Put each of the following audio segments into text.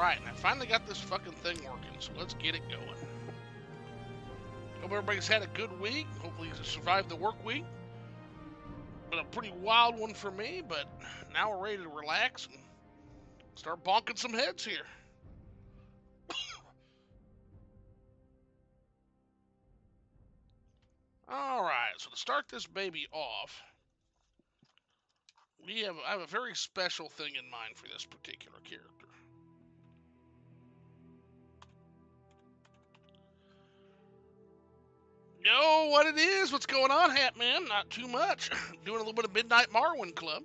Alright, and I finally got this fucking thing working, so let's get it going. Hope everybody's had a good week. Hopefully you survived the work week. Been a pretty wild one for me, but now we're ready to relax and start bonking some heads here. Alright, so to start this baby off, I have a very special thing in mind for this particular character. Know what it is? What's going on, Hat Man? Not too much. Doing a little bit of Midnight Morrowind Club.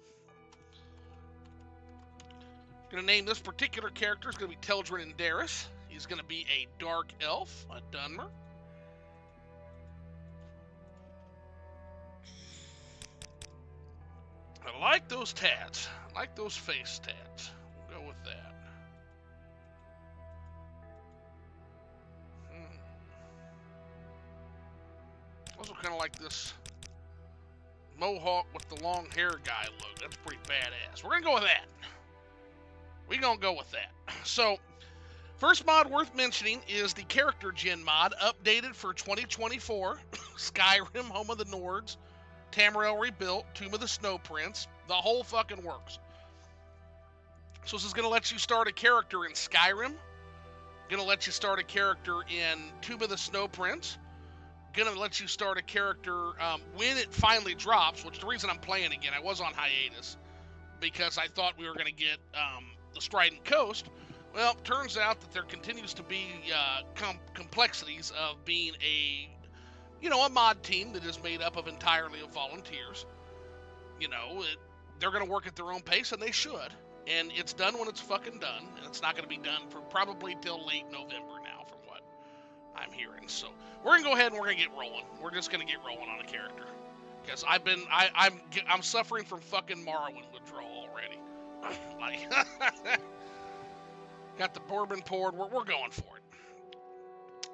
Gonna name this particular character. It's gonna be Teldrin and Darius. He's gonna be a dark elf, a Dunmer. I like those tats. I like those face tats. We'll go with that. Also kind of like this mohawk with the long hair guy look. That's pretty badass. We're going to go with that. We're going to go with that. So, first mod worth mentioning is the Character Gen mod, updated for 2024. Skyrim, Home of the Nords, Tamriel Rebuilt, Tomb of the Snow Prince. The whole fucking works. So this is going to let you start a character in Skyrim. Going to let you start a character in Tomb of the Snow Prince. Going to let you start a character when it finally drops, which the reason I'm playing again, I was on hiatus because I thought we were going to get the Strident Coast. Well, turns out that there continues to be complexities of being a mod team that is made up of entirely of volunteers. They're going to work at their own pace, and they should. And it's done when it's fucking done, and it's not going to be done for probably till late November now, from what I'm hearing. So we're going to go ahead and we're going to get rolling. We're just going to get rolling on a character. Because I'm suffering from fucking Morrowind withdrawal already. Like, got the bourbon poured. We're going for it.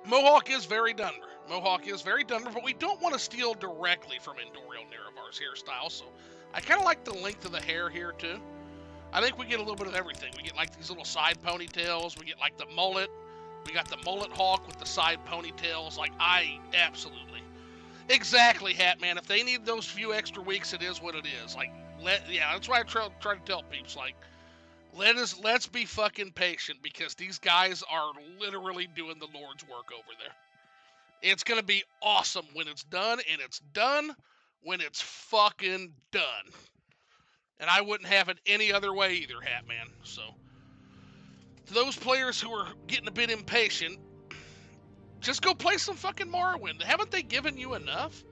Mohawk is very Dunmer. Mohawk is very Dunmer, but we don't want to steal directly from Endoriel Nerevar's hairstyle, so I kind of like the length of the hair here, too. I think we get a little bit of everything. We get, like, these little side ponytails. We get, like, the mullet. We got the mullet hawk with the side ponytails. Like, absolutely. Exactly, Hat Man. If they need those few extra weeks, it is what it is. Like, that's why I try to tell peeps, like, let's be fucking patient, because these guys are literally doing the Lord's work over there. It's going to be awesome when it's done, and it's done when it's fucking done. And I wouldn't have it any other way either, Hat Man. So, to those players who are getting a bit impatient, just go play some fucking Morrowind. Haven't they given you enough?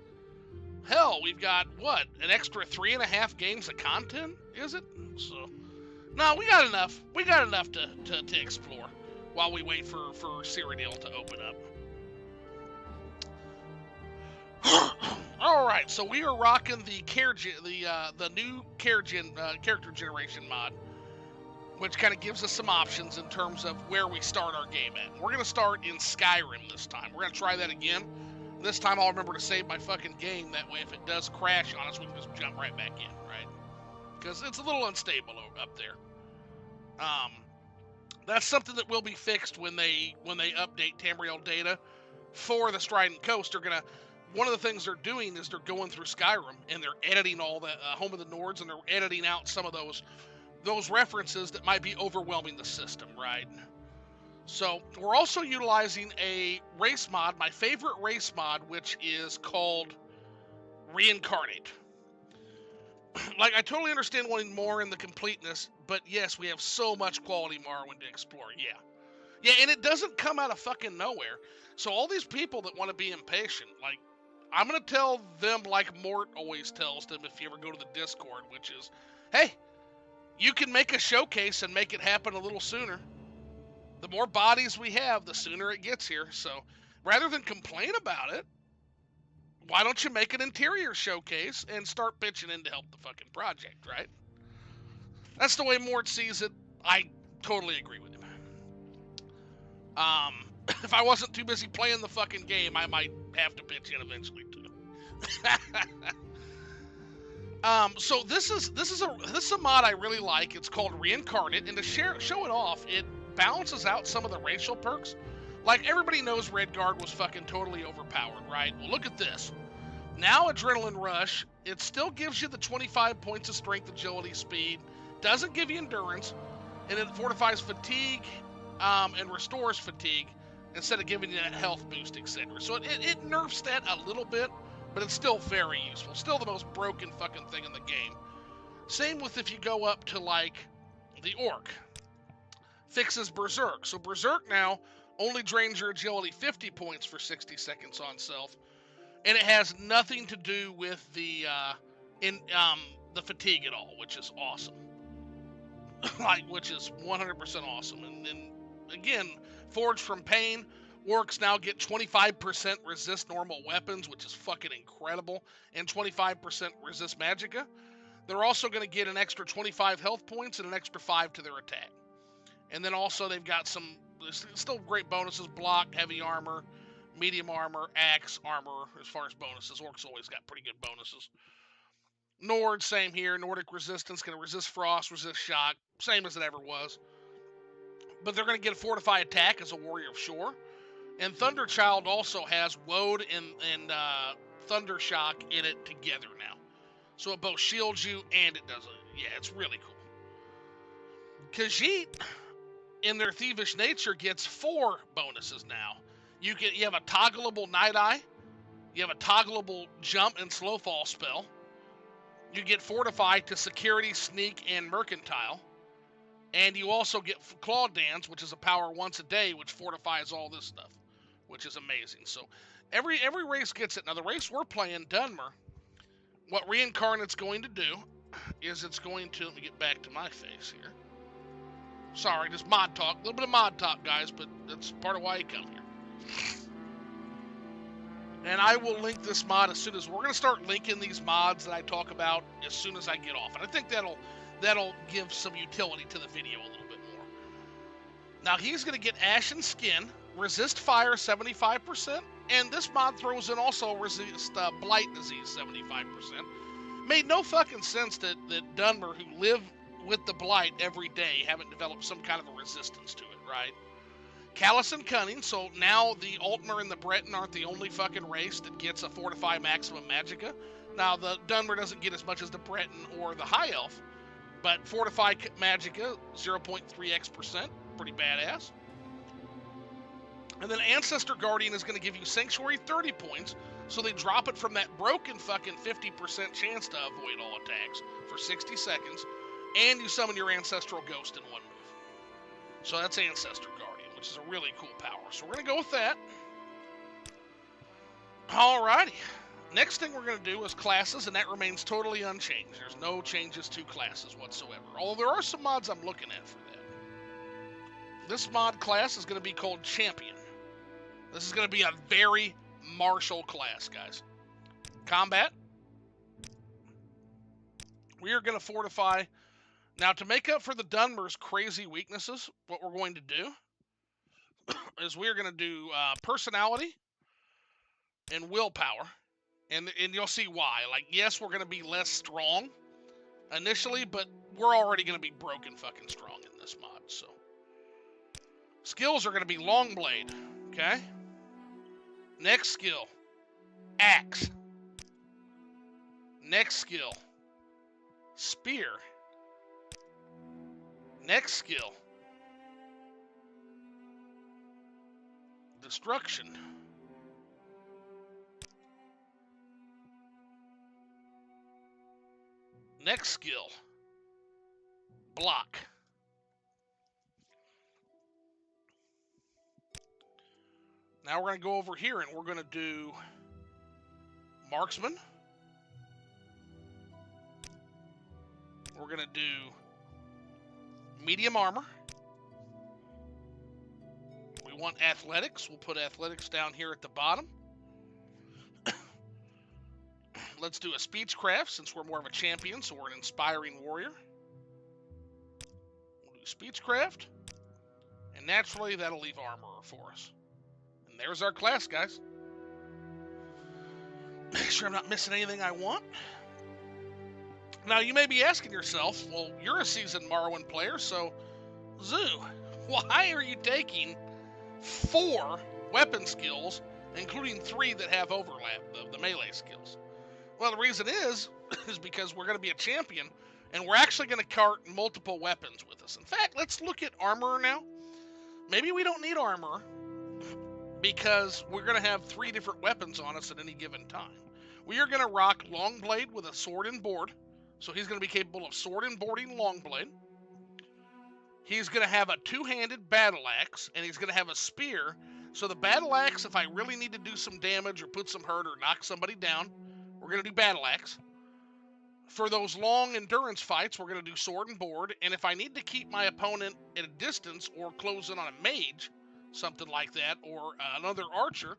Hell, we've got, what, an extra 3.5 games of content, is it? So, no, we got enough. We got enough to explore while we wait for Cyrodiil to open up. All right, so we are rocking the new character generation mod, which kind of gives us some options in terms of where we start our game at. We're gonna start in Skyrim this time. We're gonna try that again. This time I'll remember to save my fucking game. That way, if it does crash on us, we can just jump right back in, right? Because it's a little unstable up there. That's something that will be fixed when they update Tamriel data for the Strident Coast. One of the things they're doing is they're going through Skyrim and they're editing all the Home of the Nords, and they're editing out some of those references that might be overwhelming the system, right? So we're also utilizing a race mod, my favorite race mod, which is called Reincarnate. Like, I totally understand wanting more in the completeness, but yes, we have so much quality Morrowind to explore, yeah. Yeah, and it doesn't come out of fucking nowhere. So all these people that want to be impatient, like, I'm going to tell them like Mort always tells them if you ever go to the Discord, which is, hey, you can make a showcase and make it happen a little sooner. The more bodies we have, the sooner it gets here. So rather than complain about it, why don't you make an interior showcase and start pitching in to help the fucking project, right? That's the way Mort sees it. I totally agree with him. If I wasn't too busy playing the fucking game, I might have to pitch in eventually too. So this is a mod I really like. It's called Reincarnate, and to show it off, it balances out some of the racial perks. Like, everybody knows Redguard was fucking totally overpowered, right? Well, look at this. Now Adrenaline Rush, it still gives you the 25 points of strength, agility, speed, doesn't give you endurance, and it fortifies fatigue and restores fatigue instead of giving you that health boost, etc. So it nerfs that a little bit, but it's still very useful. Still the most broken fucking thing in the game. Same with if you go up to, like, the Orc. Fixes Berserk. So Berserk now only drains your agility 50 points for 60 seconds on self. And it has nothing to do with the fatigue at all, which is awesome. Which is 100% awesome. And then, again, Forged from Pain. Orcs now get 25% resist normal weapons, which is fucking incredible, and 25% resist magicka. They're also going to get an extra 25 health points and an extra 5 to their attack. And then also they've got some still great bonuses: block, heavy armor, medium armor, axe, armor. As far as bonuses, Orcs always got pretty good bonuses. Nord, same here. Nordic resistance, going to resist frost, resist shock, same as it ever was. But they're going to get a fortify attack as a warrior of shore. And Thunderchild also has Woad and Thunder Shock in it together now. So it both shields you and it does it. Yeah, it's really cool. Khajiit, in their thievish nature, gets 4 bonuses now. You have a toggleable Night Eye. You have a toggleable jump and slow fall spell. You get fortified to security, sneak, and mercantile. And you also get Claw Dance, which is a power once a day, which fortifies all this stuff, which is amazing. So every race gets it. Now, the race we're playing, Dunmer, what Reincarnate's going to do is it's going to, let me get back to my face here. Sorry, just mod talk. A little bit of mod talk, guys, but that's part of why you come here. And I will link this mod as soon as, we're going to start linking these mods that I talk about as soon as I get off. And I think that'll give some utility to the video a little bit more. Now, he's going to get Ashen Skin, resist fire 75%, and this mod throws in also resist blight disease 75%. Made no fucking sense that Dunmer, who live with the blight every day, haven't developed some kind of a resistance to it, right? Callous and Cunning, so now the Altmer and the Breton aren't the only fucking race that gets a Fortify maximum magicka. Now, the Dunmer doesn't get as much as the Breton or the High Elf, but Fortify magicka, 0.3x%, pretty badass. And then Ancestor Guardian is going to give you Sanctuary 30 points, so they drop it from that broken fucking 50% chance to avoid all attacks for 60 seconds, and you summon your Ancestral Ghost in one move. So that's Ancestor Guardian, which is a really cool power. So we're going to go with that. Alrighty. Next thing we're going to do is classes, and that remains totally unchanged. There's no changes to classes whatsoever, although there are some mods I'm looking at for that. This mod class is going to be called Champion. This is going to be a very martial class, guys. Combat. We are going to fortify. Now, to make up for the Dunmer's crazy weaknesses, what we're going to do is we're going to do personality and willpower. And you'll see why. Like, yes, we're going to be less strong initially, but we're already going to be broken fucking strong in this mod, so. Skills are going to be Long Blade, okay? Next skill, Axe. Next skill, Spear. Next skill, Destruction. Next skill, Block. Now we're going to go over here and we're going to do Marksman. We're going to do Medium Armor. We want Athletics. We'll put Athletics down here at the bottom. Let's do a Speechcraft since we're more of a champion, so we're an Inspiring Warrior. We'll do Speechcraft. And naturally, that'll leave Armorer for us. And there's our class, guys. Make sure I'm not missing anything I want. Now, you may be asking yourself, well, you're a seasoned Morrowind player, so, Zoo, Why are you taking 4 weapon skills, including 3 that have overlap, the melee skills? Well, the reason is because we're going to be a champion, and we're actually going to cart multiple weapons with us. In fact, let's look at armor now. Maybe we don't need armor, because we're going to have 3 different weapons on us at any given time. We are going to rock Longblade with a sword and board, so he's going to be capable of sword and boarding Longblade. He's going to have a 2-handed battle axe, and he's going to have a spear. So the battle axe, if I really need to do some damage or put some hurt or knock somebody down, we're going to do battle axe. For those long endurance fights, we're going to do sword and board. And if I need to keep my opponent at a distance or close in on a mage, something like that, or another archer,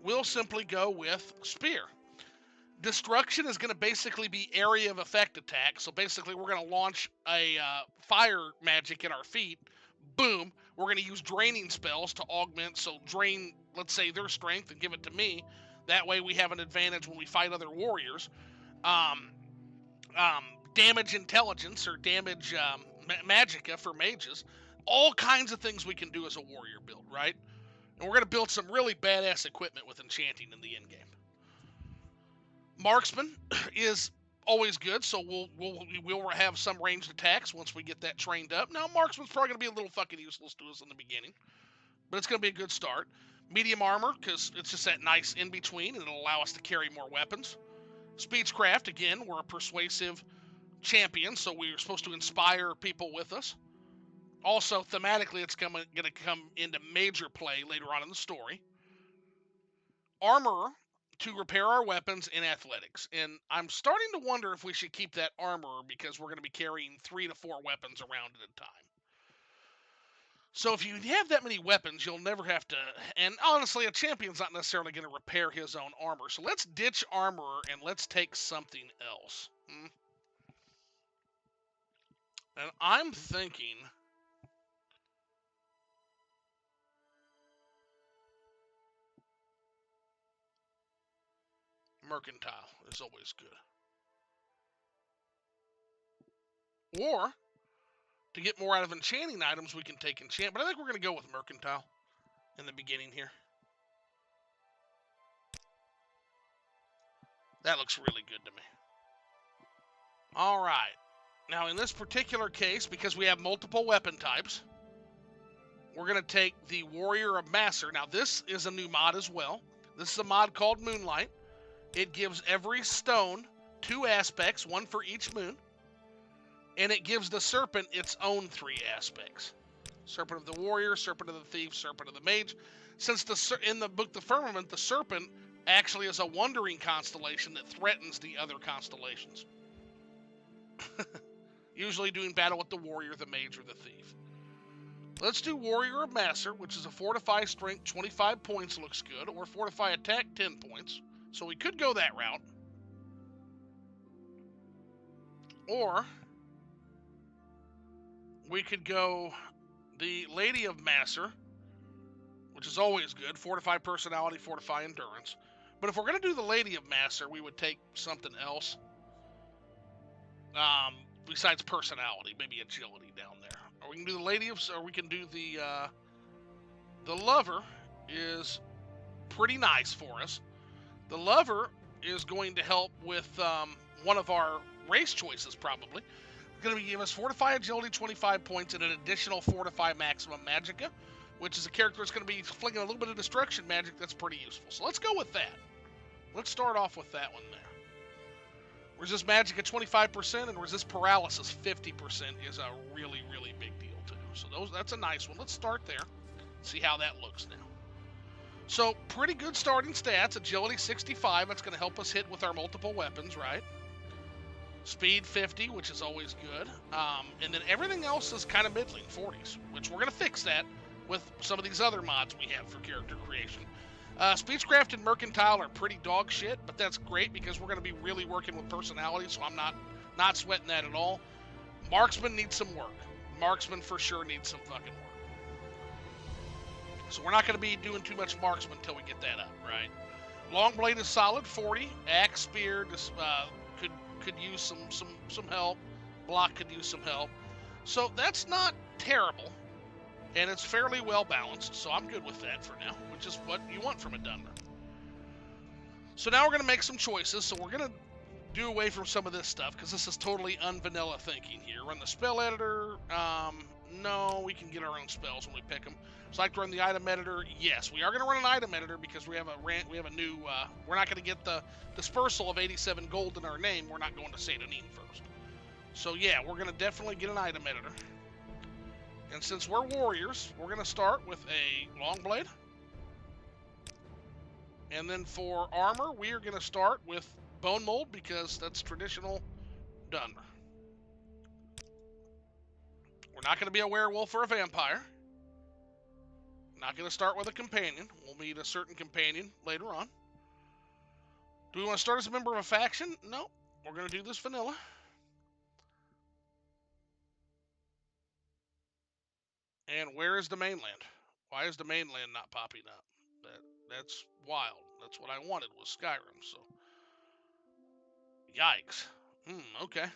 we'll simply go with spear. Destruction is going to basically be area of effect attack. So basically we're going to launch a fire magic at our feet. Boom. We're going to use draining spells to augment. So drain, let's say, their strength and give it to me. That way we have an advantage when we fight other warriors. Damage intelligence or damage magicka for mages. All kinds of things we can do as a warrior build, right? And we're going to build some really badass equipment with enchanting in the end game. Marksman is always good, so we'll have some ranged attacks once we get that trained up. Now, Marksman's probably going to be a little fucking useless to us in the beginning, but it's going to be a good start. Medium armor, because it's just that nice in-between, and it'll allow us to carry more weapons. Speechcraft, again, we're a persuasive champion, so we're supposed to inspire people with us. Also, thematically, it's going to come into major play later on in the story. Armor, to repair our weapons, in athletics. And I'm starting to wonder if we should keep that armor because we're going to be carrying 3 to 4 weapons around at a time. So if you have that many weapons, you'll never have to... And honestly, a champion's not necessarily going to repair his own armor. So let's ditch armor and let's take something else. And I'm thinking... Mercantile is always good. Or, to get more out of enchanting items, we can take enchant. But I think we're going to go with Mercantile in the beginning here. That looks really good to me. All right. Now, in this particular case, because we have multiple weapon types, we're going to take the Warrior of Master. Now, this is a new mod as well. This is a mod called Moonlight. It gives every stone 2 aspects, 1 for each moon. And it gives the serpent its own 3 aspects. Serpent of the warrior, serpent of the thief, serpent of the mage. Since in the book The Firmament, the serpent actually is a wandering constellation that threatens the other constellations. Usually doing battle with the warrior, the mage, or the thief. Let's do Warrior of Master, which is a Fortify Strength, 25 points looks good, or Fortify Attack, 10 points. So we could go that route. Or we could go the Lady of Master, which is always good. Fortify Personality, Fortify Endurance. But if we're going to do the Lady of Master, we would take something else. Besides Personality, maybe Agility down there. Or we can do the Lady of... Or we can do the Lover is pretty nice for us. The Lover is going to help with one of our race choices, probably. It's going to give us Fortify Agility, 25 points, and an additional Fortify Maximum Magicka, which is a character that's going to be flinging a little bit of Destruction Magic that's pretty useful. So let's go with that. Let's start off with that one there. Resist Magic at 25% and Resist Paralysis 50% is a really, really big deal, too. So that's a nice one. Let's start there. See how that looks now. So, pretty good starting stats. Agility 65, that's going to help us hit with our multiple weapons, right? Speed 50, which is always good. And then everything else is kind of middling, 40s, which we're going to fix that with some of these other mods we have for character creation. Speechcraft and Mercantile are pretty dog shit, but that's great because we're going to be really working with personality, so I'm not sweating that at all. Marksman needs some work. Marksman for sure needs some fucking work. So we're not going to be doing too much Marksman until we get that up, right? Longblade is solid, 40. Axe, Spear could use some help. Block could use some help. So that's not terrible. And it's fairly well balanced, so I'm good with that for now, which is what you want from a Dunmer. So now we're going to make some choices, so we're going to do away from some of this stuff, because this is totally un-vanilla thinking here. Run the spell editor, no, we can get our own spells when we pick them. So I like to run the item editor, yes, we are going to run an item editor, because we have a new, we're not going to get the dispersal of 87 gold in our name, we're not going to Seyda Neen first. So yeah, we're going to definitely get an item editor. And since we're warriors, we're going to start with a long blade. And then for armor, we are going to start with bone mold because that's traditional Dunmer. We're not going to be a werewolf or a vampire. Not going to start with a companion. We'll meet a certain companion later on. Do we want to start as a member of a faction? No. We're going to do this vanilla. And where is the mainland? Why is the mainland not popping up? That's wild. That's what I wanted was Skyrim, so. Yikes. Okay.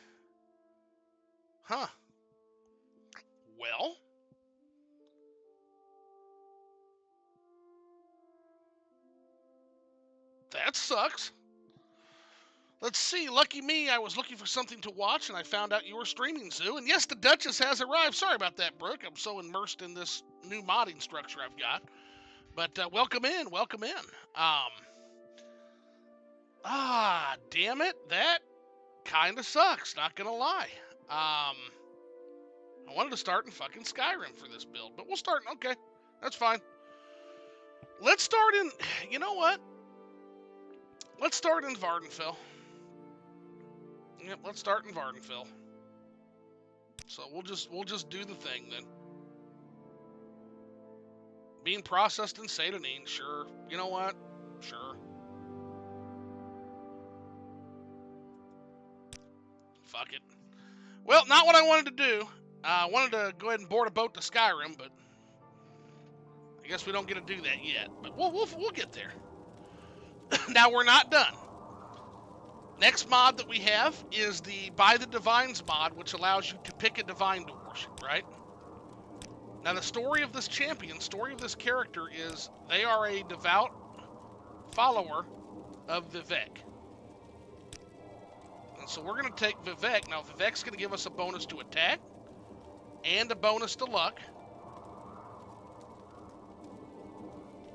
Huh. Well. That sucks. Let's see. Lucky me, I was looking for something to watch, and I found out you were streaming, Zoo. And yes, the Duchess has arrived. Sorry about that, Brooke. I'm so immersed in this new modding structure I've got. But welcome in. Welcome in. Damn it. That kind of sucks. Not going to lie. I wanted to start in fucking Skyrim for this build, but we'll start. Okay. That's fine. Let's start in... You know what? Let's start in Vvardenfell. Yep, let's start in Vvardenfell. So we'll just do the thing then. Being processed in Seyda Neen, sure. You know what? Sure. Fuck it. Well, not what I wanted to do. I wanted to go ahead and board a boat to Skyrim, but I guess we don't get to do that yet. But we'll get there. Now we're not done. Next mod that we have is the By the Divines mod, which allows you to pick a divine to worship, right? Now the story of this champion, story of this character is they are a devout follower of Vivek. And so we're going to take Vivek. Now Vivek's going to give us a bonus to attack and a bonus to luck.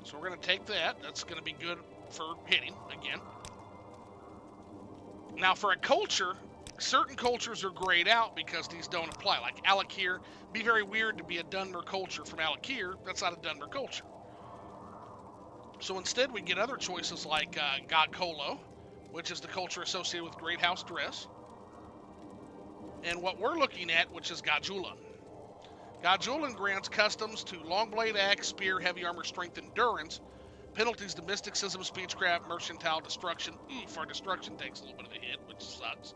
So we're going to take that. That's going to be good for hitting again. Now for a culture, certain cultures are grayed out because these don't apply. Like Alakir, it'd be very weird to be a Dunmer culture from Alakir. That's not a Dunmer culture. So instead we get other choices like God Kolo, which is the culture associated with Great House Dress. And what we're looking at, which is Gajulan. Gajulan grants customs to Longblade, Axe, Spear, Heavy Armor, Strength, Endurance, penalties to Mysticism, Speechcraft, Mercantile, Destruction. Oof, our Destruction takes a little bit of a hit, which sucks.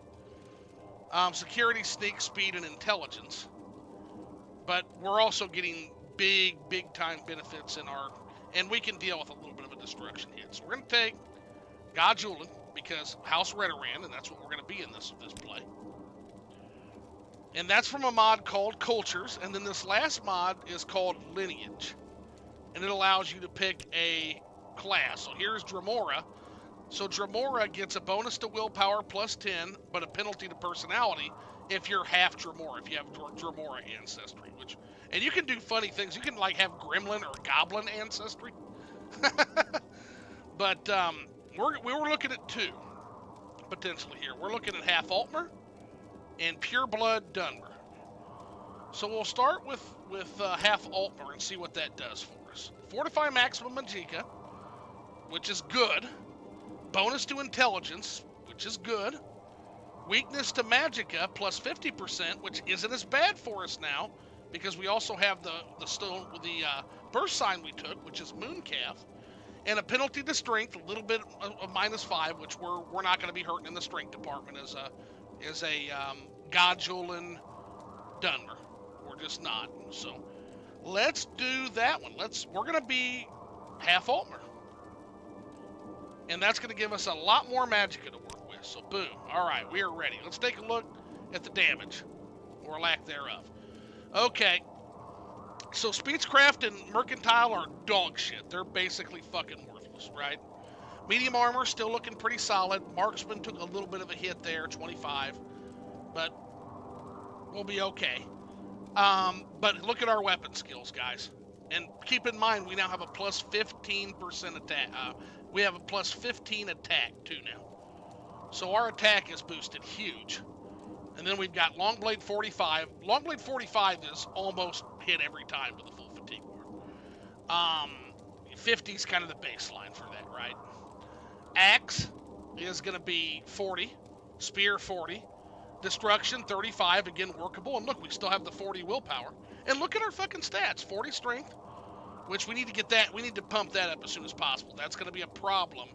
Security, Sneak, Speed, and Intelligence. But we're also getting big time benefits in our... And we can deal with a little bit of a Destruction hit. So we're going to take Gajulan, because House Redoran, and that's what we're going to be in this play. And that's from a mod called Cultures, and then this last mod is called Lineage. And it allows you to pick a class. So here's Dremora. So Dremora gets a bonus to willpower plus 10, but a penalty to personality if you're half Dremora, if you have Dremora ancestry. And you can do funny things. You can like have Gremlin or Goblin ancestry. But we were looking at two, potentially here. We're looking at half Altmer and Pure Blood Dunmer. So we'll start with half Altmer and see what that does for us. Fortify Maximum Magicka, which is good. Bonus to Intelligence, which is good. Weakness to Magicka plus 50%, which isn't as bad for us now, because we also have the burst sign we took, which is Mooncalf, and a penalty to Strength, a little bit of -5, which we're not going to be hurting in the Strength department as a Gajulan Dunmer. We're just not. So let's do that one. We're going to be half Altmer. And that's going to give us a lot more Magicka to work with. So boom. All right, we are ready. Let's take a look at the damage, or lack thereof. Okay. So Speechcraft and Mercantile are dog shit. They're basically fucking worthless, right? Medium armor still looking pretty solid. Marksman took a little bit of a hit there, 25, but we'll be okay. But look at our weapon skills, guys. And keep in mind, we now have a plus 15% attack. We have a plus 15 attack, too, now. So our attack is boosted huge. And then we've got Longblade 45. Longblade 45 is almost hit every time with a full fatigue ward. 50 is kind of the baseline for that, right? Axe is going to be 40. Spear 40. Destruction 35, again workable. And look, we still have the 40 willpower. And look at our fucking stats. 40 strength, which we need to get that. We need to pump that up as soon as possible. That's going to be a problem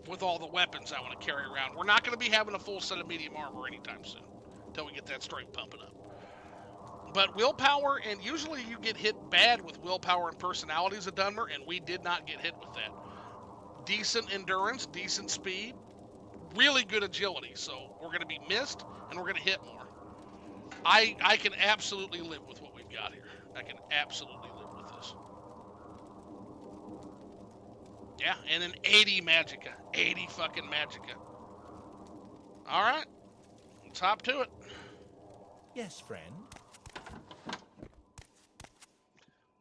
with all the weapons I want to carry around. We're not going to be having a full set of medium armor anytime soon until we get that strength pumping up. But willpower, and usually you get hit bad with willpower and personalities of Dunmer, and we did not get hit with that. Decent endurance, decent speed, really good agility. So we're going to be missed, and we're going to hit more. I can absolutely live with what we've got here. I can absolutely live with this. Yeah, and an 80 Magicka. 80 fucking Magicka. All right, let's hop to it. Yes, friend.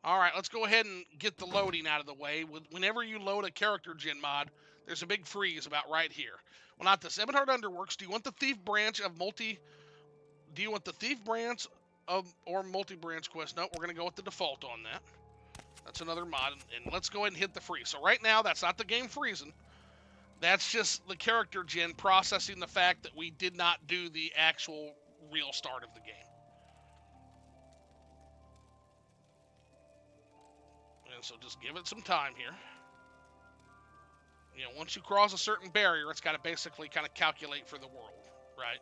All right, let's go ahead and get the loading out of the way. Whenever you load a character gen mod, there's a big freeze about right here. Well, not this. Ebonheart Underworks. Do you want the Thief branch of multi? Do you want the Thief branch of or multi-branch quest? No, we're gonna go with the default on that. That's another mod, and let's go ahead and hit the freeze. So right now, that's not the game freezing. That's just the character gen processing the fact that we did not do the actual real start of the game. And so just give it some time here. You know, once you cross a certain barrier, it's got to basically kind of calculate for the world, right?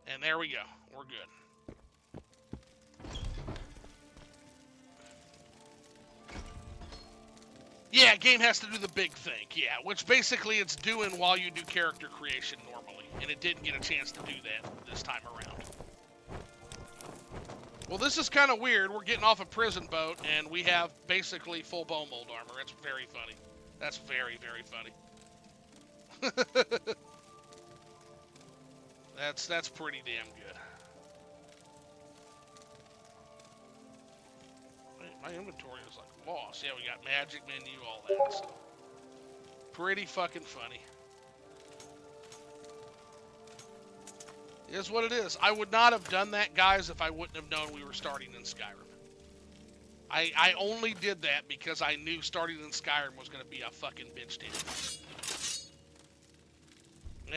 And there we go. We're good. Yeah, game has to do the big thing, yeah, which basically it's doing while you do character creation normally, and it didn't get a chance to do that this time around. Well, this is kind of weird. We're getting off a prison boat, and we have basically full bone mold armor. It's very funny. That's very, very funny. That's pretty damn good. My inventory is like lost. Yeah, we got magic menu, all that stuff. Pretty fucking funny. It is what it is. I would not have done that, guys, if I wouldn't have known we were starting in Skyrim. I only did that because I knew starting in Skyrim was going to be a fucking bitch damn.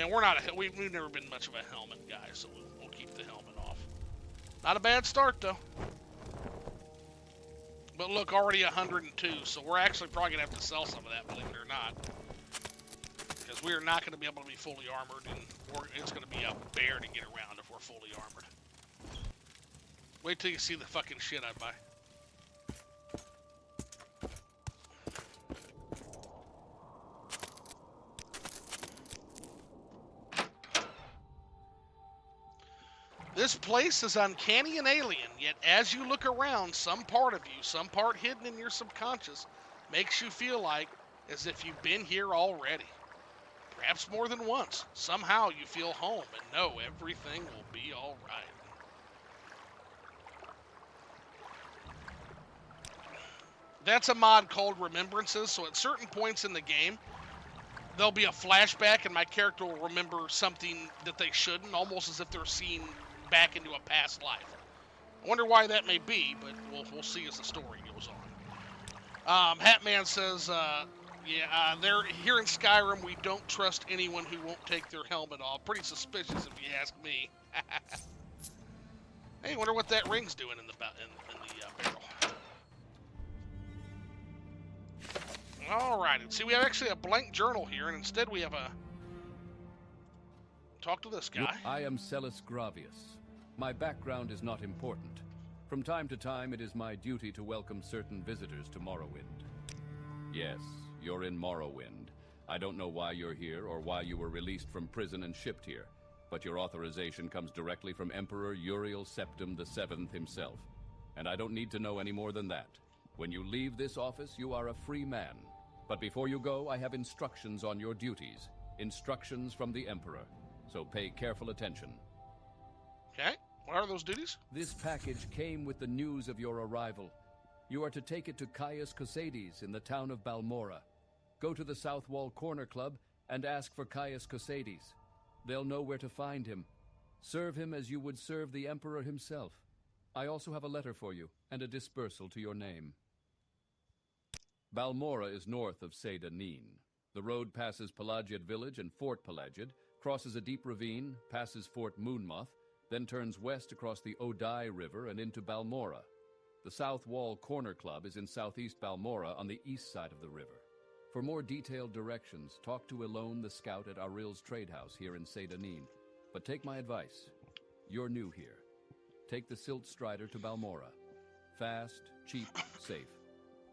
And we're not we've never been much of a helmet guy, so we'll keep the helmet off. Not a bad start, though. But look, already 102, so we're actually probably going to have to sell some of that, believe it or not. Because we are not going to be able to be fully armored, and it's going to be a bear to get around if we're fully armored. Wait till you see the fucking shit I buy. This place is uncanny and alien, yet as you look around, some part of you, some part hidden in your subconscious, makes you feel like as if you've been here already. Perhaps more than once. Somehow you feel home and know everything will be all right. That's a mod called Remembrances, so at certain points in the game, there'll be a flashback and my character will remember something that they shouldn't, almost as if they're seeing back into a past life. I wonder why that may be, but we'll see as the story goes on. Hatman says, yeah, they're here in Skyrim. We don't trust anyone who won't take their helmet off. Pretty suspicious, if you ask me. Hey, wonder what that ring's doing in the barrel. All right, see, we have actually a blank journal here, and instead we have a. Talk to this guy. I am Celis Gravius. My background is not important. From time to time, it is my duty to welcome certain visitors to Morrowind. Yes, you're in Morrowind. I don't know why you're here or why you were released from prison and shipped here, but your authorization comes directly from Emperor Uriel Septim VII himself. and I don't need to know any more than that. When you leave this office, you are a free man. But before you go, I have instructions on your duties. Instructions from the Emperor. So pay careful attention. Okay. What are those duties? This package came with the news of your arrival. You are to take it to Caius Cosades in the town of Balmora. Go to the South Wall Corner Club and ask for Caius Cosades. They'll know where to find him. Serve him as you would serve the Emperor himself. I also have a letter for you, and a dispersal to your name. Balmora is north of Seyda Neen. The road passes Pelagiad Village and Fort Pelagiad, crosses a deep ravine, passes Fort Moonmoth, then turns west across the Odai River and into Balmora. The South Wall Corner Club is in southeast Balmora on the east side of the river. For more detailed directions, talk to Elone the scout at Aril's Trade House here in Seyda Neen. But take my advice. You're new here. Take the Silt Strider to Balmora. Fast, cheap, safe.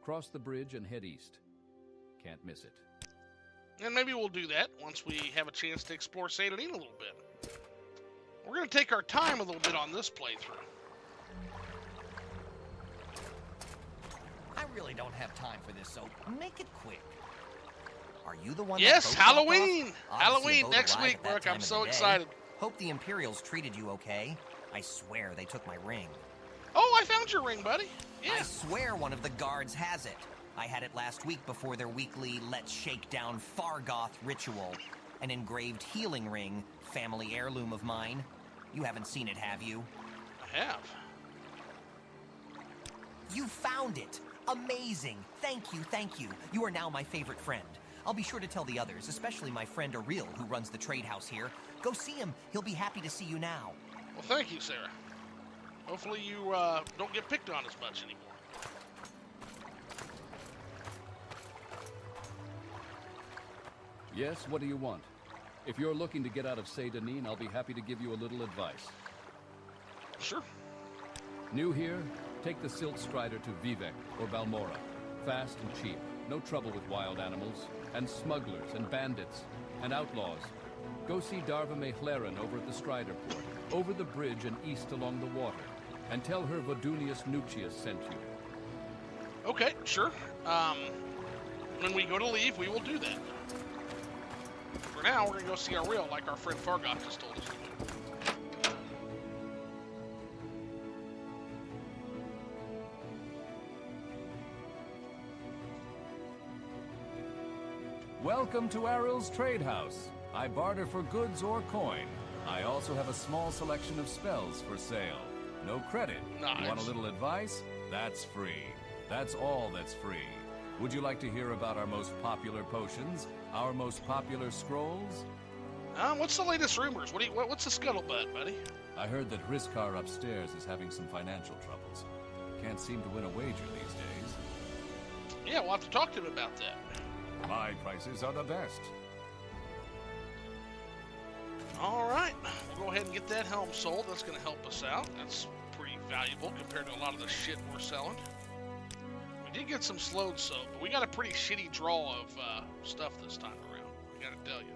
Cross the bridge and head east. Can't miss it. And maybe we'll do that once we have a chance to explore Seyda Neen a little bit. We're going to take our time a little bit on this playthrough. I really don't have time for this, so make it quick. Are you the one? Yes, that boat Halloween! dropped off? Obviously, Halloween a boat next arrived week, at that Brooke. time I'm of so the day. excited. Hope the Imperials treated you okay. I swear they took my ring. Oh, I found your ring, buddy. Yeah. I swear one of the guards has it. I had it last week before their weekly Let's Shake Down Fargoth ritual. An engraved healing ring, family heirloom of mine. You haven't seen it, have you? I have. You found it! Amazing! Thank you, thank you. You are now my favorite friend. I'll be sure to tell the others, especially my friend Aril, who runs the trade house here. Go see him. He'll be happy to see you now. Well, thank you, Sarah. Hopefully you don't get picked on as much anymore. Yes, what do you want? If you're looking to get out of Seyda Neen, I'll be happy to give you a little advice. Sure. New here? Take the Silt Strider to Vivek or Balmora. Fast and cheap. No trouble with wild animals. And smugglers and bandits. And outlaws. Go see Darva Mechlaren over at the Strider Port. Over the bridge and east along the water. And tell her Vodunius Nucius sent you. Okay, sure. When we go to leave, we will do that. For now, we're going to go see Aril like our friend Fargoth just told us to do. Welcome to Aril's Trade House. I barter for goods or coin. I also have a small selection of spells for sale. No credit. Nice. You want a little advice? That's free. That's all that's free. Would you like to hear about our most popular potions? Our most popular scrolls? What's the latest rumors? What's the scuttlebutt, buddy? I heard that Hriskar upstairs is having some financial troubles. Can't seem to win a wager these days. Yeah, we'll have to talk to him about that. My prices are the best. All right, we'll go ahead and get that helm sold. That's going to help us out. That's pretty valuable compared to a lot of the shit we're selling. We did get some slowed soap, but we got a pretty shitty draw of stuff this time around. I got to tell you.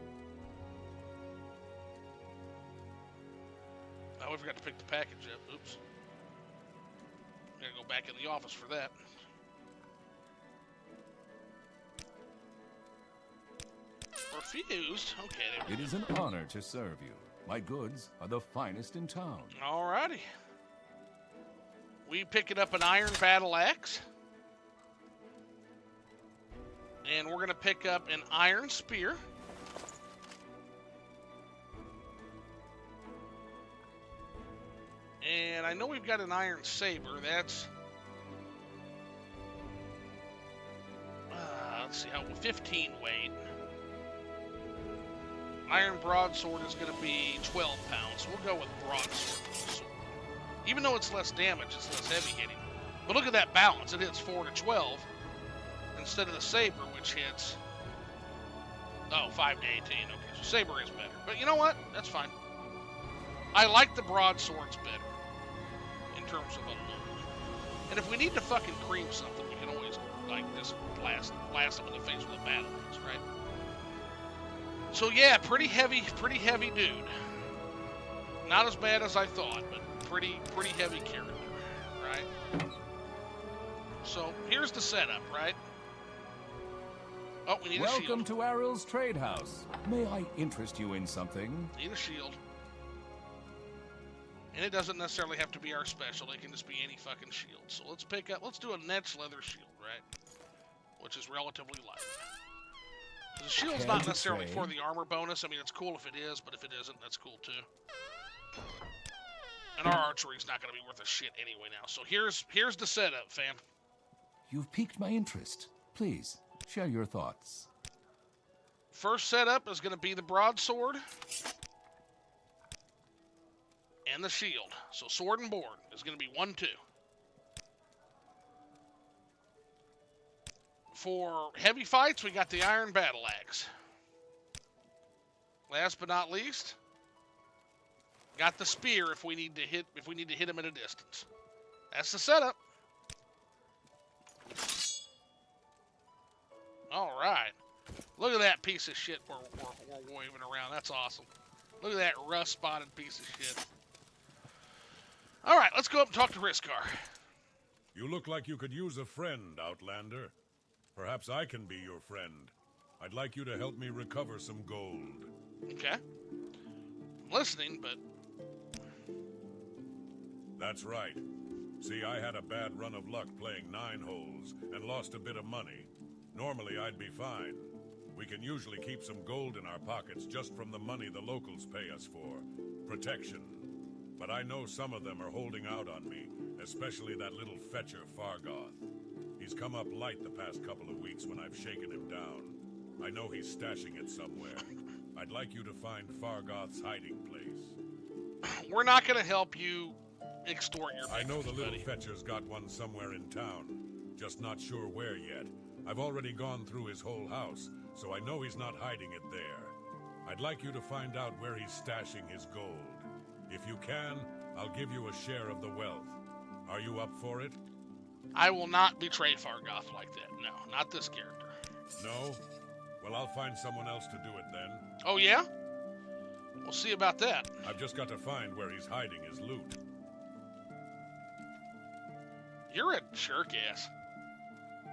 Oh, we forgot to pick the package up. Oops. Gotta go back in the office for that. Refused? Okay, there we It is an honor to serve you. My goods are the finest in town. go. Alrighty. We picking up an iron battle axe. And we're gonna pick up an iron spear. And I know we've got an iron saber. That's let's see how 15 weight. Iron broadsword is going to be 12 pounds. We'll go with broadsword. Even though it's less damage, it's less heavy hitting. But look at that balance. It hits 4 to 12 instead of the saber, which hits 5 to 18. Okay, so saber is better. But you know what? That's fine. I like the broadswords better in terms of a look. And if we need to fucking cream something, we can always like just blast them in the face with a battle axe, right? So yeah, pretty heavy dude. Not as bad as I thought, but pretty heavy character, right? right? So here's the setup, right? Oh, we need a shield. Welcome to Aril's Trade House. May I interest you in something? Need a shield. And it doesn't necessarily have to be our special. It can just be any fucking shield. So let's do a Netch leather shield, right? Which is relatively light. The shield's not necessarily for the armor bonus. I mean, it's cool if it is, but if it isn't, that's cool too. And our archery's not going to be worth a shit anyway now. So here's the setup, fam. You've piqued my interest. Please, share your thoughts. First setup is going to be the broadsword and the shield. So sword and board is going to be 1-2. For heavy fights, we got the iron battle axe. Last but not least, got the spear if we need to hit him at a distance. That's the setup. All right. Look at that piece of shit we're waving around. That's awesome. Look at that rust-spotted piece of shit. All right, let's go up and talk to Riskar. You look like you could use a friend, Outlander. Perhaps I can be your friend. I'd like you to help me recover some gold. Okay. I'm listening, but... That's right. See, I had a bad run of luck playing 9 holes and lost a bit of money. Normally, I'd be fine. We can usually keep some gold in our pockets just from the money the locals pay us for. Protection. But I know some of them are holding out on me, especially that little fetcher Fargoth. He's come up light the past couple of weeks when I've shaken him down. I know he's stashing it somewhere. I'd like you to find Fargoth's hiding place. We're not going to help you extort your I know the little buddy. fetcher's got one somewhere in town. Just not sure where yet. I've already gone through his whole house, so I know he's not hiding it there. I'd like you to find out where he's stashing his gold. If you can, I'll give you a share of the wealth. Are you up for it? I will not betray Fargoth like that. No, not this character. No? Well, I'll find someone else to do it then. Oh, yeah? We'll see about that. I've just got to find where he's hiding his loot. You're a jerk-ass.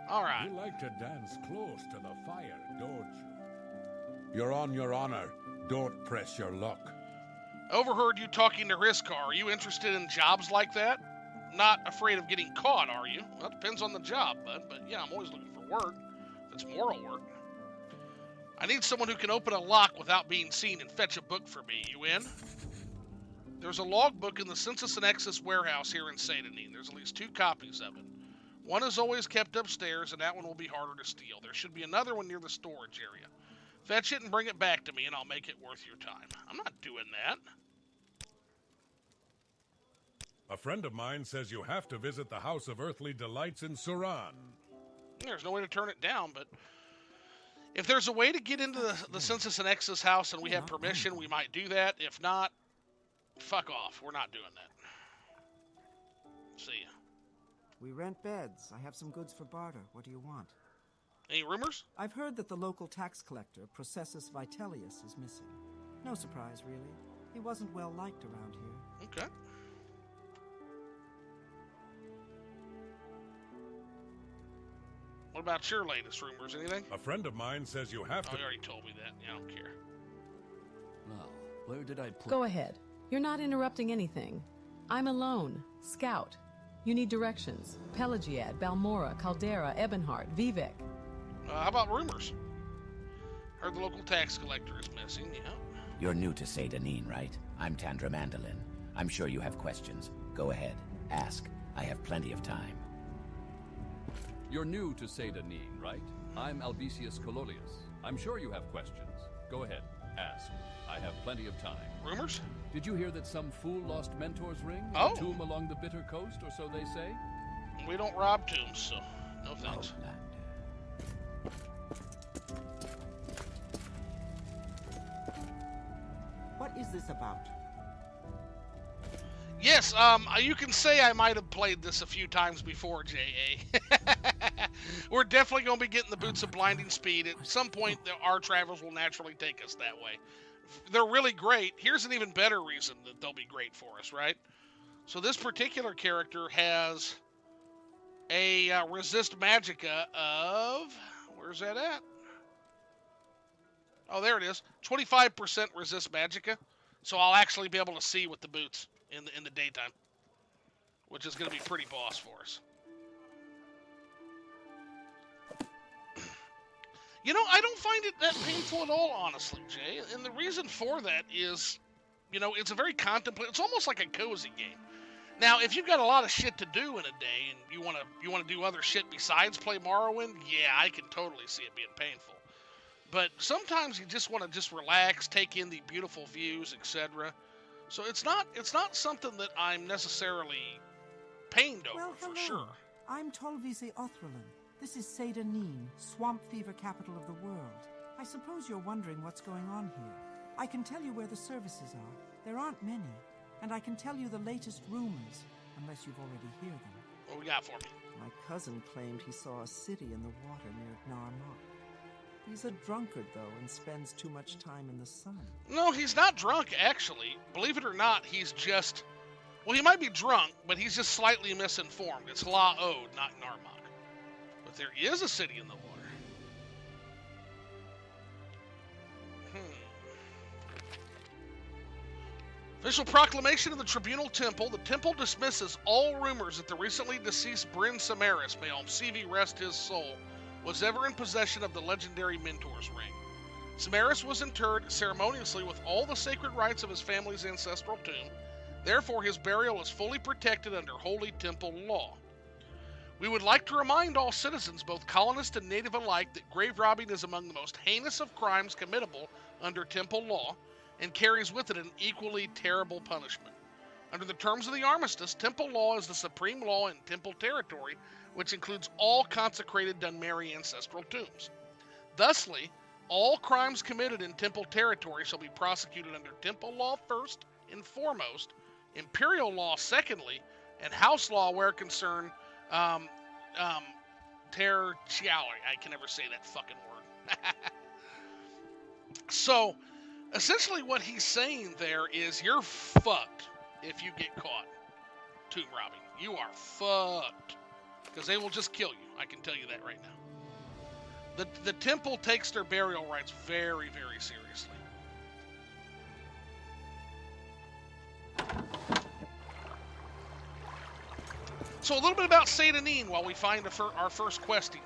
All right. You like to dance close to the fire, don't you? You're on your honor. Don't press your luck. Overheard you talking to Riskar. Are you interested in jobs like that? Not afraid of getting caught, are you? Well, it depends on the job, bud. But yeah, I'm always looking for work. If it's moral work. I need someone who can open a lock without being seen and fetch a book for me. You in? There's a logbook in the Census and Excess warehouse here in Seyda. There's at least 2 copies of it. One is always kept upstairs, and that one will be harder to steal. There should be another one near the storage area. Fetch it and bring it back to me, and I'll make it worth your time. I'm not doing that. A friend of mine says you have to visit the House of Earthly Delights in Suran. There's no way to turn it down, but if there's a way to get into the Census and Excess house and we have permission, we might do that. If not, fuck off. We're not doing that. See ya. We rent beds. I have some goods for barter. What do you want? Any rumors? I've heard that the local tax collector, Processus Vitellius, is missing. No surprise, really. He wasn't well liked around here. Okay. What about your latest rumors? Anything? A friend of mine says you have Oh, to... you already told me that. Yeah, I don't care. Now, where did I put... Go ahead. You're not interrupting anything. I'm alone. Scout. You need directions. Pelagiad, Balmora, Caldera, Ebonheart, Vivek. How about rumors? Heard the local tax collector is missing, yeah. You're new to Seyda, Neen, right? I'm Tandra Mandolin. I'm sure you have questions. Go ahead. Ask. I have plenty of time. You're new to Seyda, Neen, right? I'm Albesius Cololius. I'm sure you have questions. Go ahead. Ask. I have plenty of time. Rumors? Did you hear that some fool lost Mentor's ring in Oh. a tomb along the Bitter Coast, or so they say? We don't rob tombs, so no thanks. Outlander. What is this about? Yes, you can say I might have played this a few times before, J.A. We're definitely going to be getting the Boots of Blinding Speed. At some point, our travels will naturally take us that way. They're really great. Here's an even better reason that they'll be great for us, right? So this particular character has a resist magicka of, where's that at? Oh, there it is. 25% resist magicka. So I'll actually be able to see with the boots in the daytime, which is going to be pretty boss for us. You know, I don't find it that painful at all, honestly, Jay. And the reason for that is, you know, it's a very contemplative. It's almost like a cozy game. Now, if you've got a lot of shit to do in a day and you want to do other shit besides play Morrowind, yeah, I can totally see it being painful. But sometimes you just want to just relax, take in the beautiful views, etc. So it's not something that I'm necessarily pained over, well, hello. For sure. I'm Tolvise Othrelin. This is Seyda Neen, swamp fever capital of the world. I suppose you're wondering what's going on here. I can tell you where the services are. There aren't many. And I can tell you the latest rumors, unless you've already heard them. What we got for me? My cousin claimed he saw a city in the water near Narmak. He's a drunkard, though, and spends too much time in the sun. No, he's not drunk, actually. Believe it or not, he's just... Well, he might be drunk, but he's just slightly misinformed. It's La Ode, not Narmak. But there is a city in the water. Official proclamation of the Tribunal Temple. The Temple dismisses all rumors that the recently deceased Bryn Samaris, may Almsevi rest his soul, was ever in possession of the legendary Mentor's Ring. Samaris was interred ceremoniously with all the sacred rites of his family's ancestral tomb. Therefore, his burial is fully protected under Holy Temple law. We would like to remind all citizens, both colonist and native alike, that grave robbing is among the most heinous of crimes committable under Temple law, and carries with it an equally terrible punishment. Under the terms of the armistice, Temple law is the supreme law in Temple territory, which includes all consecrated Dunmeri ancestral tombs. Thusly, all crimes committed in Temple territory shall be prosecuted under Temple law first and foremost, Imperial law secondly, and House law where concerned, tertiary. I can never say that fucking word. So, essentially what he's saying there is you're fucked if you get caught tomb robbing. You are fucked. Because they will just kill you. I can tell you that right now. The temple takes their burial rites very, very seriously. So a little bit about Seyda Neen while we find our first questing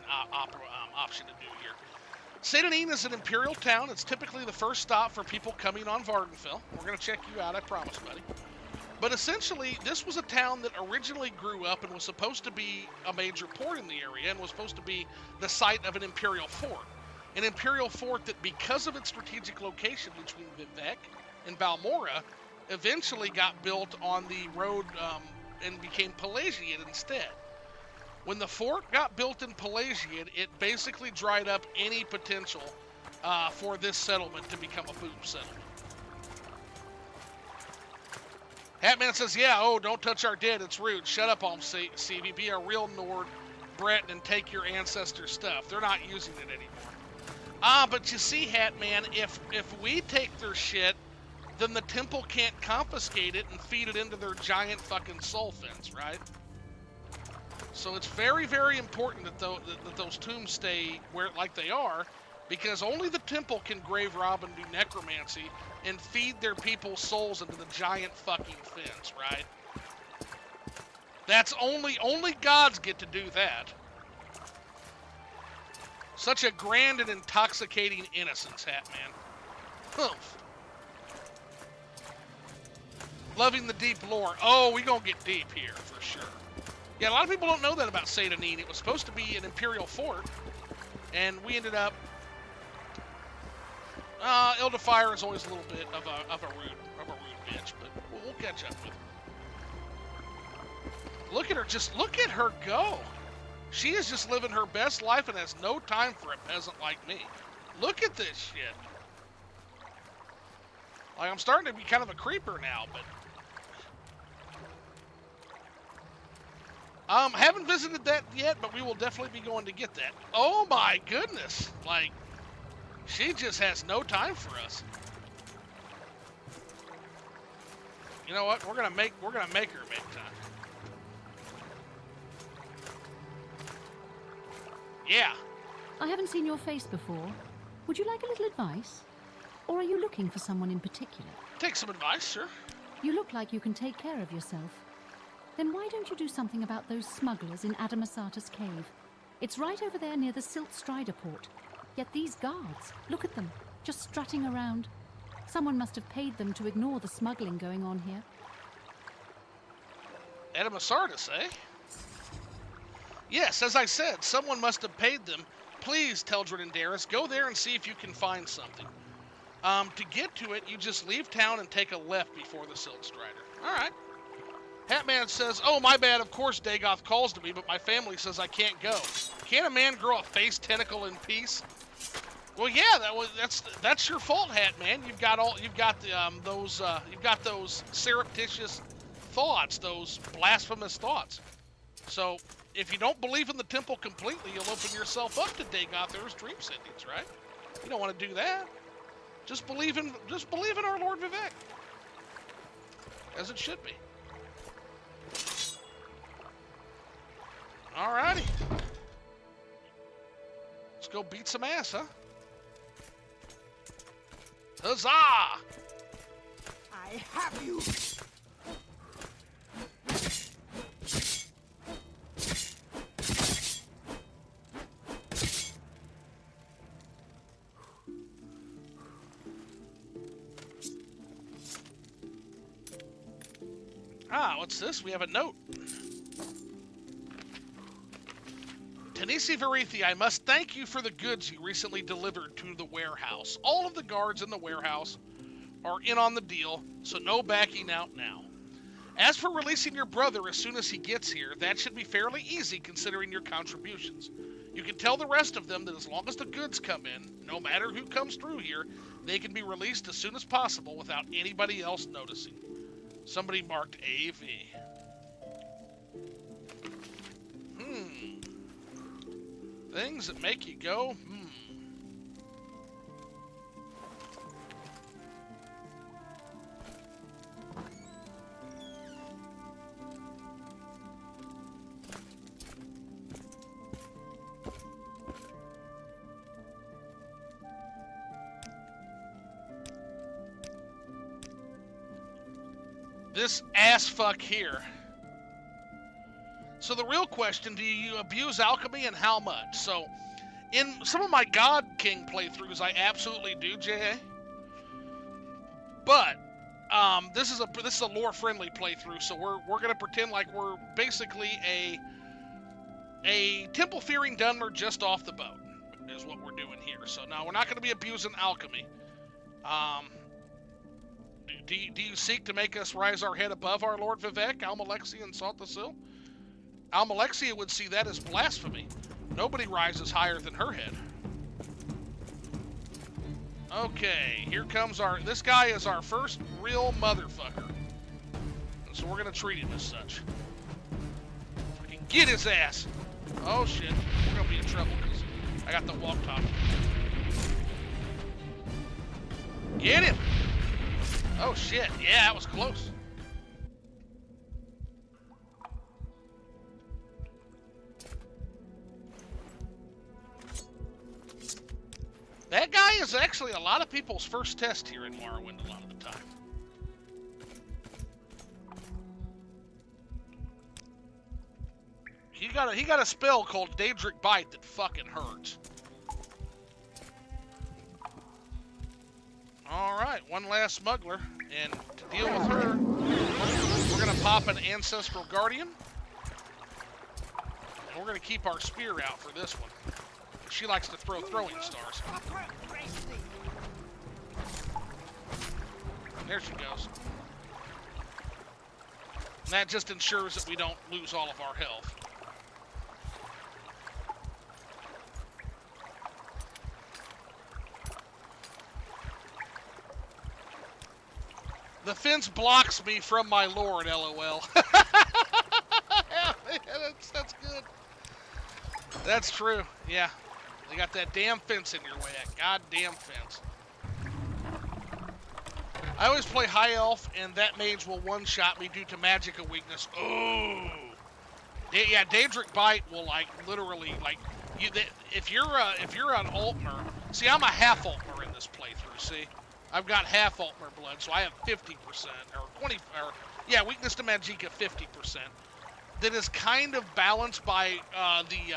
option to do here. Seyda Neen is an imperial town. It's typically the first stop for people coming on Vardenfell. We're going to check you out, I promise, buddy. But essentially, this was a town that originally grew up and was supposed to be a major port in the area and was supposed to be the site of an imperial fort. An imperial fort that, because of its strategic location between Vivec and Balmora, eventually got built on the road and became Pelagiad instead. When the fort got built in Pelagiad, it basically dried up any potential for this settlement to become a boom settlement. Hatman says, yeah, oh, don't touch our dead, it's rude. Shut up, Almsevi, be a real Nord, Breton, and take your ancestor stuff. They're not using it anymore. But you see, Hatman, if we take their shit, then the temple can't confiscate it and feed it into their giant fucking soul fins, right? So it's very, very important that those tombs stay where like they are, because only the temple can grave rob and do necromancy and feed their people's souls into the giant fucking fins, right? That's only gods get to do that. Such a grand and intoxicating innocence, Hatman. Humph. Loving the deep lore. Oh, we gonna get deep here for sure. Yeah, a lot of people don't know that about Seyda Neen. It was supposed to be an imperial fort, and we ended up. Elderfire is always a little bit of a rude bitch, but we'll catch up with her. Look at her, look at her go. She is just living her best life and has no time for a peasant like me. Look at this shit. Like, I'm starting to be kind of a creeper now, but haven't visited that yet, but we will definitely be going to get that. Oh my goodness! Like, she just has no time for us. You know what? We're gonna make her make time. Yeah. I haven't seen your face before. Would you like a little advice? Or are you looking for someone in particular? Take some advice, sure. You look like you can take care of yourself. Then why don't you do something about those smugglers in Adamasata's cave? It's right over there near the Silt Strider port. Yet these guards, look at them, just strutting around. Someone must have paid them to ignore the smuggling going on here. Adamasartus, eh? Yes, as I said, someone must have paid them. Please, Teldred and Darius, go there and see if you can find something. To get to it, you just leave town and take a left before the Silt Strider. All right. Hatman says, oh, my bad, of course Dagoth calls to me, but my family says I can't go. Can't a man grow a face tentacle in peace? Well, yeah, that's your fault, Hatman. You've got those surreptitious thoughts, those blasphemous thoughts. So, if you don't believe in the temple completely, you'll open yourself up to Dagoth's dream sendings, right? You don't want to do that. Just believe in our Lord Vivek, as it should be. Alrighty. Let's go beat some ass, huh? Huzzah! I have you! Ah, what's this? We have a note. Tanisi Varithi, I must thank you for the goods you recently delivered to the warehouse. All of the guards in the warehouse are in on the deal, so no backing out now. As for releasing your brother as soon as he gets here, that should be fairly easy considering your contributions. You can tell the rest of them that as long as the goods come in, no matter who comes through here, they can be released as soon as possible without anybody else noticing. Somebody marked AV. Things that make you go, This ass fuck here. So the real question, do you abuse alchemy and how much? So in some of my God King playthroughs, I absolutely do, J.A. But this is a lore-friendly playthrough, so we're gonna pretend like we're basically a temple-fearing Dunmer just off the boat, is what we're doing here. So now we're not gonna be abusing alchemy. Do you seek to make us rise our head above our Lord Vivek, Almalexia, and Saltasil? Almalexia would see that as blasphemy. Nobody rises higher than her head. Okay, here comes this guy is our first real motherfucker. And so we're gonna treat him as such. Fucking get his ass. Oh shit, we're gonna be in trouble because I got the walk talk. Get him! Oh shit, yeah, that was close. That guy is actually a lot of people's first test here in Morrowind a lot of the time. He got a spell called Daedric Bite that fucking hurts. Alright, one last smuggler, and to deal with her, we're gonna pop an Ancestral Guardian. And we're gonna keep our spear out for this one. She likes to throw throwing stars. There she goes. And that just ensures that we don't lose all of our health. The fence blocks me from my lord, LOL. Yeah, that's good. That's true, yeah. They got that damn fence in your way, that goddamn fence. I always play High Elf, and that mage will one-shot me due to Magicka weakness. Ooh. Yeah, Daedric Bite will, like, literally, like, if you're an Altmer, see, I'm a half Altmer in this playthrough, see? I've got half Altmer blood, so I have 50%, or 20, or, yeah, weakness to Magicka, 50%. That is kind of balanced by the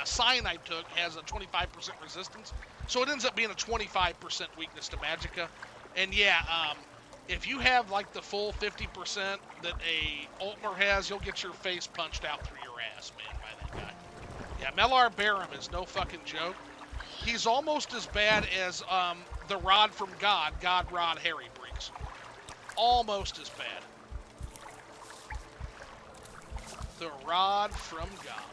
sign I took has a 25% resistance, so it ends up being a 25% weakness to Magicka. And yeah, if you have like the full 50% that a Altmer has, you'll get your face punched out through your ass, man, by that guy. Yeah, Melar Barum is no fucking joke. He's almost as bad as the Rod from God Rod Harry Breeks. Almost as bad. The Rod from God.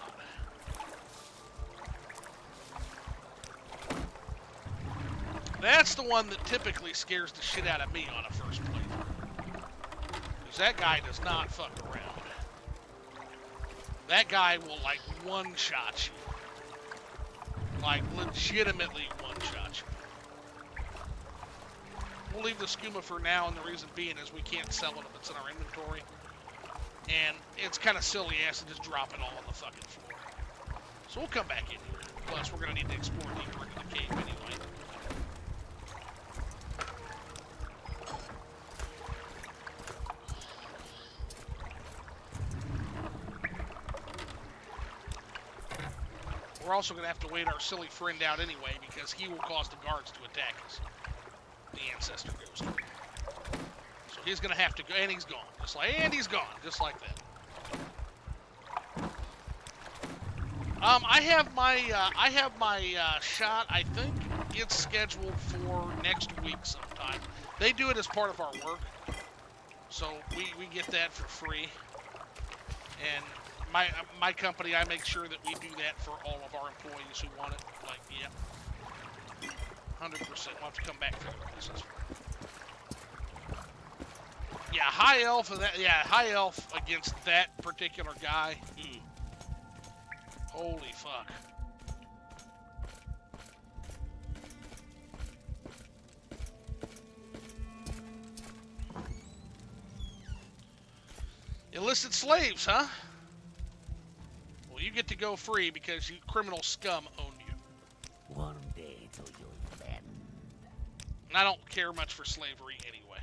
That's the one that typically scares the shit out of me on a first playthrough. Because that guy does not fuck around. That guy will, like, one-shot you. Like, legitimately one-shot you. We'll leave the skooma for now, and the reason being is we can't sell it if it's in our inventory. And it's kind of silly ass to just drop it all on the fucking floor. So we'll come back in here. Plus, we're going to need to explore deeper into the cave anyway. We're also going to have to wait our silly friend out anyway, because he will cause the guards to attack us. The Ancestor Ghost. So he's going to have to go, and he's gone. And he's gone, just like that. I have my shot. I think it's scheduled for next week sometime. They do it as part of our work, so we get that for free. And my company, I make sure that we do that for all of our employees who want it. Like, yeah, 100%. We'll have to come back for the business. Yeah, High Elf. High Elf against that particular guy. Ooh. Holy fuck. Illicit slaves, huh? Well, you get to go free because you criminal scum own you. One day till you'll bend. And I don't care much for slavery anyway.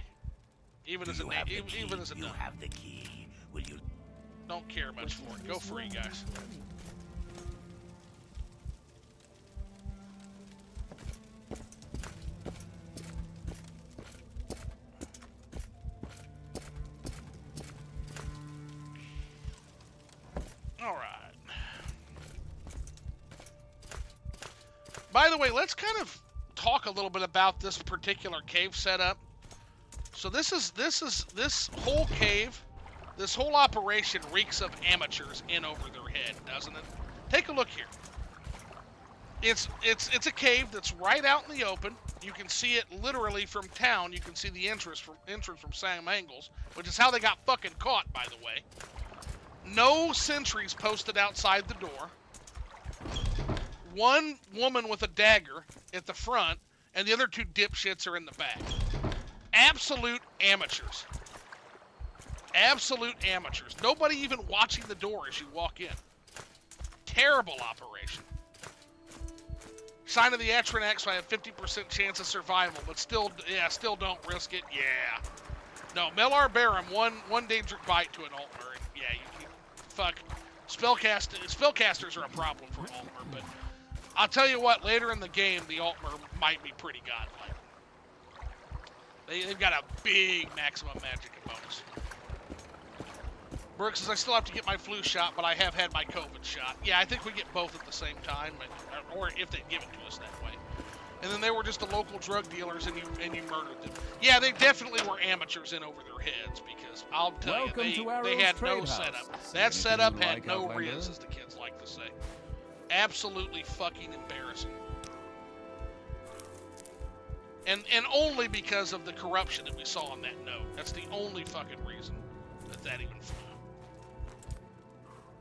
Even as a You have the key. Will you? Don't care much for it. Go free, guys. All right. By the way, let's kind of talk a little bit about this particular cave setup. So this whole cave, this whole operation reeks of amateurs in over their head, doesn't it? Take a look here. It's a cave that's right out in the open. You can see it literally from town. You can see the entrance from Sam Angles, which is how they got fucking caught, by the way. No sentries posted outside the door. One woman with a dagger at the front, and the other two dipshits are in the back. Absolute amateurs. Absolute amateurs. Nobody even watching the door as you walk in. Terrible operation. Sign of the Atronax, so I have 50% chance of survival, but still don't risk it. Yeah. No, Melar Barum, one Daedric Bite to an Altmer. Yeah, you fuck. Spellcasters are a problem for Altmer, but I'll tell you what, later in the game, the Altmer might be pretty godlike. They've got a big maximum magic bonus. Brooks says, I still have to get my flu shot, but I have had my COVID shot. Yeah, I think we get both at the same time, or if they give it to us that way. And then they were just the local drug dealers, and you murdered them. Yeah, they definitely were amateurs in over their heads, because I'll tell you, they had no setup. That setup had no riz, as the kids like to say. Absolutely fucking embarrassing. And only because of the corruption that we saw on that note. That's the only fucking reason that even flew.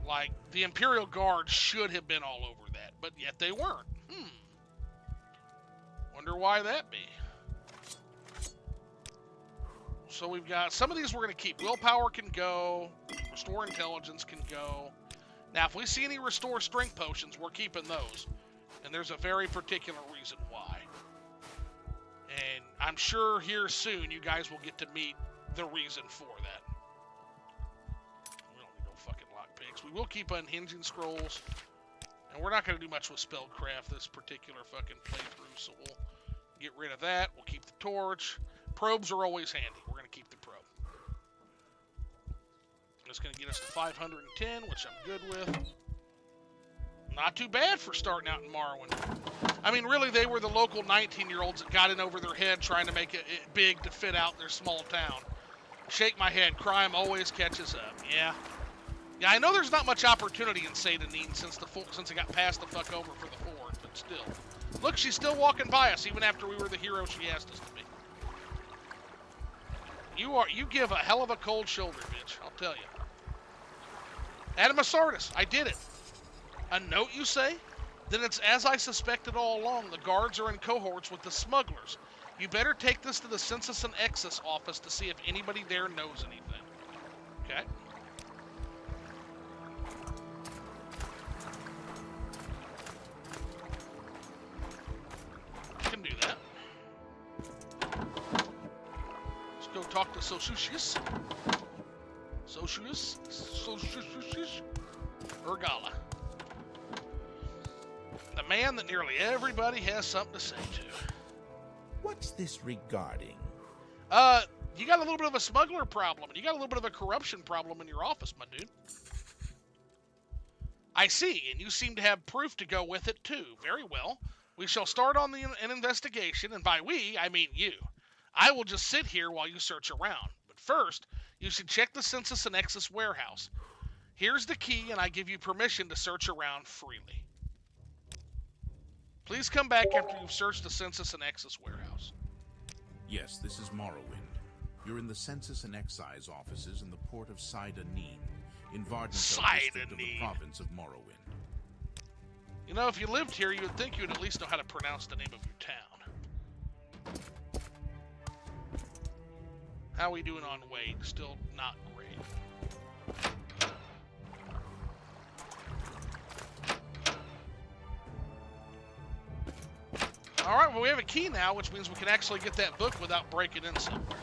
Like, the Imperial Guard should have been all over that, but yet they weren't. Wonder why that be. So we've got some of these we're going to keep. Willpower can go. Restore intelligence can go. Now, if we see any restore strength potions, we're keeping those. And there's a very particular reason why. And I'm sure here soon you guys will get to meet the reason for that. We don't need no fucking lockpicks. We will keep unhinging scrolls. And we're not going to do much with spellcraft this particular fucking playthrough, so we'll get rid of that. We'll keep the torch. Probes are always handy. We're going to keep the probe. That's going to get us to 510, which I'm good with. Not too bad for starting out in Morrowind. I mean, really, they were the local 19-year-olds that got in over their head trying to make it big to fit out their small town. Shake my head. Crime always catches up. Yeah. Yeah, I know there's not much opportunity in Seyda Neen since it got passed the fuck over for the Horde, but still. Look, she's still walking by us even after we were the hero she asked us to be. You give a hell of a cold shoulder, bitch, I'll tell you. Adamasartus, I did it. A note, you say? Then it's as I suspected all along. The guards are in cohorts with the smugglers. You better take this to the Census and Excess office to see if anybody there knows anything. Okay. Can do that. Let's go talk to Socius. Socius? Urgala. The man that nearly everybody has something to say to. What's this regarding? You got a little bit of a smuggler problem, and you got a little bit of a corruption problem in your office, my dude. I see, and you seem to have proof to go with it, too. Very well. We shall start on an investigation, and by we, I mean you. I will just sit here while you search around. But first, you should check the Census and Excess warehouse. Here's the key, and I give you permission to search around freely. Please come back after you've searched the Census and Excess warehouse. Yes, this is Morrowind. You're in the Census and Excise offices in the port of Seyda Neen, in Vardensel district of the province of Morrowind. You know, if you lived here, you would think you would at least know how to pronounce the name of your town. How we doing on weight? Still not great. Alright, well we have a key now, which means we can actually get that book without breaking in somewhere.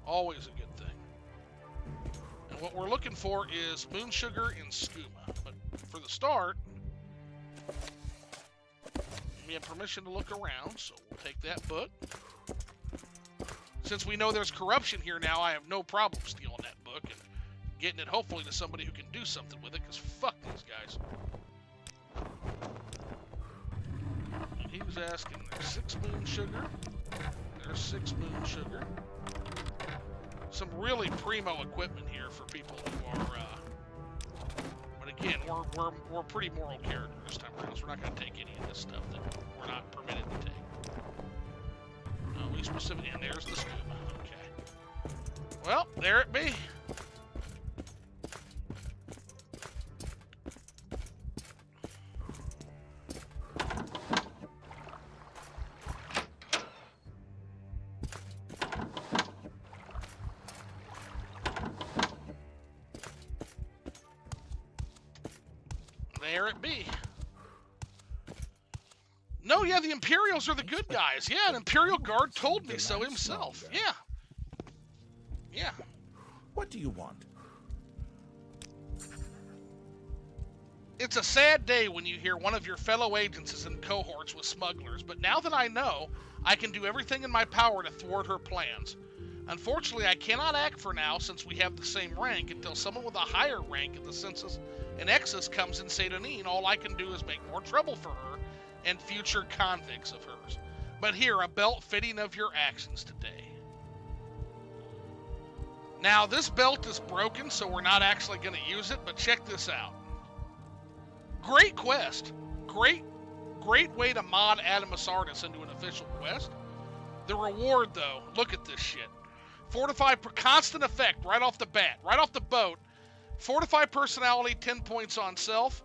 Always a good thing. And what we're looking for is moon sugar and skooma. But for the start, we have permission to look around, so we'll take that book. Since we know there's corruption here now, I have no problem stealing that book and getting it hopefully to somebody who can do something with it, because fuck these guys. And he was asking, there's 6 moon sugar. There's 6 moon sugar. Some really primo equipment here for people who are, but again, we're pretty moral characters this time around, so we're not going to take any of this stuff that we're not permitted to take. We specifically, and there's the scuba. Okay. Well, there it be. There it be. No, yeah, the Imperials are the good guys. Yeah, an Imperial guard told me so himself. Yeah. Yeah. What do you want? It's a sad day when you hear one of your fellow agents is in cohorts with smugglers, but now that I know, I can do everything in my power to thwart her plans. Unfortunately, I cannot act for now since we have the same rank until someone with a higher rank at the Census and Excess comes in Seyda Neen. All I can do is make more trouble for her and future convicts of hers. But here, a belt fitting of your actions today. Now, this belt is broken, so we're not actually going to use it, but check this out. Great quest. Great way to mod Adamasartus into an official quest. The reward, though, look at this shit. Fortify constant effect right off the bat, right off the boat. Fortify personality, 10 points on self.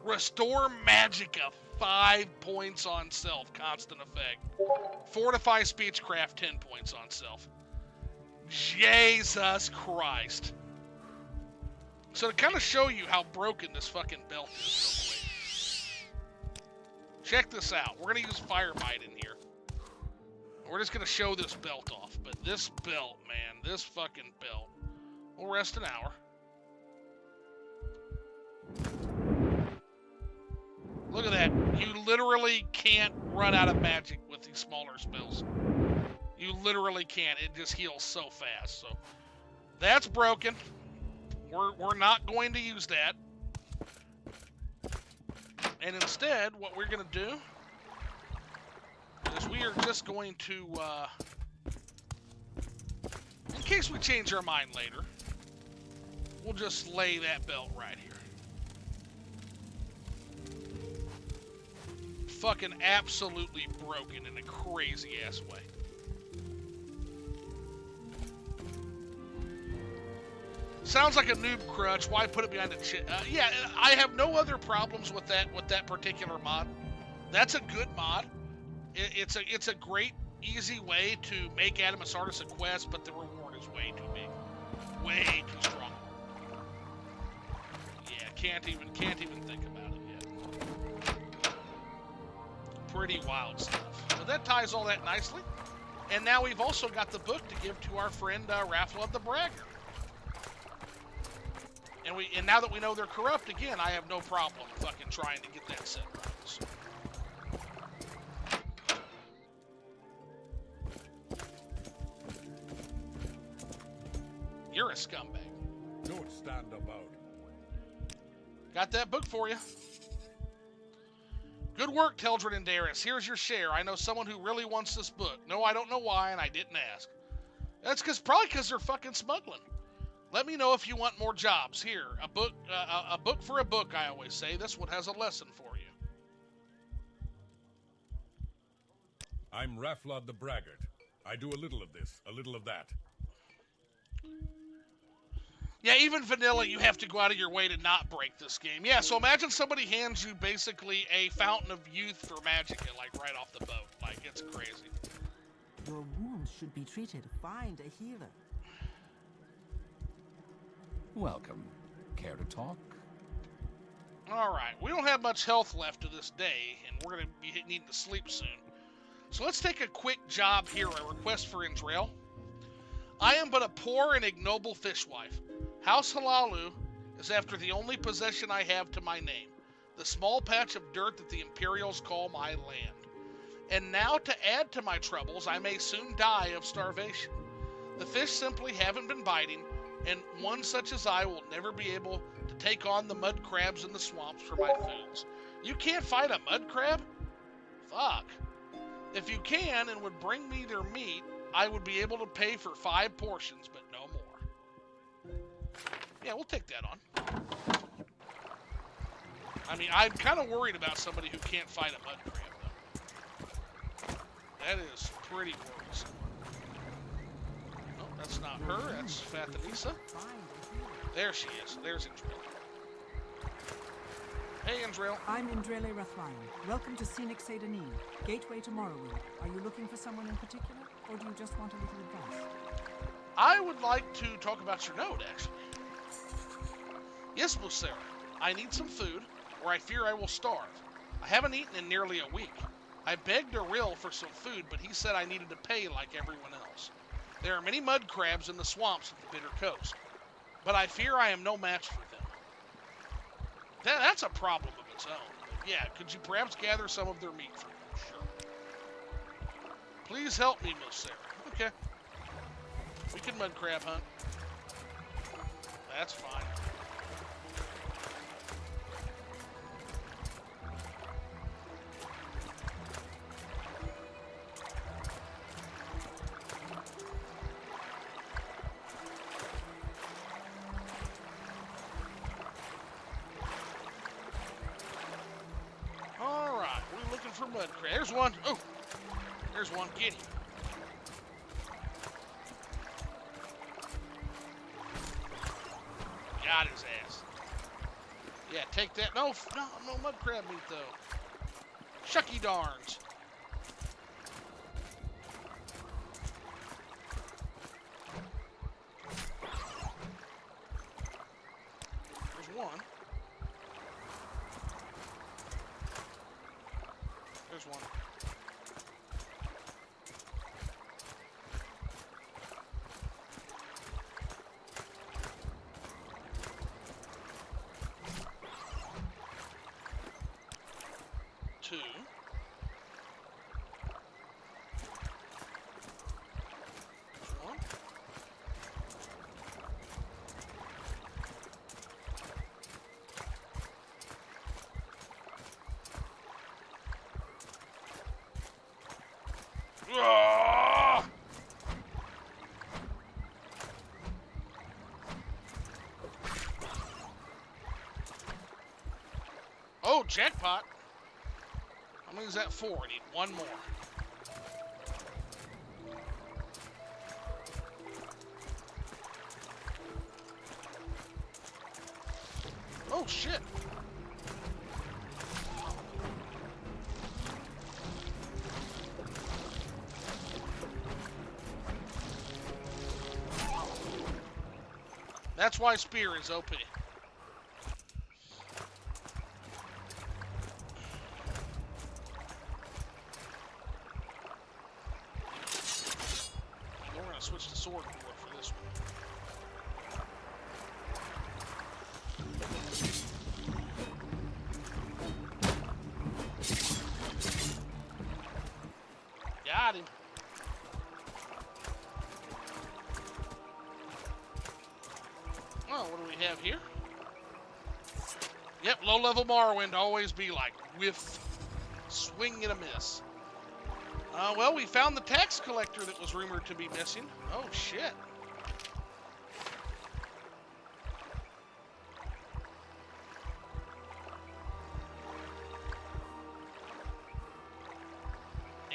Restore magicka, 5 points on self, constant effect. Fortify speechcraft, 10 points on self. Jesus Christ. So to kind of show you how broken this fucking belt is real quick, check this out. We're going to use Firebite in here. We're just going to show this belt off. But this belt, man, this fucking belt. We'll rest an hour. Look at that. You literally can't run out of magic with these smaller spells. You literally can't. It just heals so fast. So that's broken. We're not going to use that. And instead, what we're going to do is we are just going to, in case we change our mind later, we'll just lay that belt right here. Fucking absolutely broken in a crazy-ass way. Sounds like a noob crutch. Why put it behind the yeah, I have no other problems with that particular mod. That's a good mod. It's a great, easy way to make Adamus Artis a quest, but the reward is way too big, way too strong. Yeah, can't even think about it yet. Pretty wild stuff. So that ties all that nicely. And now we've also got the book to give to our friend Raffled the Bragger. And now that we know they're corrupt again, I have no problem fucking trying to get that set right. So. You're a scumbag. Don't stand about. Got that book for you. Good work, Teldred and Darius. Here's your share. I know someone who really wants this book. No, I don't know why, and I didn't ask. That's probably because they're fucking smuggling. Let me know if you want more jobs. Here, a book for a book, I always say. This one has a lesson for you. I'm Rafflod the Braggart. I do a little of this, a little of that. Yeah, even vanilla, you have to go out of your way to not break this game. Yeah, so imagine somebody hands you basically a fountain of youth for magic, like right off the boat. Like, it's crazy. Your wounds should be treated. Find a healer. Welcome. Care to talk? Alright, we don't have much health left to this day, and we're going to be needing to sleep soon. So let's take a quick job here, a request for Indrel. I am but a poor and ignoble fishwife. House Halalu is after the only possession I have to my name, the small patch of dirt that the Imperials call my land. And now, to add to my troubles, I may soon die of starvation. The fish simply haven't been biting, and one such as I will never be able to take on the mud crabs in the swamps for my foods. You can't fight a mud crab? Fuck. If you can and would bring me their meat, I would be able to pay for 5 portions, but no more. Yeah, we'll take that on. I mean, I'm kind of worried about somebody who can't fight a mud crab, though. That is pretty worrisome. That's not her, that's Fatanisa. There she is. There's Indrel. Hey, Indrel. I'm Indrele Rathline. Welcome to scenic Seyda Neen, gateway to Morrowind. Are you looking for someone in particular, or do you just want a little advice? I would like to talk about your note, actually. Yes, Lucera. I need some food, or I fear I will starve. I haven't eaten in nearly a week. I begged Aril for some food, but he said I needed to pay like everyone else. There are many mud crabs in the swamps of the Bitter Coast, but I fear I am no match for them. That's a problem of its own. But yeah, could you perhaps gather some of their meat for me? Sure. Please help me, Miss Sarah. Okay. We can mud crab hunt. That's fine. For mud crab. There's one. Oh, there's one. Get him. Got his ass. Yeah, take that. No mud crab meat though. Shucky darns. 2. One. Ah! Oh, jackpot. How many is that for? I need one more. Oh, shit. That's why spear is OP. We're gonna switch to sword for this one. Got him. Oh, what do we have here? Yep, low-level Morrowind always be like whiff, swing and a miss. Well, we found the tax collector that was rumored to be missing. Oh, shit.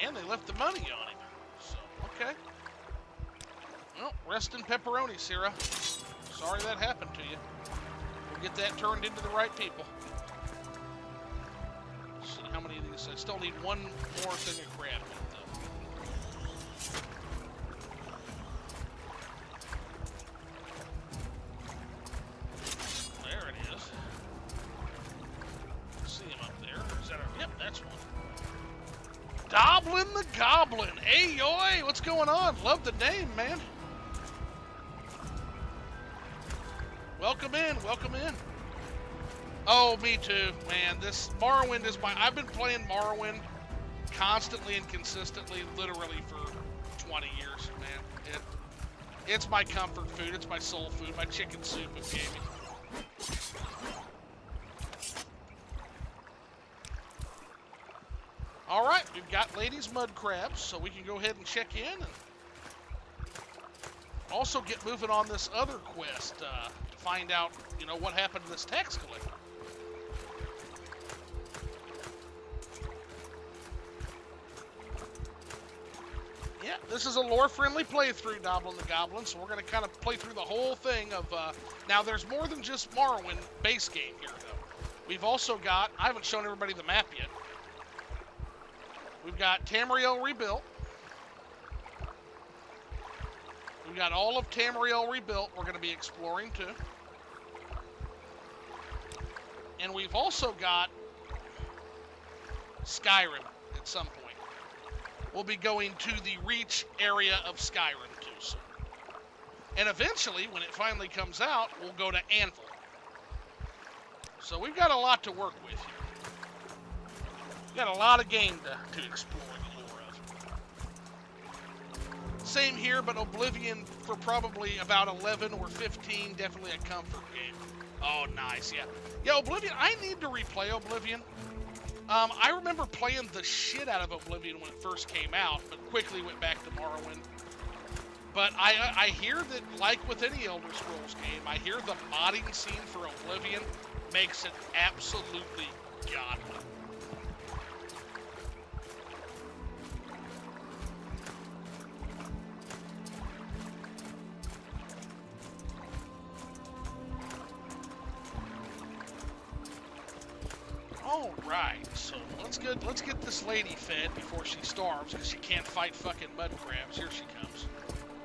And they left the money on him. So, okay. Well, rest in pepperoni, Sarah. Sorry that happened to you. We'll get that turned into the right people. Let's see how many of these. I still need one more thing of crab meat, though. There it is. See him up there. Is that a... Yep, that's one. Doblin the Goblin. Hey, yoy! What's going on? Love the name, man. Welcome in, welcome in. Oh, me too, man. This Morrowind is I've been playing Morrowind constantly and consistently, literally for 20 years, man. It's my comfort food. It's my soul food. My chicken soup of gaming. All right, we've got ladies' mud crabs, so we can go ahead and check in and also get moving on this other quest to find out, you know, what happened to this tax collector. Yeah, this is a lore-friendly playthrough, Doblin the Goblin, so we're going to kind of play through the whole thing of, now there's more than just Morrowind base game here, though. We've also got, I haven't shown everybody the map yet. We've got Tamriel Rebuilt. We've got all of Tamriel Rebuilt we're going to be exploring, too. And we've also got Skyrim at some point. We'll be going to the Reach area of Skyrim, too. So. And eventually, when it finally comes out, we'll go to Anvil. So we've got a lot to work with here. We've got a lot of game to explore the lore of. Same here, but Oblivion for probably about 11 or 15, definitely a comfort game. Oh, nice, yeah. Yeah, Oblivion, I need to replay Oblivion. I remember playing the shit out of Oblivion when it first came out, but quickly went back to Morrowind. But I hear that, like with any Elder Scrolls game, I hear the modding scene for Oblivion makes it absolutely godly. All right, so let's get this lady fed before she starves, because she can't fight fucking mud crabs. Here she comes.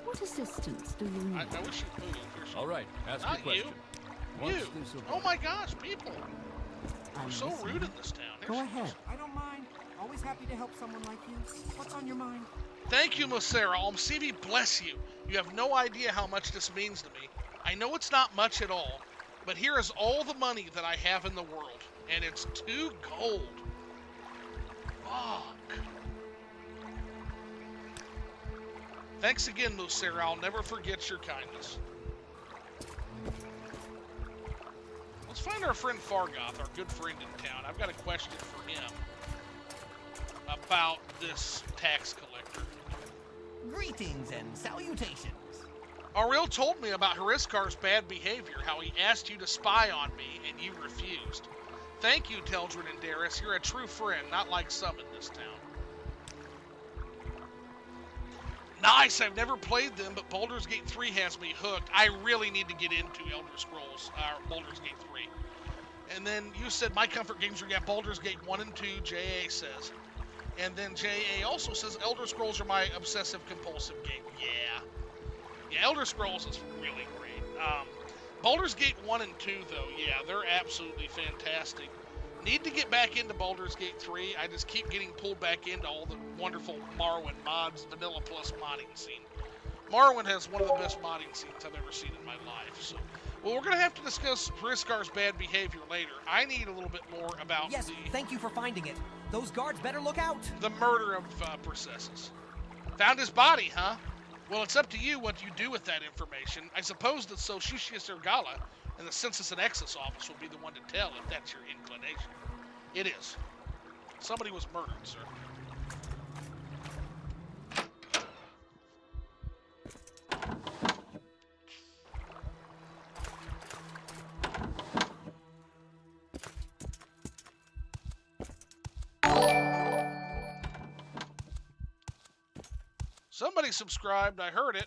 What assistance do you need? I wish you'd move. Here she All right, ask Not your question. You. Oh my gosh, people. We're so rude in this town. Go ahead. I don't mind. Always happy to help someone like you. What's on your mind? Thank you, Mosera. CV, bless you. You have no idea how much this means to me. I know it's not much at all, but here is all the money that I have in the world, and it's 2 gold. Fuck. Thanks again, Lucera. I'll never forget your kindness. Let's find our friend Fargoth, our good friend in town. I've got a question for him about this tax collector. Greetings and salutations. Ariel told me about Hariskar's bad behavior, how he asked you to spy on me and you refused. Thank you, Teldrin and Darius. You're a true friend, not like some in this town. Nice! I've never played them, but Baldur's Gate 3 has me hooked. I really need to get into Elder Scrolls, Baldur's Gate 3. And then you said my comfort games are Baldur's Gate 1 and 2, J.A. says. And then J.A. also says Elder Scrolls are my obsessive-compulsive game. Yeah, Elder Scrolls is really great. Baldur's Gate 1 and 2, though, yeah, they're absolutely fantastic. Need to get back into Baldur's Gate 3. I just keep getting pulled back into all the wonderful Morrowind mods, Vanilla Plus modding scene. Morrowind has one of the best modding scenes I've ever seen in my life. So, well, we're going to have to discuss Hariskar's bad behavior later. I need a little bit more about Thank you for finding it. Those guards better look out. The murder of Processus. Found his body, huh? Well, it's up to you what you do with that information. I suppose that Sociutius Ergala and the Census and Excess office will be the one to tell if that's your inclination. It is. Somebody was murdered, sir. Somebody subscribed, I heard it.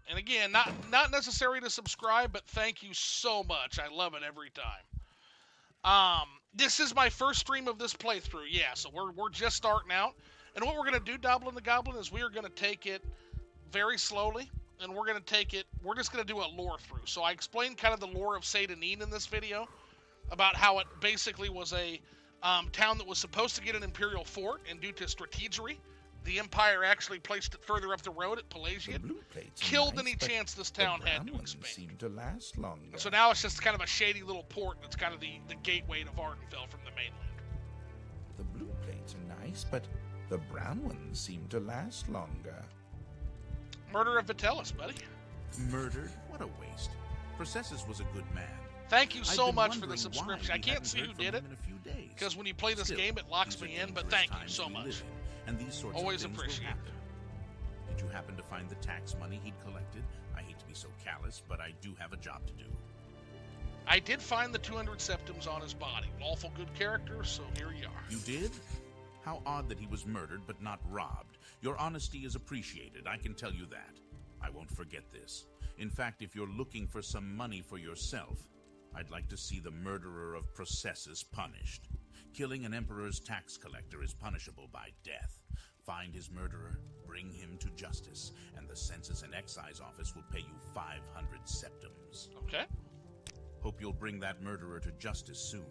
And again, not necessary to subscribe, but thank you so much. I love it every time. This is my first stream of this playthrough, yeah, so we're just starting out. And what we're going to do, Doblin the Goblin, is we are going to take it very slowly, and we're just going to do a lore through. So I explained kind of the lore of Seyda Neen in this video, about how it basically was a town that was supposed to get an Imperial fort, and due to strategery, the Empire actually placed it further up the road at Pelagian, killed any chance this town had to expand. Seemed to last longer. And so now it's just kind of a shady little port that's kind of the gateway to Vardenfell from the mainland. The blue plates are nice, but the brown ones seem to last longer. Murder of Vitellis, buddy. Murdered? What a waste. Processus was a good man. Thank you so much for the subscription. I can't see who did it, because when you play this game, it locks me in, but thank you so much. And these sorts Always of things appreciate it. Did you happen to find the tax money he'd collected? I hate to be so callous, but I do have a job to do. I did find the 200 septums on his body. Lawful good character, so here you are. You did? How odd that he was murdered but not robbed. Your honesty is appreciated, I can tell you that. I won't forget this. In fact, if you're looking for some money for yourself, I'd like to see the murderer of Processus punished. Killing an emperor's tax collector is punishable by death. Find his murderer, bring him to justice, and the Census and Excise Office will pay you 500 septums. Okay. Hope you'll bring that murderer to justice soon.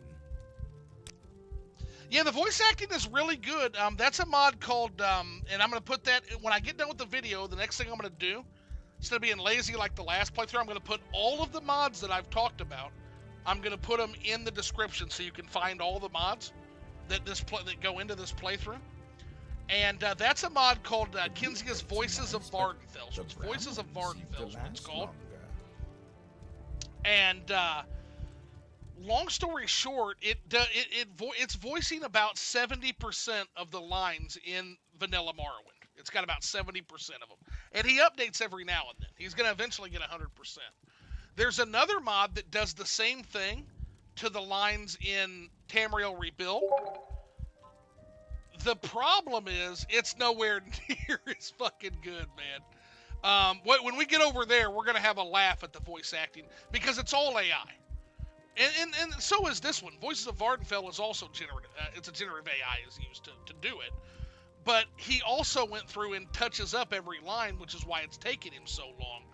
Yeah, the voice acting is really good. That's a mod called, and I'm going to put that, when I get done with the video, the next thing I'm going to do, instead of being lazy like the last playthrough, I'm going to put all of the mods that I've talked about, I'm going to put them in the description so you can find all the mods that go into this playthrough. And that's a mod called Kinzia's Voices of Vardenfell. So it's Voices of Vardenfell is what it's called. And long story short, it's voicing about 70% of the lines in Vanilla Morrowind. It's got about 70% of them. And he updates every now and then. He's going to eventually get 100%. There's another mod that does the same thing to the lines in Tamriel Rebuilt. The problem is, it's nowhere near as fucking good, man. When we get over there, we're going to have a laugh at the voice acting, because it's all AI. And so is this one. Voices of Vardenfell is also generative. It's a generative AI is used to do it. But he also went through and touches up every line, which is why it's taken him so long.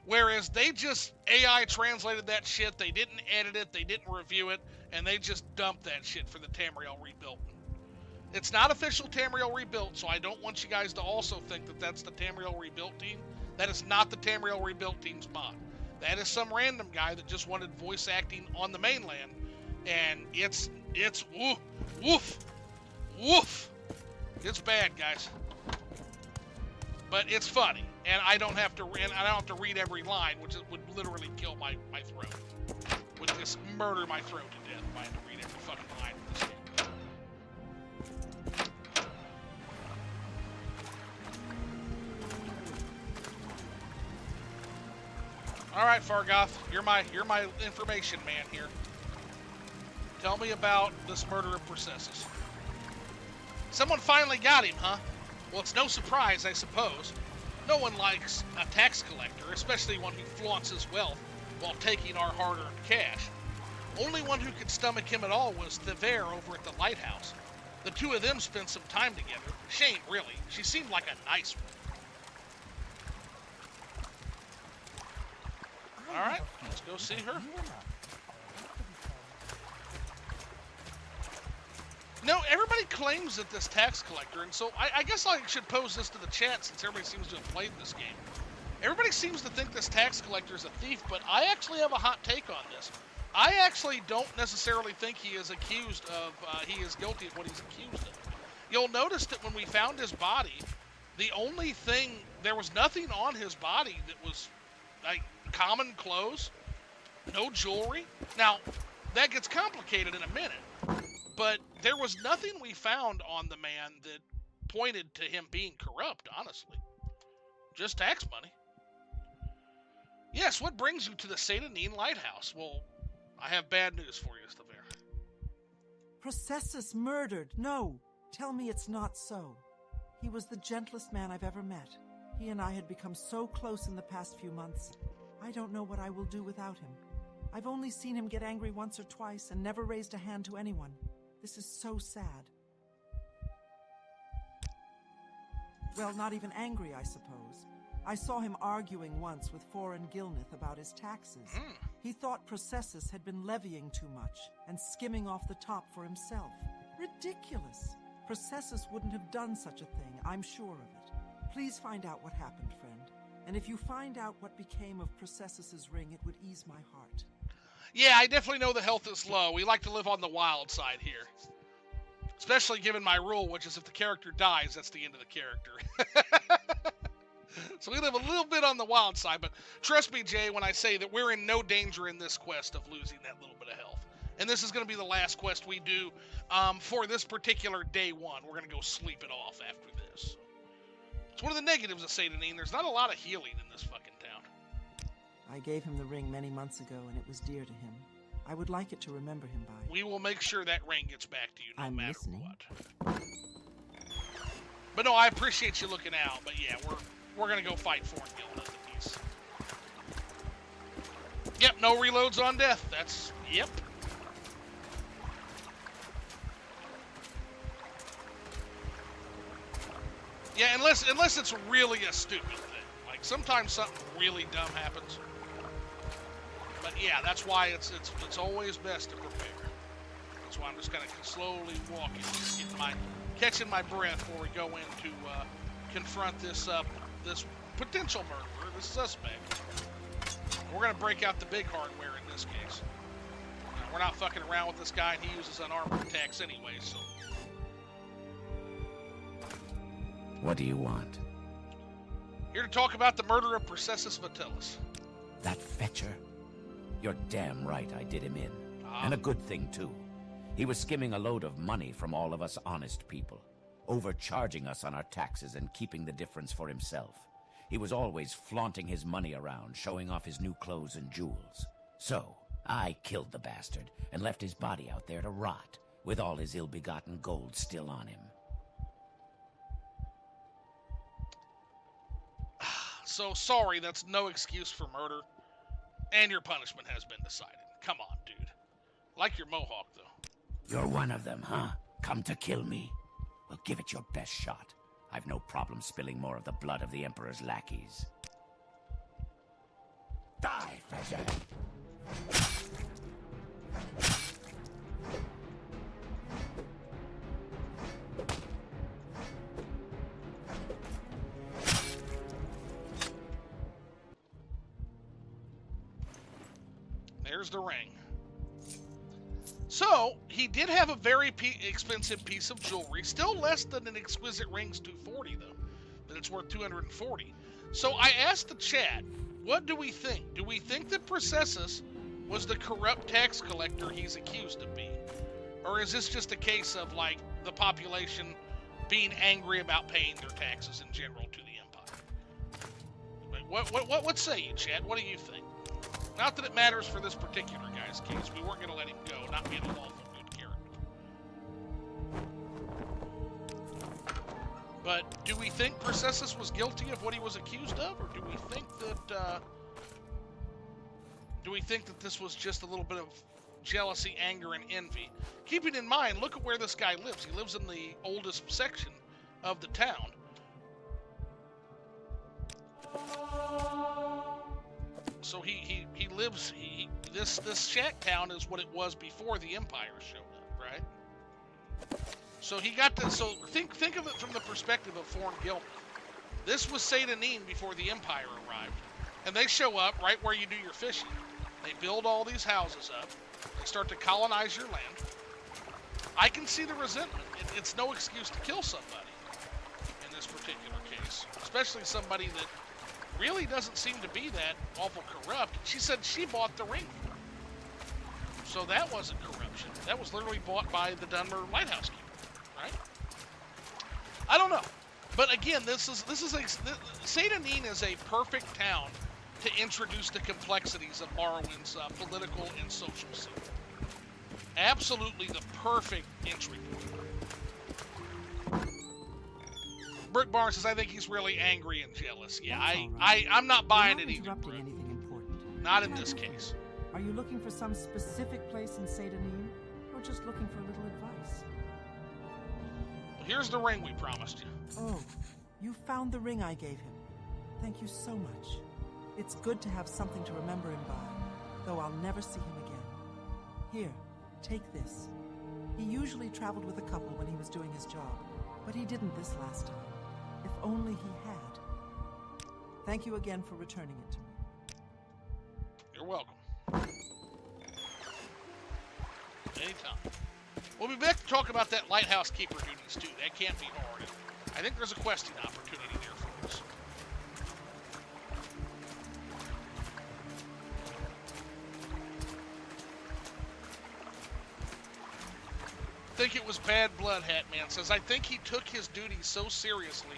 Whereas they just AI translated that shit, they didn't edit it, they didn't review it, and they just dumped that shit for the Tamriel Rebuilt. It's not official Tamriel Rebuilt, so I don't want you guys to also think that that's the Tamriel Rebuilt team. That is not the Tamriel Rebuilt team's mod. That is some random guy that just wanted voice acting on the mainland, and it's woof, woof, woof. It's bad, guys. But it's funny, and I don't have to read every line, which would literally kill my throat. Would just murder my throat to death if I had to read every fucking line of this game. All right, Fargoth, you're my information man here. Tell me about this murder of Processus. Someone finally got him, huh? Well, it's no surprise, I suppose. No one likes a tax collector, especially one who flaunts his wealth while taking our hard-earned cash. Only one who could stomach him at all was Thever over at the lighthouse. The two of them spent some time together. Shame, really. She seemed like a nice one. All right, let's go see her. No, everybody claims that this tax collector, and so I guess I should pose this to the chat since everybody seems to have played this game. Everybody seems to think this tax collector is a thief, but I actually have a hot take on this. I actually don't necessarily think he is accused of, he is guilty of what he's accused of. You'll notice that when we found his body, the only thing, there was nothing on his body that was, like, common clothes, no jewelry. Now, that gets complicated in a minute, but there was nothing we found on the man that pointed to him being corrupt, honestly. Just tax money. Yes, what brings you to the Seyda Neen Lighthouse? Well, I have bad news for you, Thever. Processus murdered. No, tell me it's not so. He was the gentlest man I've ever met. He and I had become so close in the past few months. I don't know what I will do without him. I've only seen him get angry once or twice and never raised a hand to anyone. This is so sad. Well, not even angry, I suppose. I saw him arguing once with Foreign Gilnith about his taxes. He thought Processus had been levying too much and skimming off the top for himself. Ridiculous! Processus wouldn't have done such a thing, I'm sure of it. Please find out what happened, friend. And if you find out what became of Processus's ring, it would ease my heart. Yeah, I definitely know the health is low. We like to live on the wild side here. Especially given my rule, which is if the character dies, that's the end of the character. So we live a little bit on the wild side, but trust me, Jay, when I say that we're in no danger in this quest of losing that little bit of health. And this is going to be the last quest we do for this particular day one. We're going to go sleep it off after this. So it's one of the negatives of Seyda Neen. There's not a lot of healing in this fucking town. I gave him the ring many months ago, and it was dear to him. I would like it to remember him by. We will make sure that ring gets back to you no I'm matter listening. what. But no, I appreciate you looking out. But yeah, we're gonna go fight Foreign Gilnith at least. Yep, no reloads on death. That's yep. Yeah, unless it's really a stupid thing. Like sometimes something really dumb happens. But yeah, that's why it's always best to prepare. That's why I'm just kind of slowly walking, just catching my breath before we go in to confront this this potential murderer, this suspect. We're gonna break out the big hardware in this case. We're not fucking around with this guy, and he uses unarmed attacks anyway. So. What do you want? Here to talk about the murder of Processus Vitellis. That fetcher? You're damn right I did him in. And a good thing, too. He was skimming a load of money from all of us honest people, overcharging us on our taxes and keeping the difference for himself. He was always flaunting his money around, showing off his new clothes and jewels. So, I killed the bastard and left his body out there to rot, with all his ill-begotten gold still on him. So, sorry, that's no excuse for murder. And your punishment has been decided. Come on, dude. Like your mohawk, though. You're one of them, huh? Come to kill me? Well, give it your best shot. I've no problem spilling more of the blood of the Emperor's lackeys. Die, Fetcher! There's the ring. So, he did have a very expensive piece of jewelry, still less than an exquisite ring's 240 though, but it's worth 240. So I asked the chat, what do we think? Do we think that Processus was the corrupt tax collector he's accused of being? Or is this just a case of, like, the population being angry about paying their taxes in general to the Empire? What say you, chat? What do you think? Not that it matters for this particular guy's case. We weren't going to let him go, not being a lawful good character. But do we think Processus was guilty of what he was accused of, or do we think that this was just a little bit of jealousy, anger, and envy? Keeping in mind, look at where this guy lives. He lives in the oldest section of the town. So he lives, this shack town is what it was before the Empire showed up, right? So he got to, so think of it from the perspective of foreign guild. This was Seyda Neen before the Empire arrived. And they show up right where you do your fishing. They build all these houses up. They start to colonize your land. I can see the resentment. It's no excuse to kill somebody in this particular case, especially somebody that really doesn't seem to be that awful corrupt. She said she bought the ring. So that wasn't corruption. That was literally bought by the Dunmer lighthouse keeper, right? I don't know. But again, Seyda Neen is a perfect town to introduce the complexities of Morrowind's political and social scene. Absolutely the perfect entry point. Brick Barnes says, I think he's really angry and jealous. Yeah, I'm not buying it either. Anything important. Not in this case. Are you looking for some specific place in Seyda Neen, or just looking for a little advice? Well, here's the ring we promised you. Oh, you found the ring I gave him. Thank you so much. It's good to have something to remember him by, though I'll never see him again. Here, take this. He usually traveled with a couple when he was doing his job, but he didn't this last time. If only he had. Thank you again for returning it to me. You're welcome. Anytime. We'll be back to talk about that lighthouse keeper duties too. That can't be hard. I think there's a questing opportunity there for us. I think it was Bad Blood Hat Man says, I think he took his duties so seriously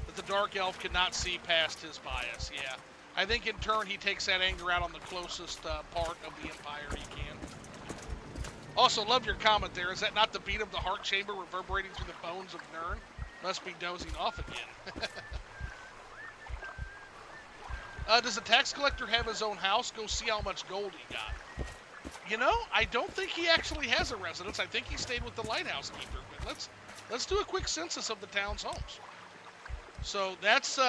that the Dark Elf could not see past his bias. Yeah. I think in turn he takes that anger out on the closest part of the Empire he can. Also, love your comment there. Is that not the beat of the heart chamber reverberating through the bones of Nern? Must be dozing off again. Does the tax collector have his own house? Go see how much gold he got. You know, I don't think he actually has a residence. I think he stayed with the lighthouse keeper. But let's do a quick census of the town's homes. So that's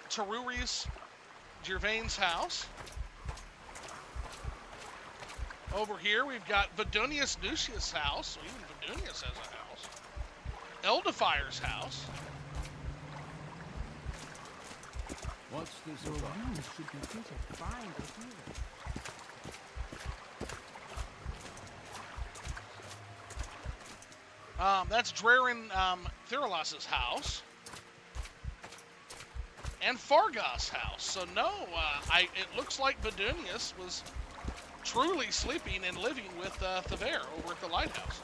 Terurius Gervain's house. Over here we've got Vidunius Nucius' house. So even Vidunius has a house. Eldefire's house. What's this Your about? rooms should be fitted fine to hear. That's Draren Theralos' house. And Fargas' house. So no, it looks like Vidunius was truly sleeping and living with Thaver over at the lighthouse.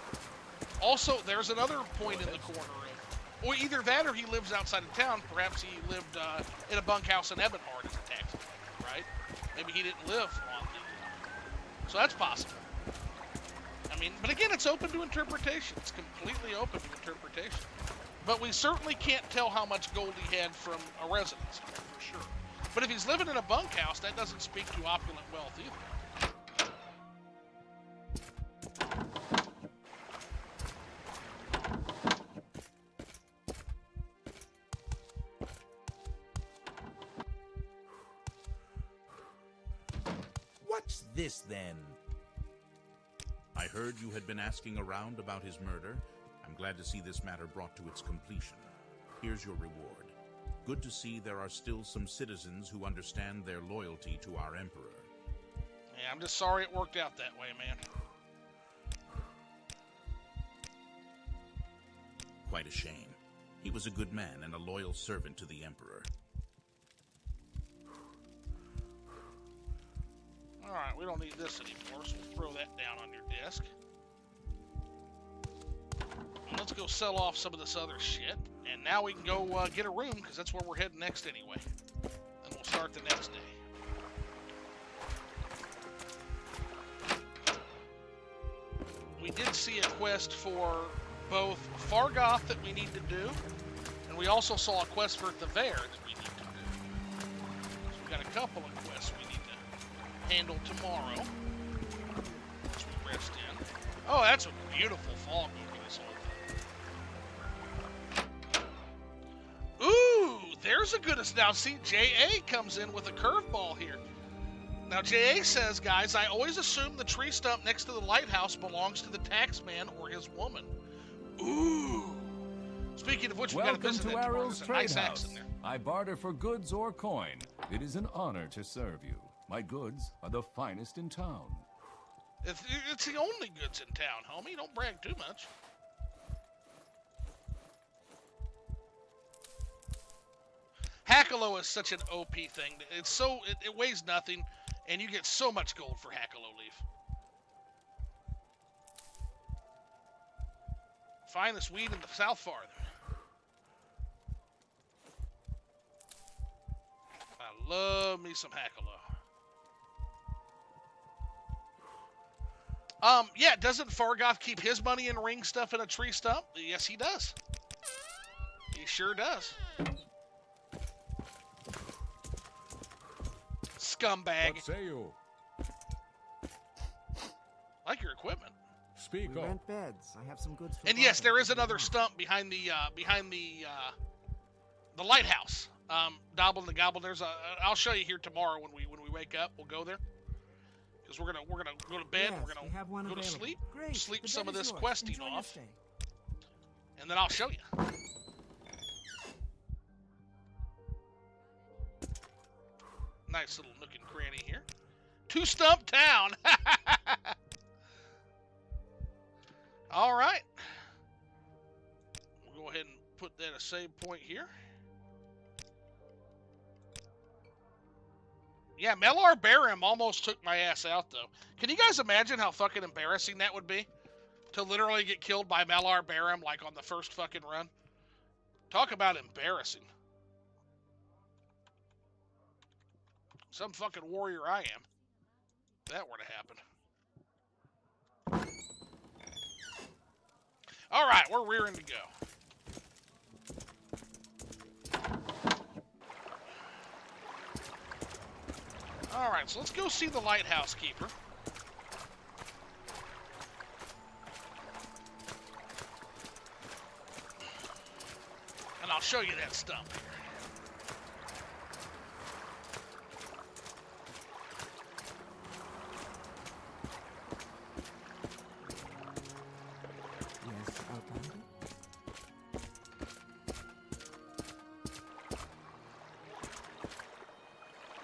Also, there's another point in the corner of, or either that or he lives outside of town. Perhaps he lived in a bunkhouse in Ebonheart as a tax collector, right? Maybe he didn't live on the... so that's possible. I mean, but again, it's open to interpretation. It's completely open to interpretation. But we certainly can't tell how much gold he had from a residence, for sure. But if he's living in a bunkhouse, that doesn't speak to opulent wealth either. What's this, then? I heard you had been asking around about his murder. I'm glad to see this matter brought to its completion. Here's your reward. Good to see there are still some citizens who understand their loyalty to our Emperor. Yeah, I'm just sorry it worked out that way, man. quite a shame. He was a good man and a loyal servant to the Emperor. Alright, we don't need this anymore, so we'll throw that down on your desk. And let's go sell off some of this other shit. And now we can go get a room, because that's where we're heading next anyway. And we'll start the next day. We did see a quest for both Fargoth that we need to do, and we also saw a quest for Thever that we need to do. So we got a couple of quests we need to handle tomorrow as we rest in. Oh, that's a beautiful fog over this whole thing. Ooh, there's a good... Now, see, J.A. comes in with a curveball here. Now, J.A. says, guys, I always assume the tree stump next to the lighthouse belongs to the taxman or his woman. Ooh. Speaking of which, we got to visit that tomorrow. There's a nice axe in there. I barter for goods or coin. It is an honor to serve you. My goods are the finest in town. It's the only goods in town, homie. Don't brag too much. Hackalo is such an OP thing. It's so it weighs nothing, and you get so much gold for Hackalo leaf. Finest weed in the South Farthing. I love me some Hackalo. Yeah, doesn't Fargoth keep his money in ring stuff in a tree stump? Yes, he does. He sure does. Scumbag. What say you? Like your equipment. Speak we up. rent beds. I have some goods for And yes, there is another stump behind the lighthouse. Dobble and the Gobble. There's a. I'll show you here tomorrow when we wake up. We'll go there because we're gonna go to bed. Yes, we're gonna have one go to available. sleep. Great. Sleep The some bed of is this yours. questing Enjoy your off, stay. and then I'll show you. Nice little nook and cranny here. Two Stump Town. All right. We'll go ahead and put that a save point here. Yeah, Melar Barum almost took my ass out, though. Can you guys imagine how fucking embarrassing that would be? To literally get killed by Melar Barum, like, on the first fucking run? Talk about embarrassing. Some fucking warrior I am. If that were to happen. Alright, we're rearing to go. Alright, so let's go see the lighthouse keeper. And I'll show you that stump here. Yes, Outlander.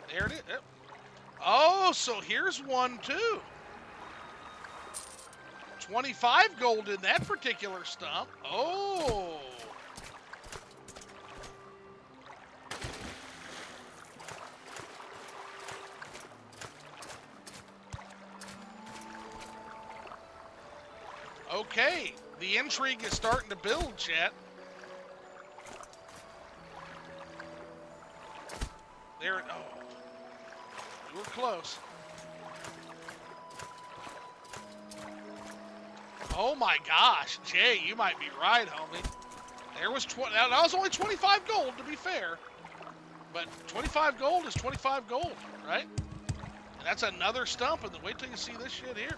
There it is. Yep. Oh, so here's one too. 25 gold in that particular stump. Oh. Okay, the intrigue is starting to build, chat. There it, oh. We were close. Oh my gosh, Jay, you might be right, homie. There was that was only 25 gold, to be fair. But 25 gold is 25 gold, right? And that's another stump, and then wait till you see this shit here.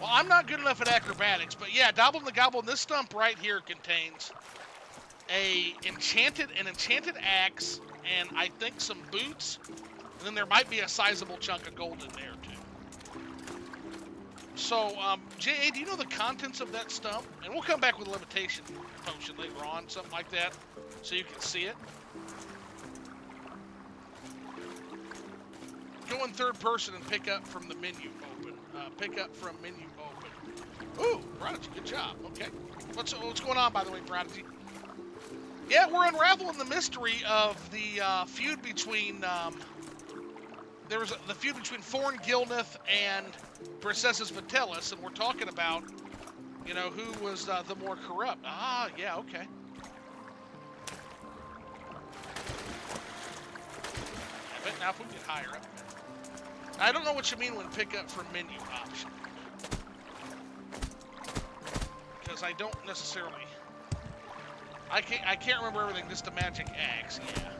Well, I'm not good enough at acrobatics, but yeah, Dobble and the Gobble, this stump right here contains an enchanted axe, and I think some boots, and then there might be a sizable chunk of gold in there too. So, J.A., do you know the contents of that stump? And we'll come back with a limitation potion later on, something like that, so you can see it. Go in third person and pick up from the menu open. Pick up from menu open. Ooh, Prodigy, good job. Okay. What's going on, by the way, Prodigy? Yeah, we're unraveling the mystery of the feud between, there was the feud between Thorn Gilneth and Princesses Vitellis, and we're talking about, you know, who was the more corrupt. Ah, yeah, okay. I bet now if we get higher up. I don't know what you mean when pick up from menu option. Because I don't necessarily... I can't remember everything, just a magic axe, yeah.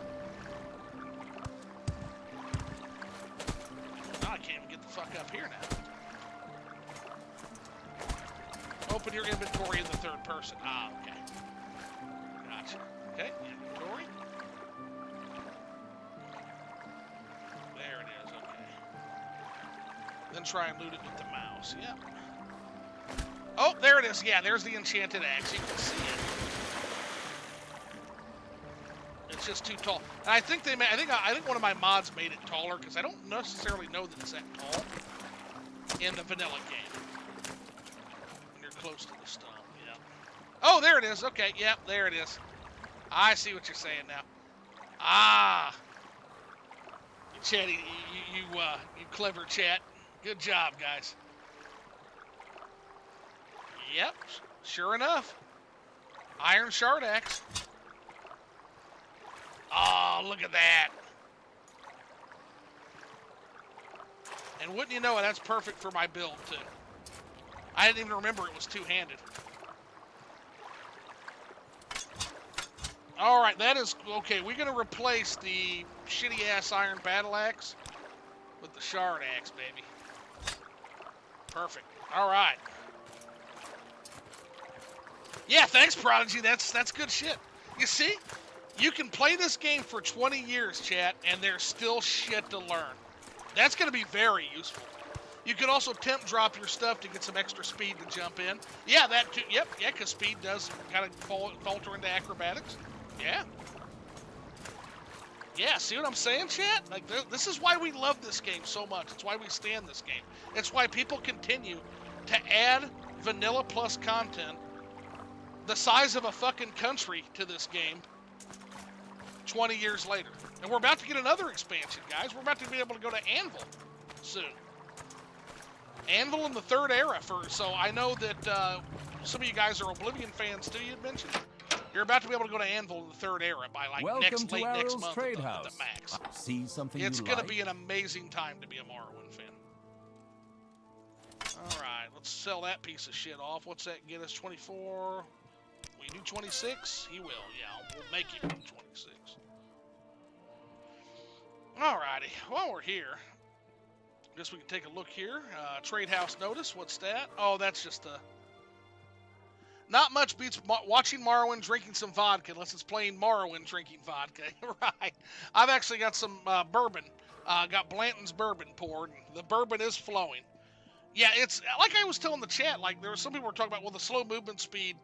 Now I can't even get the fuck up here now. Open your inventory in the third person. Ah, okay. Gotcha. Okay, inventory. There it is, okay. Then try and loot it with the mouse, yep. Oh, there it is, yeah, there's the enchanted axe, you can see it. It's just too tall. And I think I think one of my mods made it taller because I don't necessarily know that it's that tall in the vanilla game. When you're close to the stone, yeah. Oh, there it is. Okay, yep, there it is. I see what you're saying now. Ah, Chatty, you clever chat. Good job, guys. Yep, sure enough. Iron shard axe. Oh, look at that. And wouldn't you know it, that's perfect for my build, too. I didn't even remember it was two-handed. All right, that is... Okay, we're going to replace the shitty-ass iron battle axe with the shard axe, baby. Perfect. All right. Yeah, thanks, Prodigy. That's good shit. You see? You can play this game for 20 years, chat, and there's still shit to learn. That's going to be very useful. You could also temp drop your stuff to get some extra speed to jump in. Yeah, that too. Yep, yeah, because speed does kind of falter into acrobatics. Yeah. Yeah, see what I'm saying, chat? Like, this is why we love this game so much. It's why we stand this game. It's why people continue to add vanilla plus content the size of a fucking country to this game 20 years later. And we're about to get another expansion, guys. We're about to be able to go to Anvil soon. Anvil in the third era. So I know that some of you guys are Oblivion fans too, you'd mentioned. You're about to be able to go to Anvil in the third era by like late next month Trade at House. the max. See something It's you going to like? be an amazing time to be a Morrowind fan. All right, let's sell that piece of shit off. What's that get us? 24. We do 26? He will, yeah. We'll make it 26. Alrighty, while we're here, I guess we can take a look here. Trade house notice, what's that? Oh, that's just a... Not much beats watching Morrowind drinking some vodka, unless it's playing Morrowind drinking vodka. Right. I've actually got some bourbon. Got Blanton's bourbon poured. The bourbon is flowing. Yeah, it's like I was telling the chat, like there were some people were talking about, well, the slow movement speed,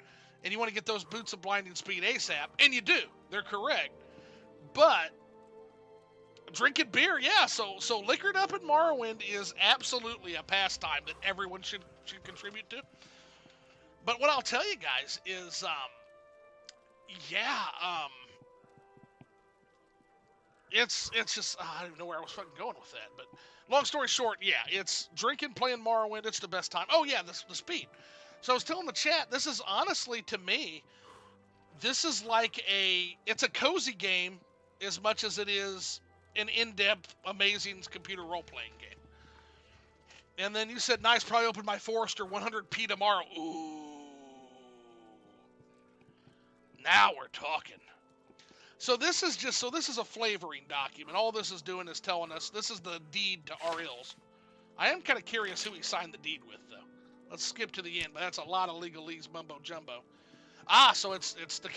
and you want to get those boots of blinding speed ASAP, and you do. They're correct. But drinking beer, yeah, so liquored up in Morrowind is absolutely a pastime that everyone should contribute to. But what I'll tell you guys is, it's just, I don't even know where I was fucking going with that, but long story short, yeah, it's drinking, playing Morrowind, it's the best time. Oh yeah, the speed. So I was telling the chat, this is honestly, to me, this is like it's a cozy game as much as it is an in-depth, amazing computer role-playing game. And then you said, nice, probably open my Forester 100p tomorrow. Ooh. Now we're talking. So this is a flavoring document. All this is doing is telling us this is the deed to our ills. I am kind of curious who he signed the deed with, though. Let's skip to the end, but that's a lot of legalese mumbo jumbo. So it's the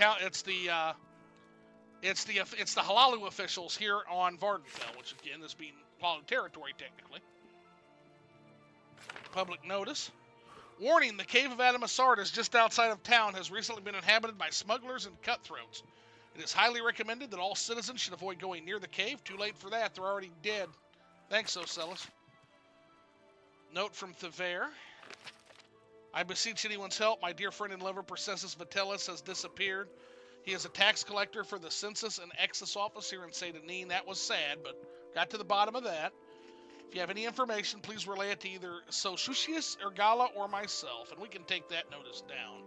Halalu officials here on Vardenfell, which again is being Halalu territory technically. Public notice. Warning, the Cave of Adamasartas just outside of town has recently been inhabited by smugglers and cutthroats. It is highly recommended that all citizens should avoid going near the cave. Too late for that, they're already dead. Thanks, Ocellus. Note from Thever. I beseech anyone's help. My dear friend and lover, Processus Vitellis, has disappeared. He is a tax collector for the Census and Excess Office here in Seyda Neen. That was sad, but got to the bottom of that. If you have any information, please relay it to either Sosucius, Ergala, or myself, and we can take that notice down.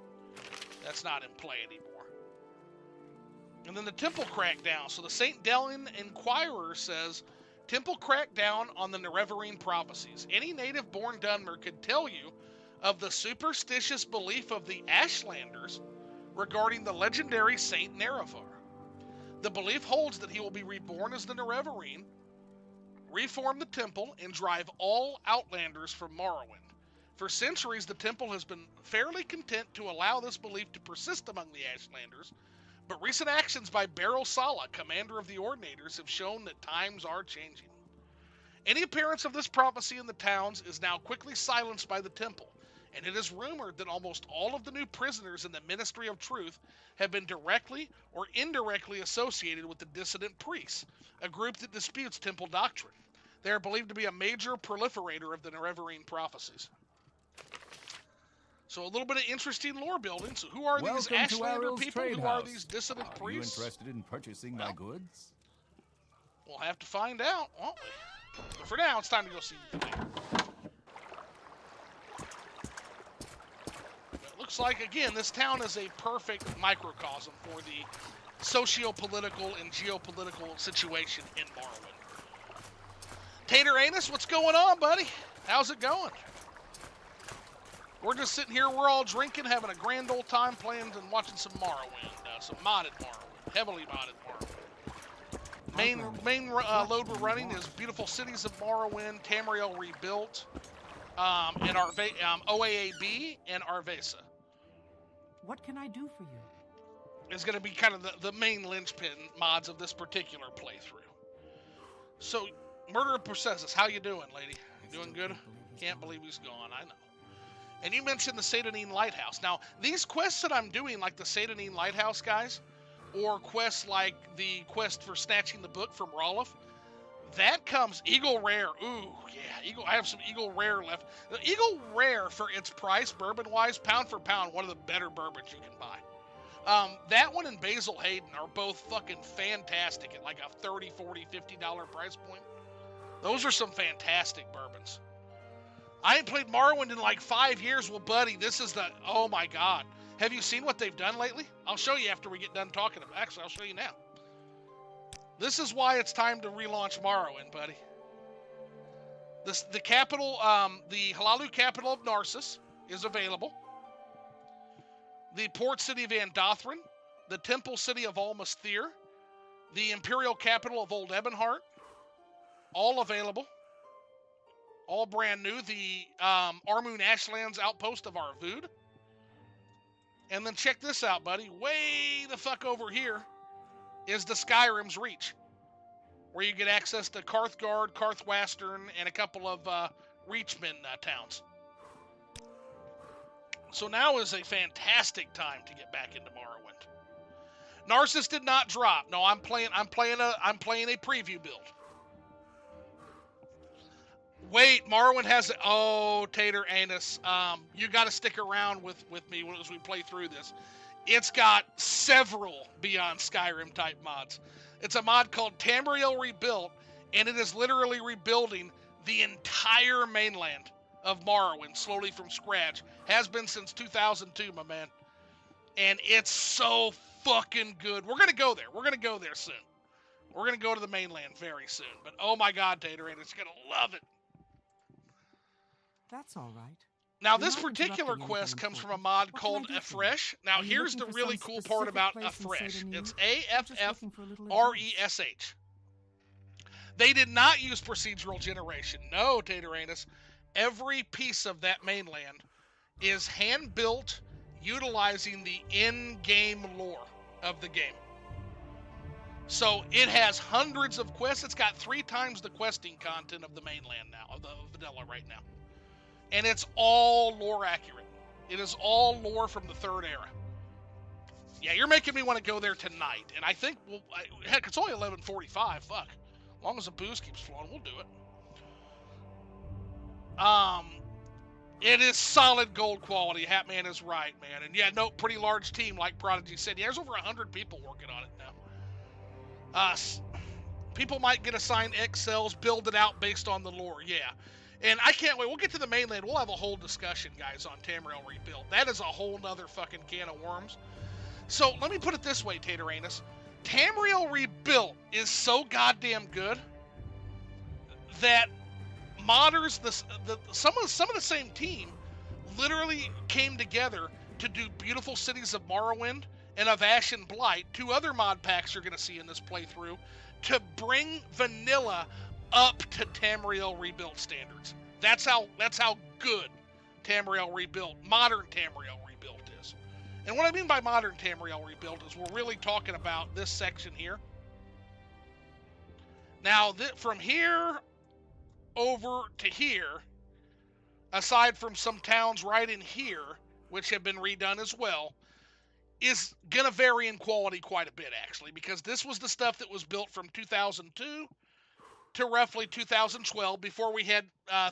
That's not in play anymore. And then the Temple crackdown. So the St. Delian Inquirer says, Temple crackdown on the Nerevarine prophecies. Any native-born Dunmer could tell you of the superstitious belief of the Ashlanders regarding the legendary Saint Nerevar. The belief holds that he will be reborn as the Nerevarine, reform the temple, and drive all Outlanders from Morrowind. For centuries, the temple has been fairly content to allow this belief to persist among the Ashlanders, but recent actions by Beryl Sala, commander of the Ordinators, have shown that times are changing. Any appearance of this prophecy in the towns is now quickly silenced by the temple, and it is rumored that almost all of the new prisoners in the Ministry of Truth have been directly or indirectly associated with the dissident priests, a group that disputes temple doctrine. They are believed to be a major proliferator of the Nerevarine prophecies. So a little bit of interesting lore building. So who are these Ashlander people? Who are these dissident priests? Are you interested in purchasing my goods? We'll have to find out, won't we? But for now, it's time to go see the thing. Looks like, again, this town is a perfect microcosm for the socio-political and geopolitical situation in Morrowind. Tater Anus, what's going on, buddy? How's it going? We're just sitting here, we're all drinking, having a grand old time playing and watching some Morrowind, some modded Morrowind, heavily modded Morrowind. Main load we're running is Beautiful Cities of Morrowind, Tamriel Rebuilt, and OAAB, and Arvessa. What can I do for you? Is going to be kind of the main linchpin mods of this particular playthrough. So, Murderer Processus, how you doing, lady? You doing good? Can't believe he's gone, I know. And you mentioned the Seyda Neen Lighthouse. Now, these quests that I'm doing, like the Seyda Neen Lighthouse guys, or quests like the quest for snatching the book from Rolliff, that comes Eagle Rare. Ooh, yeah, I have some Eagle Rare left. The Eagle Rare, for its price, bourbon-wise, pound for pound, one of the better bourbons you can buy. That one and Basil Hayden are both fucking fantastic at like a $30, $40, $50 price point. Those are some fantastic bourbons. I ain't played Morrowind in like 5 years. Well, buddy, this is oh my God. Have you seen what they've done lately? I'll show you after we get done talking about it. Actually, I'll show you now. This is why it's time to relaunch Morrowind, buddy. The capital, the Hlaalu capital of Narcissus is available. The port city of Andothran, the temple city of Almasthir, the imperial capital of Old Ebonheart, all available. All brand new. The Armoon Ashlands outpost of Arvud. And then check this out, buddy. Way the fuck over here is the Skyrim's Reach, where you get access to Karthgard, Karthwastern, and a couple of Reachmen towns. So now is a fantastic time to get back into Morrowind. Narcissus did not drop. No, I'm playing a preview build. Wait, Morrowind has it. Oh, Tater Anus. You got to stick around with me as we play through this. It's got several Beyond Skyrim type mods. It's a mod called Tamriel Rebuilt, and it is literally rebuilding the entire mainland of Morrowind slowly from scratch. Has been since 2002, my man. And it's so fucking good. We're going to go there. We're going to go there soon. We're going to go to the mainland very soon. But oh my God, Tater Anus, you're going to love it. That's all right. Now, this particular quest comes from a mod called Afresh. Now, here's the really cool part about Afresh. It's A-F-F-R-E-S-H. They did not use procedural generation. No, Tater Anus. Every piece of that mainland is hand-built, utilizing the in-game lore of the game. So, it has hundreds of quests. It's got 3 times the questing content of the mainland now, of the vanilla right now. And it's all lore accurate. It is all lore from the 3rd era. Yeah, you're making me want to go there tonight. And I think, heck, it's only 11:45. Fuck. As long as the booze keeps flowing, we'll do it. It is solid gold quality. Hatman is right, man. And yeah, no, pretty large team, like Prodigy said. Yeah, there's over 100 people working on it now. People might get assigned X-Cells, build it out based on the lore, yeah. And I can't wait. We'll get to the mainland. We'll have a whole discussion, guys, on Tamriel Rebuilt. That is a whole nother fucking can of worms. So let me put it this way, Tataranus. Tamriel Rebuilt is so goddamn good that modders, some of the same team, literally came together to do Beautiful Cities of Morrowind and of Ash and Blight, 2 other mod packs you're going to see in this playthrough, to bring vanilla up to Tamriel Rebuilt standards. That's how good Tamriel Rebuilt, modern Tamriel Rebuilt is. And what I mean by modern Tamriel Rebuilt is we're really talking about this section here. Now, from here over to here, aside from some towns right in here, which have been redone as well, is going to vary in quality quite a bit, actually, because this was the stuff that was built from 2002 to roughly 2012, before we had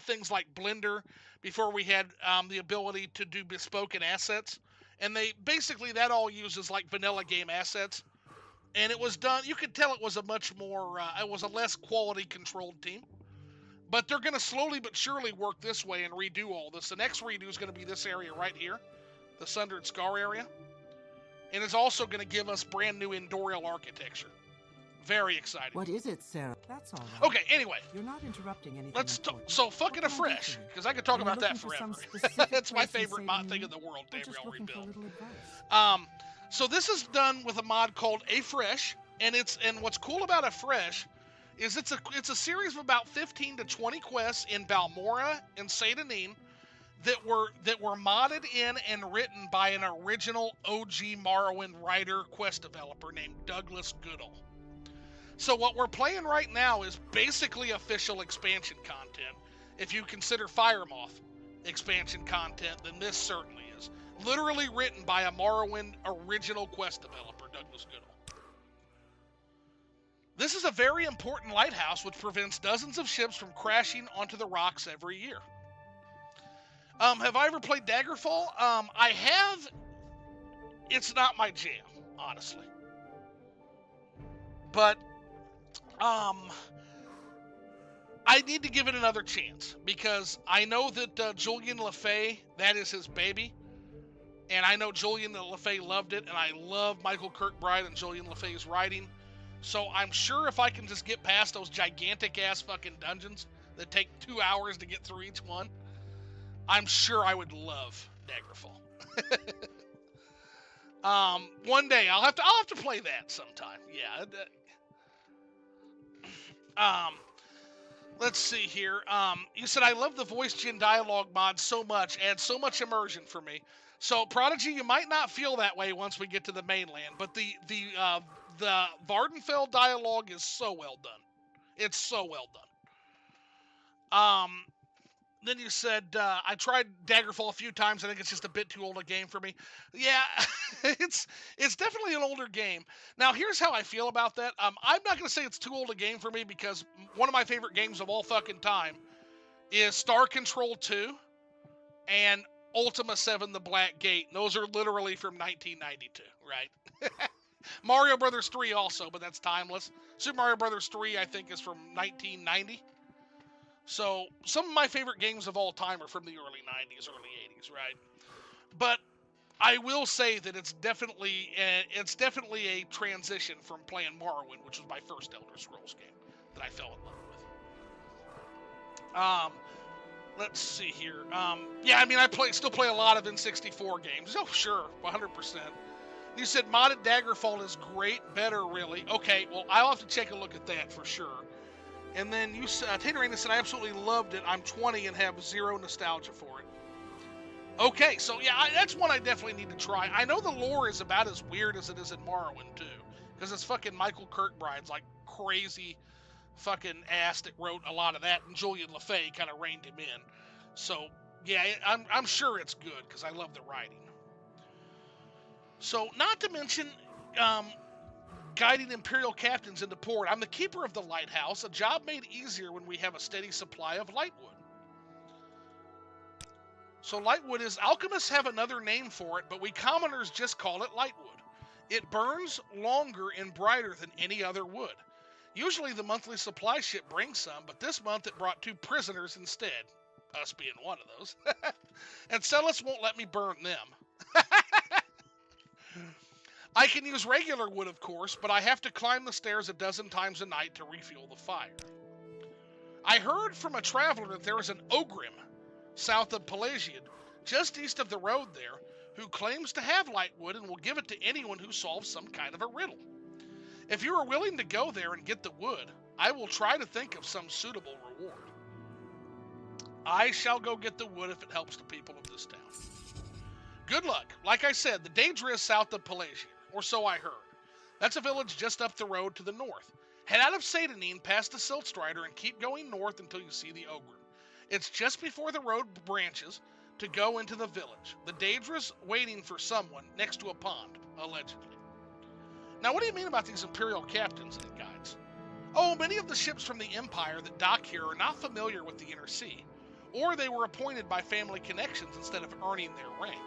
things like Blender, before we had the ability to do bespoke and assets. And basically that all uses like vanilla game assets. And it was done, you could tell it was a much more, it was a less quality controlled team. But they're going to slowly but surely work this way and redo all this. The next redo is going to be this area right here, the Sundered Scar area. And it's also going to give us brand new Endorial architecture. Very exciting. What is it, Sarah? That's all right. Okay, anyway. You're not interrupting anything. Let's talk. So, fucking afresh, because I could talk about that forever. It's my favorite mod thing in the world, Tamriel Rebuilt. So this is done with a mod called Afresh, and what's cool about Afresh is it's a series of about 15 to 20 quests in Balmora and Seyda Neen that were modded in and written by an original OG Morrowind writer quest developer named Douglas Goodall. So what we're playing right now is basically official expansion content. If you consider Firemoth expansion content, then this certainly is. Literally written by a Morrowind original quest developer, Douglas Goodall. This is a very important lighthouse which prevents dozens of ships from crashing onto the rocks every year. Have I ever played Daggerfall? I have. It's not my jam, honestly. But I need to give it another chance, because I know that Julian LaFay, that is his baby, and I know Julian LaFay loved it, and I love Michael Kirkbride and Julian LaFay's writing, so I'm sure if I can just get past those gigantic-ass fucking dungeons that take 2 hours to get through each one, I'm sure I would love Daggerfall. One day I'll have to play that sometime. Yeah. Let's see here. You said, I love the voice gen dialogue mod so much, adds so much immersion for me. So Prodigy, you might not feel that way once we get to the mainland, but the Vardenfell dialogue is so well done. It's so well done. Then you said, I tried Daggerfall a few times. I think it's just a bit too old a game for me. Yeah, it's definitely an older game. Now, here's how I feel about that. I'm not going to say it's too old a game for me, because one of my favorite games of all fucking time is Star Control 2 and Ultima 7 The Black Gate. Those are literally from 1992, right? Mario Brothers 3 also, but that's timeless. Super Mario Brothers 3, I think, is from 1990. So, some of my favorite games of all time are from the early 90s, early 80s, right? But I will say that it's definitely a transition from playing Morrowind, which was my first Elder Scrolls game that I fell in love with. Let's see here. Yeah, I mean, still play a lot of N64 games. Oh, sure, 100%. You said modded Daggerfall is great, better, really. Okay, well, I'll have to take a look at that for sure. And then you said, Taterina said, I absolutely loved it. I'm 20 and have zero nostalgia for it. Okay, so yeah, that's one I definitely need to try. I know the lore is about as weird as it is in Morrowind, too. Because it's fucking Michael Kirkbride's, like, crazy fucking ass that wrote a lot of that. And Julian LaFay kind of reined him in. So, yeah, I'm sure it's good, because I love the writing. So, not to mention... guiding Imperial captains into port. I'm the keeper of the lighthouse, a job made easier when we have a steady supply of lightwood. So lightwood is, alchemists have another name for it, but we commoners just call it lightwood. It burns longer and brighter than any other wood. Usually the monthly supply ship brings some, but this month it brought 2 prisoners instead, us being one of those. And Celis won't let me burn them. I can use regular wood, of course, but I have to climb the stairs a dozen times a night to refuel the fire. I heard from a traveler that there is an Ogrim, south of Pelagiad, just east of the road there, who claims to have lightwood and will give it to anyone who solves some kind of a riddle. If you are willing to go there and get the wood, I will try to think of some suitable reward. I shall go get the wood if it helps the people of this town. Good luck. Like I said, the Daedra is south of Pelagiad, or so I heard. That's a village just up the road to the north. Head out of Seyda, Neen, past the Silt Strider, and keep going north until you see the Ogre. It's just before the road branches to go into the village. The Daedra's waiting for someone next to a pond, allegedly. Now, what do you mean about these Imperial captains and guides? Oh, many of the ships from the Empire that dock here are not familiar with the Inner Sea, or they were appointed by family connections instead of earning their rank.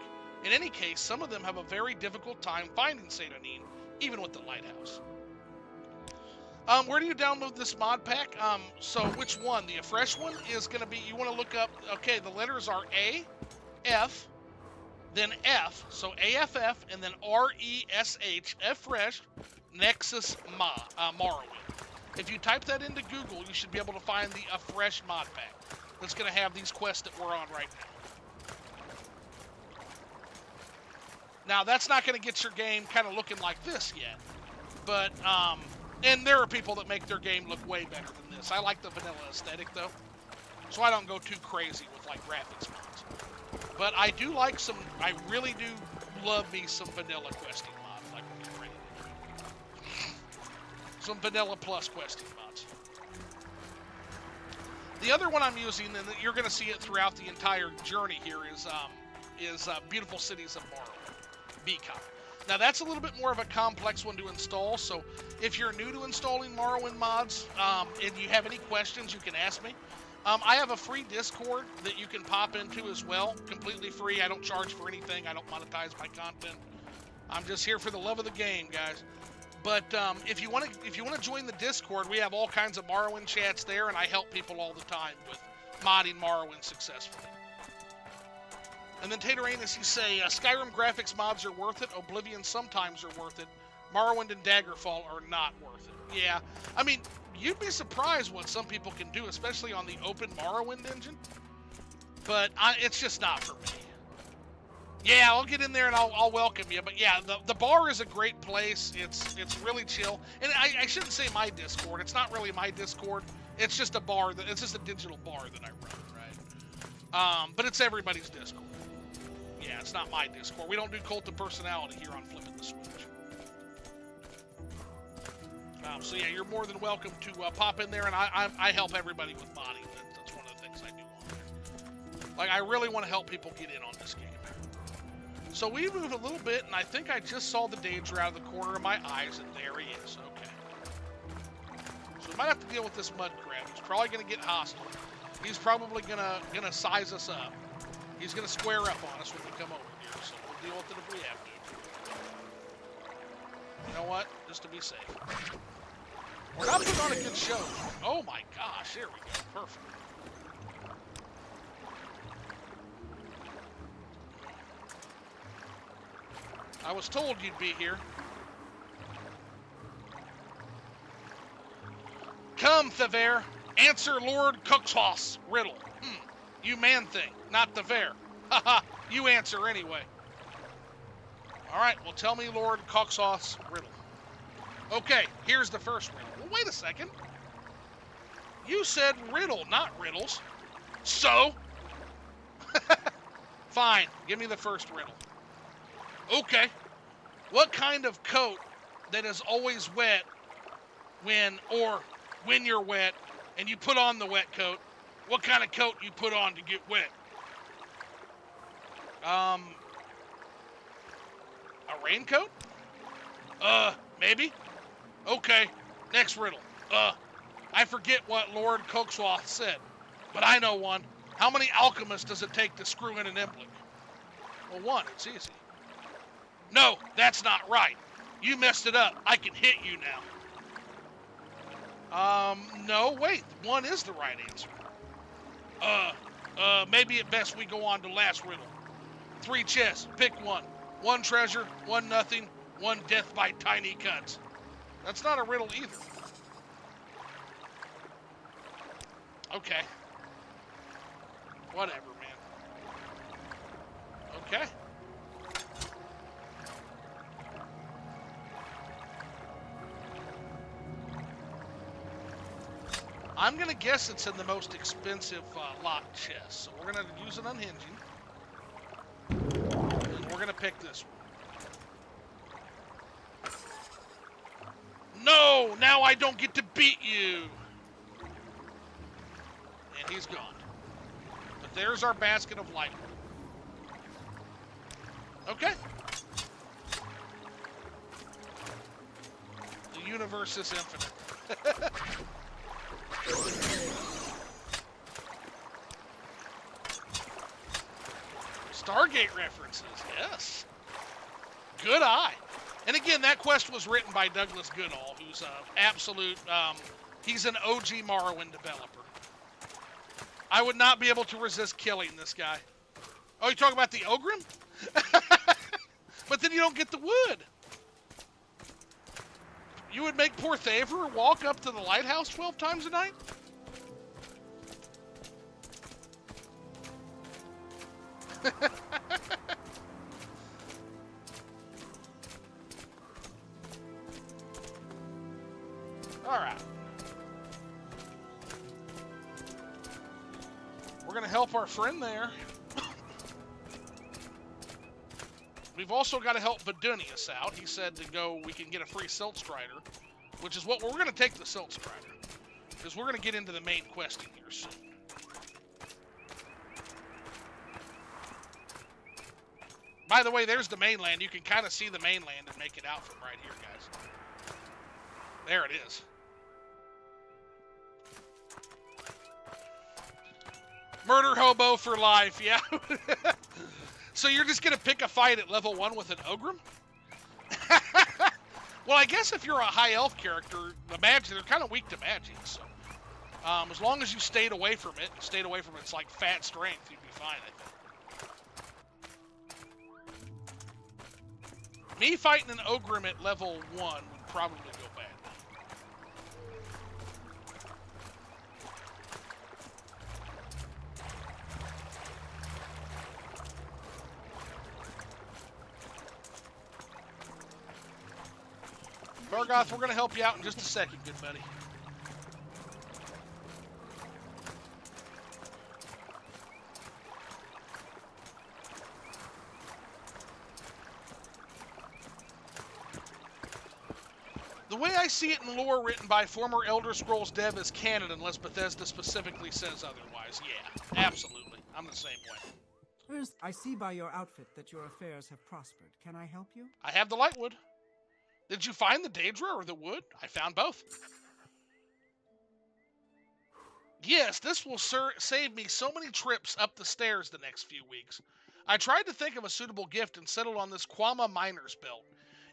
In any case, some of them have a very difficult time finding Seyda, Neen, even with the lighthouse. Where do you download this mod pack? So which one? The fresh one is going to be, you want to look up, okay, the letters are A, F, then F, so AFF, and then RESH, F-Fresh, Nexus Morrowind. If you type that into Google, you should be able to find the fresh mod pack that's going to have these quests that we're on right now. Now, that's not going to get your game kind of looking like this yet, but, and there are people that make their game look way better than this. I like the vanilla aesthetic, though, so I don't go too crazy with, like, graphics mods. But I do like some, I really do love me some vanilla questing mods, like we're getting ready to do. Some vanilla plus questing mods. The other one I'm using, and you're going to see it throughout the entire journey here, is Beautiful Cities of Morrowind, BCom. Now that's a little bit more of a complex one to install, so if you're new to installing Morrowind mods, and you have any questions, you can ask me. I have a free Discord that you can pop into as well, completely free. I don't charge for anything. I don't monetize my content. I'm just here for the love of the game, guys. But if you want to join the Discord, we have all kinds of Morrowind chats there, and I help people all the time with modding Morrowind successfully. And then Tateranus, you say, Skyrim graphics mods are worth it, Oblivion sometimes are worth it, Morrowind and Daggerfall are not worth it. Yeah, I mean, you'd be surprised what some people can do, especially on the open Morrowind engine, but it's just not for me. Yeah, I'll get in there and I'll welcome you, but yeah, the bar is a great place. It's really chill, and I shouldn't say my Discord. It's not really my Discord. It's just a bar. It's just a digital bar that I run, right? But it's everybody's Discord. Yeah, it's not my Discord. We don't do Cult of Personality here on FlippingTheS'Wit. So yeah, you're more than welcome to pop in there, and I help everybody with modding. That's one of the things I do on there. Like, I really want to help people get in on this game. So we move a little bit, and I think I just saw the Daedra out of the corner of my eyes, and there he is. Okay. So we might have to deal with this mud crab. He's probably going to get hostile. He's probably gonna size us up. He's going to square up on us when we come over here, so we'll deal with it if we have to. You know what? Just to be safe. We're not putting on a good show. Oh my gosh, there we go. Perfect. I was told you'd be here. Come, Thever. Answer Lord Coxhaus' riddle. You man thing, not Thever. Haha, you answer anyway. Alright, well tell me Lord Coxhaus' riddle. Okay, here's the first riddle. Well, wait a second. You said riddle, not riddles. So? Fine, give me the first riddle. Okay. What kind of coat that is always wet when you're wet and you put on the wet coat, what kind of coat you put on to get wet? A raincoat? Maybe? Okay, next riddle. I forget what Lord Coxhaus said, but I know one. How many alchemists does it take to screw in an emblem? Well, 1. It's easy. No, that's not right. You messed it up. I can hit you now. No, wait. 1 is the right answer. Maybe at best we go on to last riddle. 3 chests. Pick 1. 1 treasure, 1 nothing, 1 death by tiny cuts. That's not a riddle either. Okay. Whatever, man. Okay. I'm going to guess it's in the most expensive lock chest. So we're going to use an unhinging. And we're going to pick this one. No! Now I don't get to beat you! And he's gone. But there's our basket of light. Okay. The universe is infinite. Stargate references, yes. Good eye. And again, that quest was written by Douglas Goodall, who's absolute, he's an OG Morrowind developer. I would not be able to resist killing this guy. Oh, you talking about the Ogrim? But then you don't get the wood. You would make poor Thaver walk up to the lighthouse 12 times a night? Alright. We're going to help our friend there. We've also got to help Vidunius out. He said to go, we can get a free Silt Strider, which is what we're going to take the Silt Strider, because we're going to get into the main questing here soon. By the way, there's the mainland. You can kind of see the mainland and make it out from right here, guys. There it is. Murder hobo for life, yeah. So you're just going to pick a fight at level 1 with an Ogrim? Well, I guess if you're a high elf character, the magic, they're kind of weak to magic, so. As long as you stayed away from its like fat strength, you'd be fine, I think. Me fighting an Ogrim at level 1 would probably go bad. Vargoth, we're going to help you out in just a second, good buddy. The way I see it in lore written by former Elder Scrolls dev is canon unless Bethesda specifically says otherwise. Yeah, absolutely. I'm the same way. I see by your outfit that your affairs have prospered. Can I help you? I have the Lightwood. Did you find the Daedra or the wood? I found both. Yes, this will save me so many trips up the stairs the next few weeks. I tried to think of a suitable gift and settled on this Quama Miner's Belt.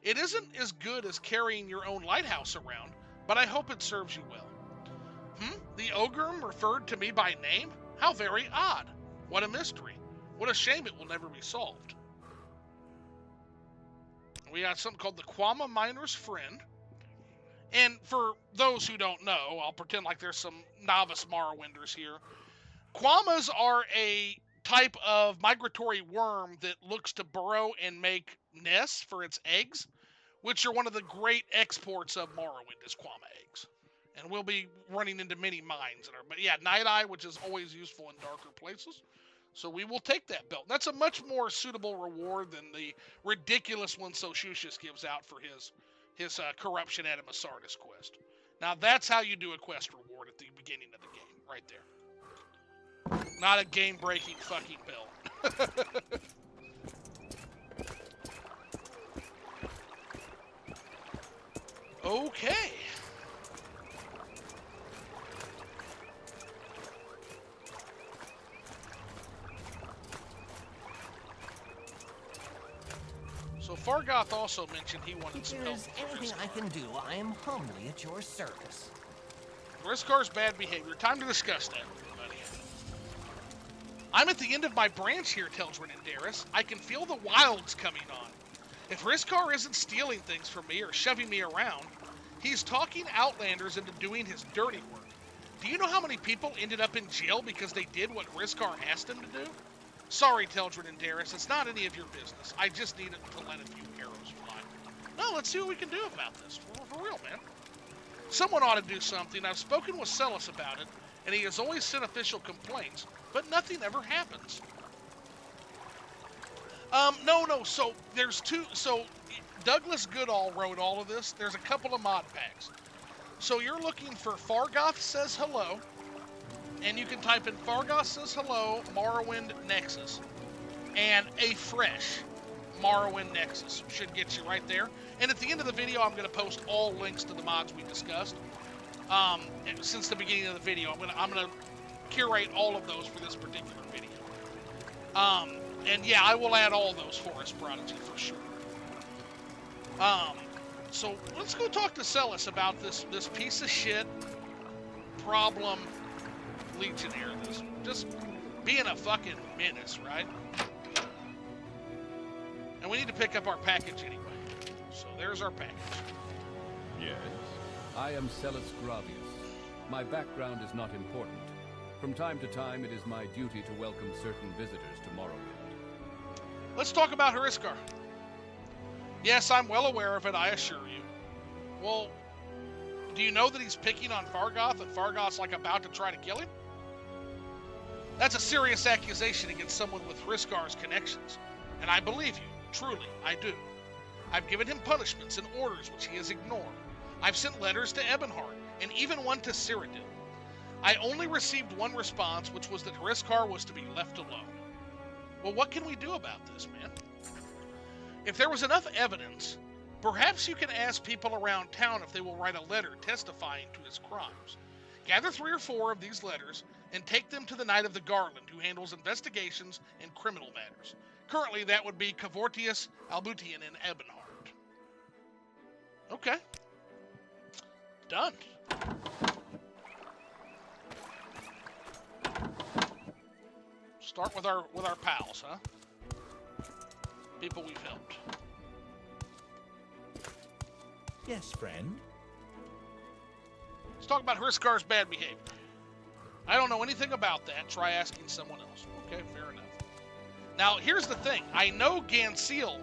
It isn't as good as carrying your own lighthouse around, but I hope it serves you well. The Ogrim referred to me by name? How very odd. What a mystery. What a shame it will never be solved. We got something called the Quama Miner's Friend. And for those who don't know, I'll pretend like there's some novice Morrowinders here. Quamas are a type of migratory worm that looks to burrow and make nests for its eggs, which are one of the great exports of Morrowind is Quama eggs. And we'll be running into many mines. But yeah, Night Eye, which is always useful in darker places. So we will take that belt. That's a much more suitable reward than the ridiculous one Soshutius gives out for his corruption at Masardis quest. Now that's how you do a quest reward at the beginning of the game, right there. Not a game-breaking fucking belt. Okay. Fargoth also mentioned he wanted some If help. there's anything I can do, I am humbly at your service. Riskar's bad behavior. Time to discuss that, everybody. I'm at the end of my branch here, tells Renandaris. I can feel the wilds coming on. If Riskar isn't stealing things from me or shoving me around, he's talking Outlanders into doing his dirty work. Do you know how many people ended up in jail because they did what Riskar asked them to do? Sorry, Teldrin and Darius, it's not any of your business. I just needed to let a few arrows fly. No, let's see what we can do about this. For real, man. Someone ought to do something. I've spoken with Celis about it, and he has always sent official complaints, but nothing ever happens. No, so there's two, so Douglas Goodall wrote all of this. There's a couple of mod packs. So you're looking for Fargoth Says Hello, and you can type in Fargoth Says Hello, Morrowind Nexus, and a fresh Morrowind Nexus should get you right there. And at the end of the video, I'm going to post all links to the mods we discussed. Since the beginning of the video, I'm going to curate all of those for this particular video. And yeah, I will add all those for us, Prodigy, for sure. So let's go talk to Celis about this piece of shit problem legionnaire. Just being a fucking menace, right? And we need to pick up our package anyway. So there's our package. Yes. I am Celis Gravius. My background is not important. From time to time, it is my duty to welcome certain visitors to Morrowind. Let's talk about Hariskar. Yes, I'm well aware of it, I assure you. Well, do you know that he's picking on Fargoth and Fargoth's like about to try to kill him? That's a serious accusation against someone with Hriskar's connections. And I believe you. Truly, I do. I've given him punishments and orders which he has ignored. I've sent letters to Ebonheart, and even one to Cyrodiil. I only received one response, which was that Hriskar was to be left alone. Well, what can we do about this, man? If there was enough evidence, perhaps you can ask people around town if they will write a letter testifying to his crimes. Gather 3 or 4 of these letters and take them to the Knight of the Garland, who handles investigations and criminal matters. Currently, that would be Cavortius Albutian in Ebonheart. Okay. Done. Start with our pals, huh? People we've helped. Yes, friend? Let's talk about Hriskar's bad behavior. I don't know anything about that. Try asking someone else. Okay, fair enough. Now, here's the thing. I know Ganseal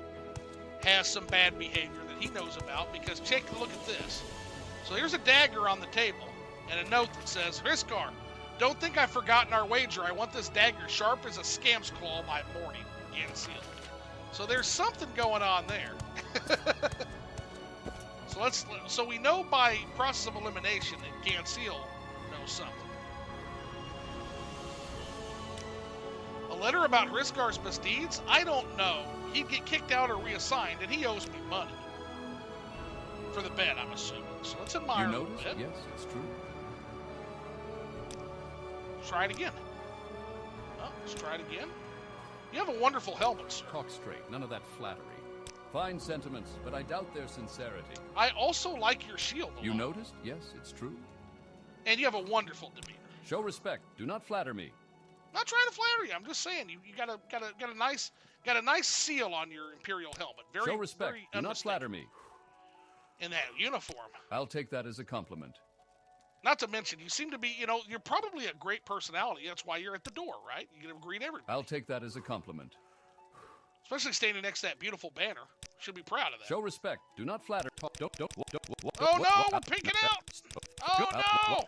has some bad behavior that he knows about, because take a look at this. So here's a dagger on the table and a note that says, Hriskar, don't think I've forgotten our wager. I want this dagger sharp as a scam's claw by morning, Ganseal. So there's something going on there. So we know by process of elimination that Ganseal knows something. A letter about Hriskar's misdeeds? I don't know. He'd get kicked out or reassigned, and he owes me money. For the bet, I'm assuming. So let's admire you a noticed? bit. Yes, it's true. Try it again. Oh, let's try it again. You have a wonderful helmet, sir. Talk straight. None of that flattery. Fine sentiments, but I doubt their sincerity. I also like your shield a You lot. noticed? Yes, it's true. And you have a wonderful demeanor. Show respect. Do not flatter me. Not trying to flatter you. I'm just saying you got a nice seal on your Imperial helmet. Very, Show respect. very Do not flatter me. In that uniform. I'll take that as a compliment. Not to mention, you seem to be, you're probably a great personality. That's why you're at the door, right? You can greet everybody. I'll take that as a compliment. Especially standing next to that beautiful banner. Should be proud of that. Show respect. Do not flatter. Don't. Oh no, we're pinking out! Oh no!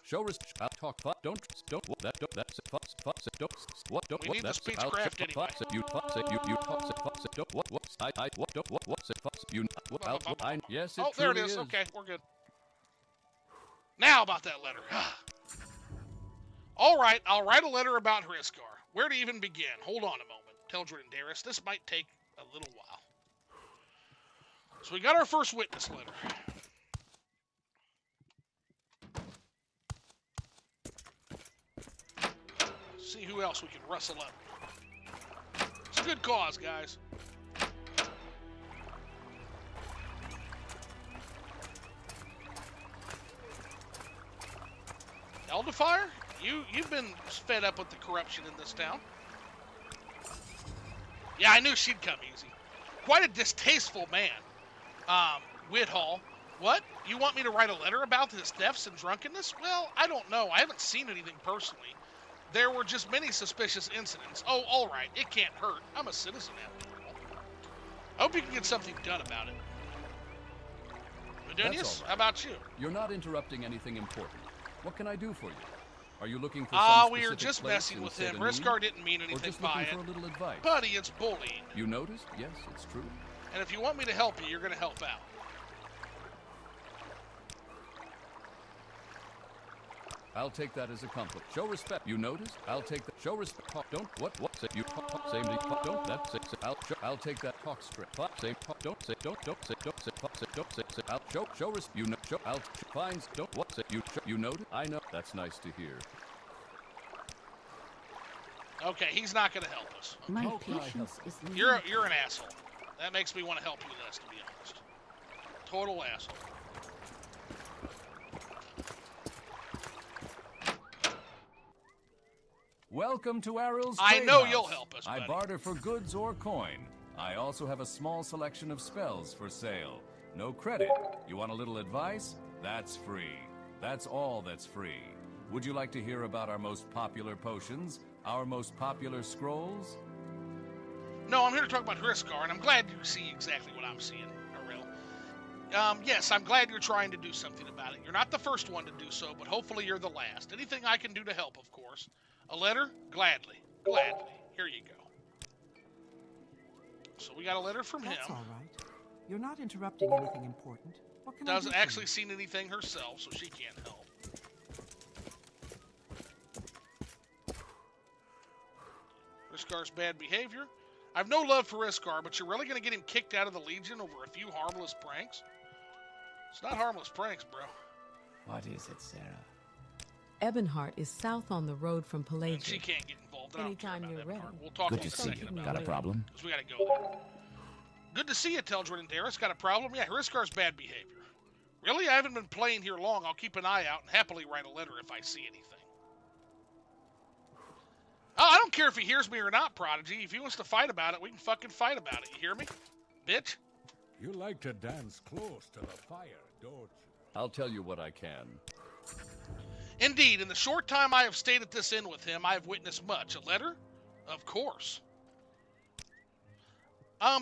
Show respect. Talk. Don't. We need the speechcraft anyway. Yes, oh, there it is. Okay, we're good. Now about that letter. All right, I'll write a letter about Hriskar. Where to even begin? Hold on a moment. Teldrin and Darius, this might take a little while. So we got our first witness letter. See who else we can rustle up. It's a good cause, guys. Eldifier? You've been fed up with the corruption in this town. Yeah, I knew she'd come easy. Quite a distasteful man. Whithall. What? You want me to write a letter about his thefts and drunkenness? Well, I don't know. I haven't seen anything personally. There were just many suspicious incidents. Oh, all right. It can't hurt. I'm a citizen after all. I hope you can get something done about it. Medunius, how about you? You're not interrupting anything important. What can I do for you? Are you looking for some we were just messing with him. Riskar didn't mean anything by it. For a little advice? Buddy, it's bullying. You noticed? Yes, it's true. And if you want me to help you, you're going to help out. I'll take that as a compliment. Show respect. You noticed? I'll take that. Show respect. Talk. Don't. What? Say you. Say me. Don't. That. Say. I'll take that. Talk straight. Say. Don't say. Don't. Say. Don't say. Say. Don't say. Say. I'll show respect. You know. Show. I'll find. Don't. What? Say. You noticed? I know. That's nice to hear. Okay, he's not going to help us. My patience is You're an asshole. That makes me want to help you less, to be honest. Total asshole. Welcome to Ariel's I Trade know House. you'll help us, buddy. I barter for goods or coin. I also have a small selection of spells for sale. No credit. You want a little advice? That's free. That's all that's free. Would you like to hear about our most popular potions? Our most popular scrolls? No, I'm here to talk about Riskar, and I'm glad you see exactly what I'm seeing, Ariel. Yes, I'm glad you're trying to do something about it. You're not the first one to do so, but hopefully you're the last. Anything I can do to help, of course. A letter? Gladly. Gladly. Here you go. So we got a letter from him. That's all right. You're not interrupting anything important. What can I do Doesn't for you? actually seen anything herself, so she can't help. Riskar's bad behavior. I've no love for Riskar, but you're really going to get him kicked out of the Legion over a few harmless pranks? It's not harmless pranks, bro. What is it, Sarah? Ebonheart is south on the road from Pelagia. And she can't get involved. I don't care Anytime about you're Ebonheart. ready. We'll talk Good in a to see second you. about Got a it, problem? because we got to go there. Good to see you, Teldred and Darius. Got a problem? Yeah, Riskar's bad behavior. Really? I haven't been playing here long. I'll keep an eye out and happily write a letter if I see anything. Oh, I don't care if he hears me or not, Prodigy. If he wants to fight about it, we can fucking fight about it. You hear me? Bitch? You like to dance close to the fire, don't you? I'll tell you what I can. Indeed, in the short time I have stayed at this inn with him, I have witnessed much. A letter? Of course.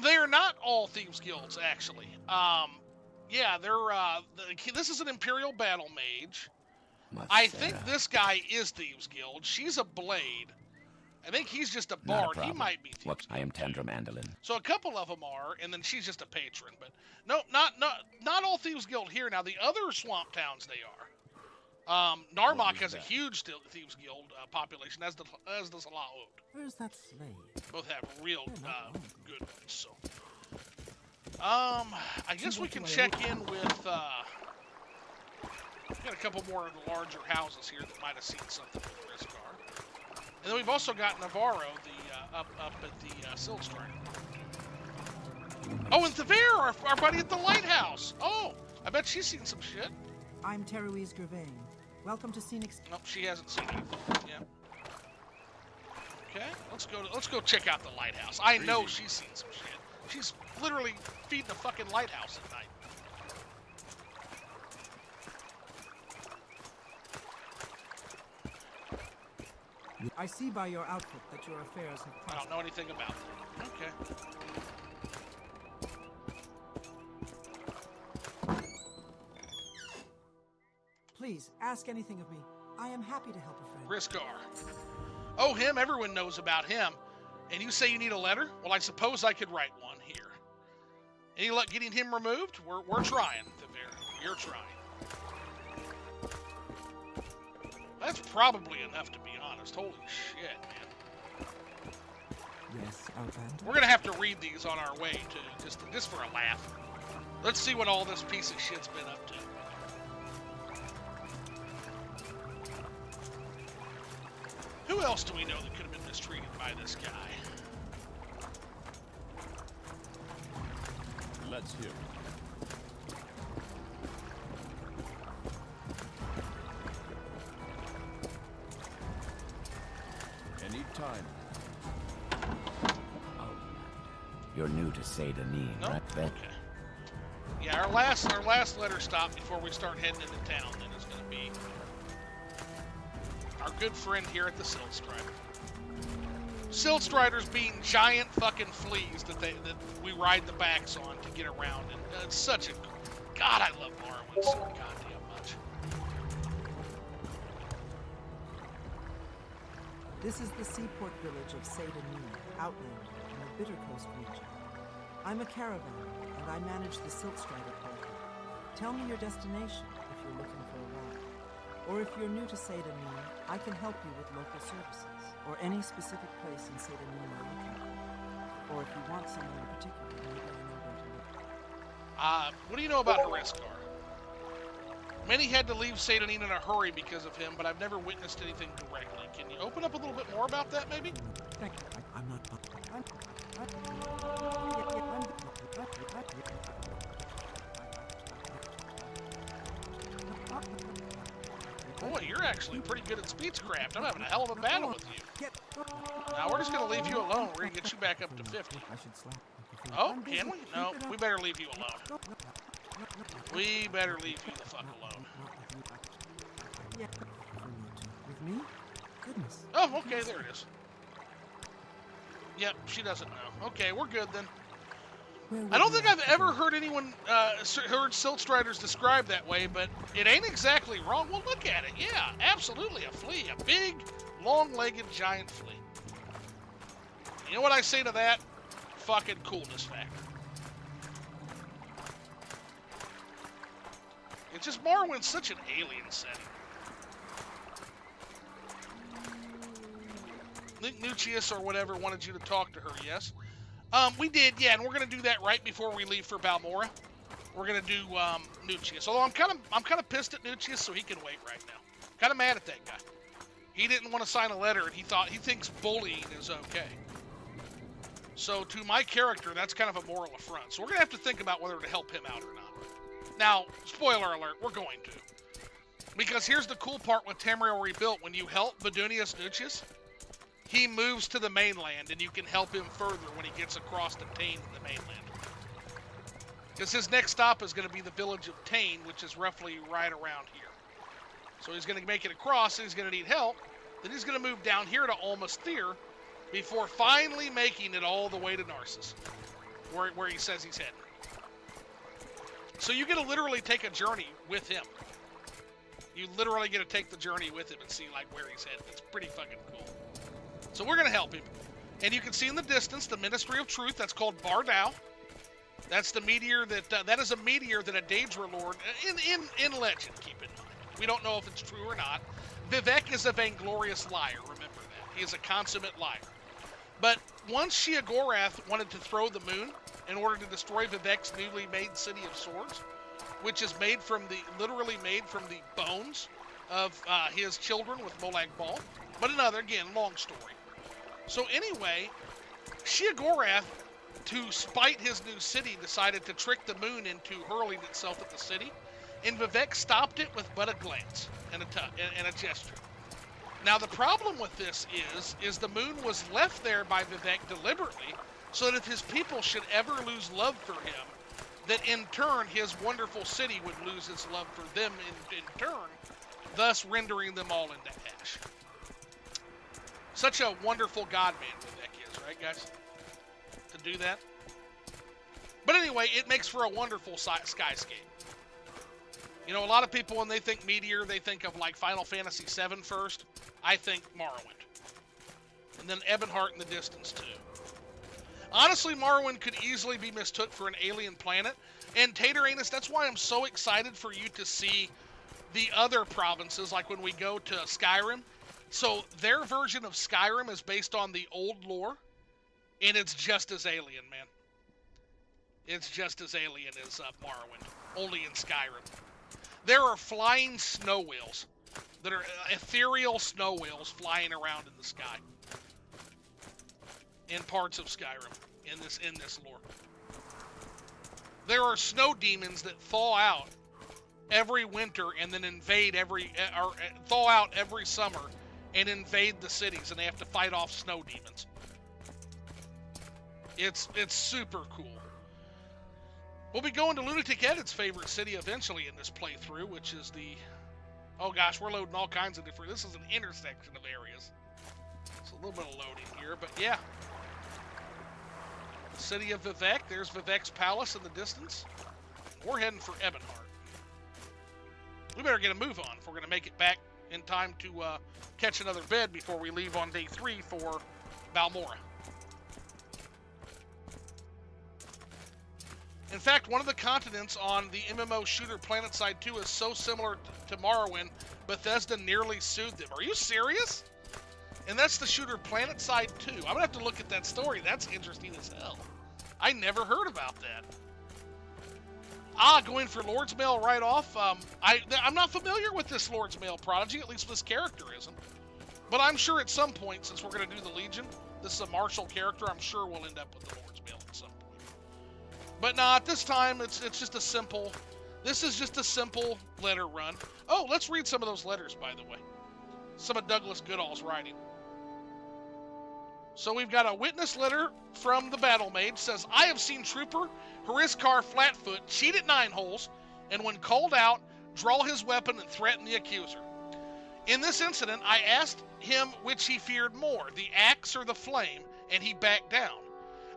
They are not all Thieves Guilds, actually. Yeah, they're, this is an Imperial Battle Mage. I think this guy is Thieves Guild. She's a Blade. I think he's just a bard. He might be Thieves I am Tandra Mandolin. So a couple of them are, and then she's just a patron. But no, not all Thieves Guild here. Now, the other swamp towns, they are. Narmok has a huge Thieves Guild population, as does Salaud. Where's that slave? Both have real good ones. So, I guess we can check in with. We've got a couple more of the larger houses here that might have seen something with Riskar. And then we've also got Navarro, the up at the Silt Strider. Oh, and Thaver, our buddy at the lighthouse. Oh, I bet she's seen some shit. I'm Teruise Gervain. Welcome to Scenic. Nope, she hasn't seen anything. Yeah. Okay, let's go check out the lighthouse. I know she's seen some shit. She's literally feeding the fucking lighthouse at night. I see by your outfit that your affairs have prospered. I don't know anything about them. Okay. Please, ask anything of me. I am happy to help a friend. Riskar. Oh, him? Everyone knows about him. And you say you need a letter? Well, I suppose I could write one here. Any luck getting him removed? We're trying, Thaver. You're trying. That's probably enough, to be honest. Holy shit, man. Yes, Outlander. We're gonna have to read these on our way to just for a laugh. Let's see what all this piece of shit's been up to. Who Who else do we know that could have been mistreated by this guy? Let's hear it. Any time. You're new to Seyda, Neen, Nope. right? Okay. Yeah, our last letter stop before we start heading into town then is going to be our good friend here at the Silt Strider. Silt Striders being giant fucking fleas that we ride the backs on to get around, and it's such a God. I love Morrowind so goddamn much. This is the seaport village of Seyda Neen, Outlander, in the Bitter Coast region. I'm a caravan, and I manage the Silt Strider portal. Tell me your destination if you're looking for a ride. Or if you're new to Seyda Neen, I can help you with local services, or any specific place in Seyda Neen you're looking for. Or if you want someone in particular, maybe I know where to look. What do you know about Hariskar? Many had to leave Seyda Neen in a hurry because of him, but I've never witnessed anything directly. Can you open up a little bit more about that, maybe? Thank you. I'm not... Boy, you're actually pretty good at speechcraft. I'm having a hell of a battle with you. Now, we're just going to leave you alone. We're going to get you back up to 50. Oh, can we? No, we better leave you alone. We better leave you the fuck alone. With me? Goodness. Oh, okay, there it is. Yep, she doesn't know. Okay, we're good then. I don't think I've ever heard anyone, heard Silt Striders described that way, but it ain't exactly wrong. Well, look at it. Yeah, absolutely a flea. A big, long-legged, giant flea. You know what I say to that? Fucking coolness factor. It's just Morrowind's such an alien setting. I think Nucius or whatever wanted you to talk to her, yes? We did, yeah, and we're gonna do that right before we leave for Balmora. We're gonna do Nucius. Although I'm kind of pissed at Nucius, so he can wait right now. Kind of mad at that guy. He didn't want to sign a letter, and he thinks bullying is okay. So to my character, that's kind of a moral affront. So we're gonna have to think about whether to help him out or not. Now, spoiler alert, we're going to, because here's the cool part with Tamriel Rebuilt: when you help Vidunius Nucius, he moves to the mainland, and you can help him further when he gets across to Tain in the mainland. Because his next stop is going to be the village of Tain, which is roughly right around here. So he's going to make it across, and he's going to need help. Then he's going to move down here to Almasthir before finally making it all the way to Narcissus, where he says he's heading. So you get to literally take a journey with him. You literally get to take the journey with him and see like where he's headed. It's pretty fucking cool. So we're going to help him. And you can see in the distance the Ministry of Truth. That's called Bardau. That's the meteor that is a meteor that a Daedra Lord, in legend, keep in mind. We don't know if it's true or not. Vivek is a vainglorious liar, remember that. He is a consummate liar. But once Sheogorath wanted to throw the moon in order to destroy Vivek's newly made City of Swords, which is literally made from the bones of his children with Molag Bal. But again, long story. So anyway, Sheogorath, to spite his new city, decided to trick the moon into hurling itself at the city, and Vivek stopped it with but a glance and a gesture. Now the problem with this is the moon was left there by Vivek deliberately, so that if his people should ever lose love for him, that in turn his wonderful city would lose its love for them in turn, thus rendering them all into ash. Such a wonderful god man Vivek is, right guys? To do that. But anyway, it makes for a wonderful skyscape. You know, a lot of people, when they think Meteor, they think of like Final Fantasy VII first. I think Morrowind. And then Ebonheart in the distance too. Honestly, Morrowind could easily be mistook for an alien planet. And Tateranus, that's why I'm so excited for you to see the other provinces, like when we go to Skyrim. So their version of Skyrim is based on the old lore, and it's just as alien, man. It's just as alien as Morrowind, only in Skyrim. There are flying snow wheels that are ethereal snow whales flying around in the sky in parts of Skyrim in this lore. There are snow demons that thaw out every winter and then thaw out every summer and invade the cities, and they have to fight off snow demons. It's super cool. We'll be going to Lunatic Edit's favorite city eventually in this playthrough, which is the... Oh gosh, we're loading all kinds of different... This is an intersection of areas. It's a little bit of loading here, but yeah. The city of Vivec. There's Vivec's palace in the distance. We're heading for Ebonheart. We better get a move on if we're going to make it back in time to catch another bed before we leave on day 3 for Balmora. In fact, one of the continents on the MMO shooter PlanetSide 2 is so similar to Morrowind, Bethesda nearly sued them. Are you serious? And that's the shooter PlanetSide 2. I'm going to have to look at that story. That's interesting as hell. I never heard about that. Going for Lord's Mail right off. I'm not familiar with this Lord's Mail prodigy, at least this character isn't. But I'm sure at some point, since we're going to do the Legion, this is a martial character, I'm sure we'll end up with the Lord's Mail at some point. But nah, at this time, it's just a simple... This is just a simple letter run. Oh, let's read some of those letters, by the way. Some of Douglas Goodall's writing. So we've got a witness letter from the Battle Mage. Says, I have seen Trooper Hariskar Flatfoot cheat at 9 holes, and when called out, draw his weapon and threaten the accuser. In this incident, I asked him which he feared more, the axe or the flame, and he backed down.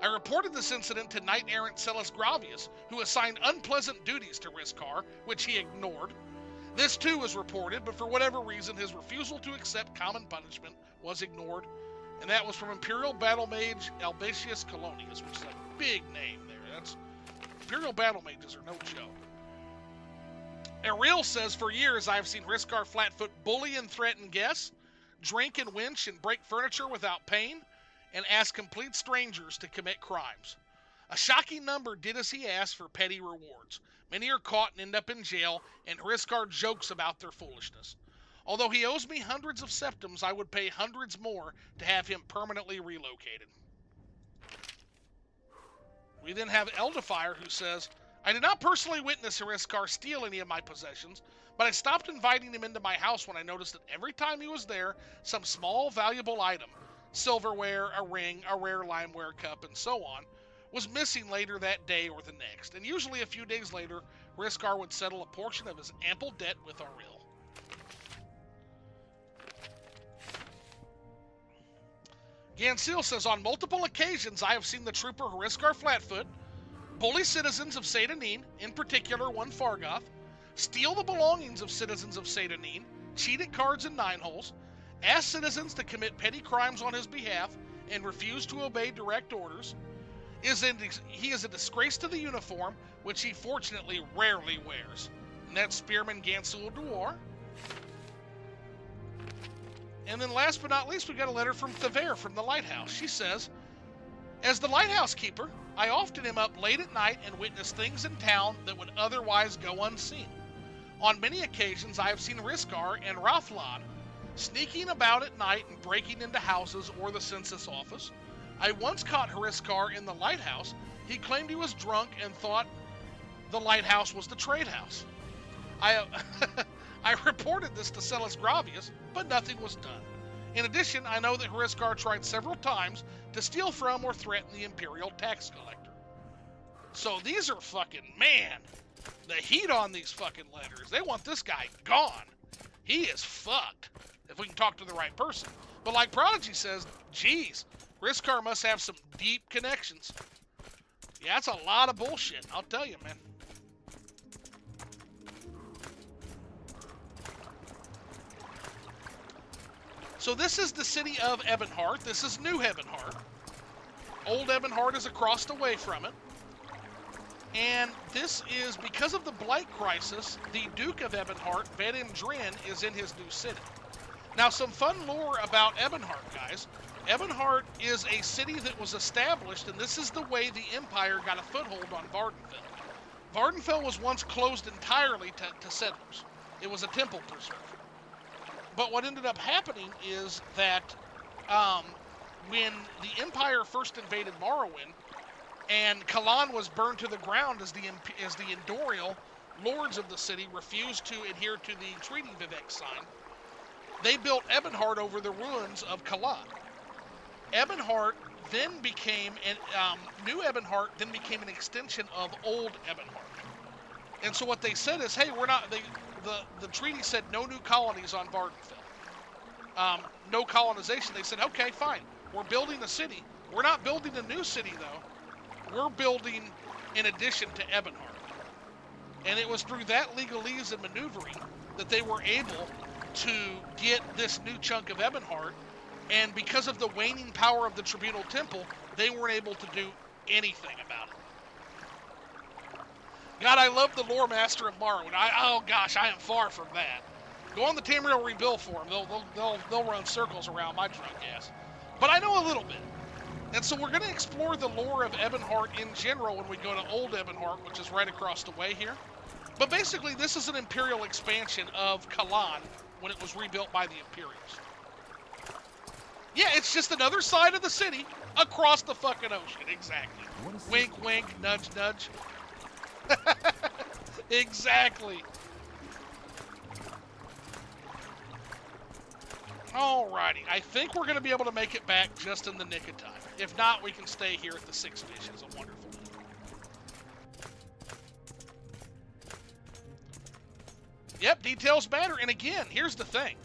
I reported this incident to Knight-Errant Celis Gravius, who assigned unpleasant duties to Hariskar, which he ignored. This too was reported, but for whatever reason, his refusal to accept common punishment was ignored. And that was from Imperial Battle Mage Albatius Colonius, which is a big name there. That's Imperial Battle Mages are no joke. Ariel says, for years I've seen Hariskar Flatfoot bully and threaten guests, drink and winch and break furniture without pain, and ask complete strangers to commit crimes. A shocking number did as he asked for petty rewards. Many are caught and end up in jail, and Hariskar jokes about their foolishness. Although he owes me hundreds of septims, I would pay hundreds more to have him permanently relocated. We then have Eldefier, who says, I did not personally witness Hariskar steal any of my possessions, but I stopped inviting him into my house when I noticed that every time he was there, some small valuable item, silverware, a ring, a rare limeware cup, and so on, was missing later that day or the next, and usually a few days later, Hariskar would settle a portion of his ample debt with Ariel. Gansil says, on multiple occasions I have seen the trooper Hariskar Flatfoot bully citizens of Seyda Neen, in particular one Fargoth, steal the belongings of citizens of Seyda Neen, cheat at cards and 9 holes, ask citizens to commit petty crimes on his behalf, and refuse to obey direct orders. He is a disgrace to the uniform, which he fortunately rarely wears. And that's Spearman Gansul Duar. And then last but not least, we got a letter from Thaver from the Lighthouse. She says, as the lighthouse keeper, I often am up late at night and witness things in town that would otherwise go unseen. On many occasions, I have seen Hariskar and Raflan sneaking about at night and breaking into houses or the census office. I once caught Hariskar in the lighthouse. He claimed he was drunk and thought the lighthouse was the trade house. I reported this to Celis Gravius, but nothing was done. In addition, I know that Hariskar tried several times to steal from or threaten the Imperial tax collector. So these are fucking, man, the heat on these fucking letters. They want this guy gone. He is fucked, if we can talk to the right person. But like Prodigy says, geez, Hariskar must have some deep connections. Yeah, that's a lot of bullshit, I'll tell you, man. So this is the city of Ebonheart. This is New Ebonheart. Old Ebonheart is across the way from it. And this is, because of the Blight Crisis, the Duke of Ebonheart, Bedim Drin, is in his new city. Now, some fun lore about Ebonheart, guys. Ebonheart is a city that was established, and this is the way the Empire got a foothold on Vardenfell. Vardenfell was once closed entirely to settlers. It was a temple preserve. But what ended up happening is that when the Empire first invaded Morrowind, and Kalan was burned to the ground as the Endorial lords of the city refused to adhere to the Treaty Vivek sign, they built Ebonheart over the ruins of Kalan. Ebonheart then became, New Ebonheart then became an extension of Old Ebonheart. And so what they said is, hey, we're not, the treaty said no new colonies on Vardenfell. No colonization. They said, okay, fine. We're building a city. We're not building a new city, though. We're building in addition to Ebonheart. And it was through that legalese and maneuvering that they were able to get this new chunk of Ebonheart. And because of the waning power of the Tribunal Temple, they weren't able to do anything about it. God, I love the lore master of Morrowind. Oh gosh, I am far from that. Go on the Tamriel Rebuilt forum. They'll run circles around my drunk ass. But I know a little bit. And so we're going to explore the lore of Ebonheart in general when we go to Old Ebonheart, which is right across the way here. But basically, this is an Imperial expansion of Kalan when it was rebuilt by the Imperials. Yeah, it's just another side of the city across the fucking ocean. Exactly. Wink, wink, nudge, nudge. Exactly. Alrighty, I think we're going to be able to make it back just in the nick of time. If not, we can stay here at the Six Fishes. A wonderful day. Yep, details matter. And again, here's the thing.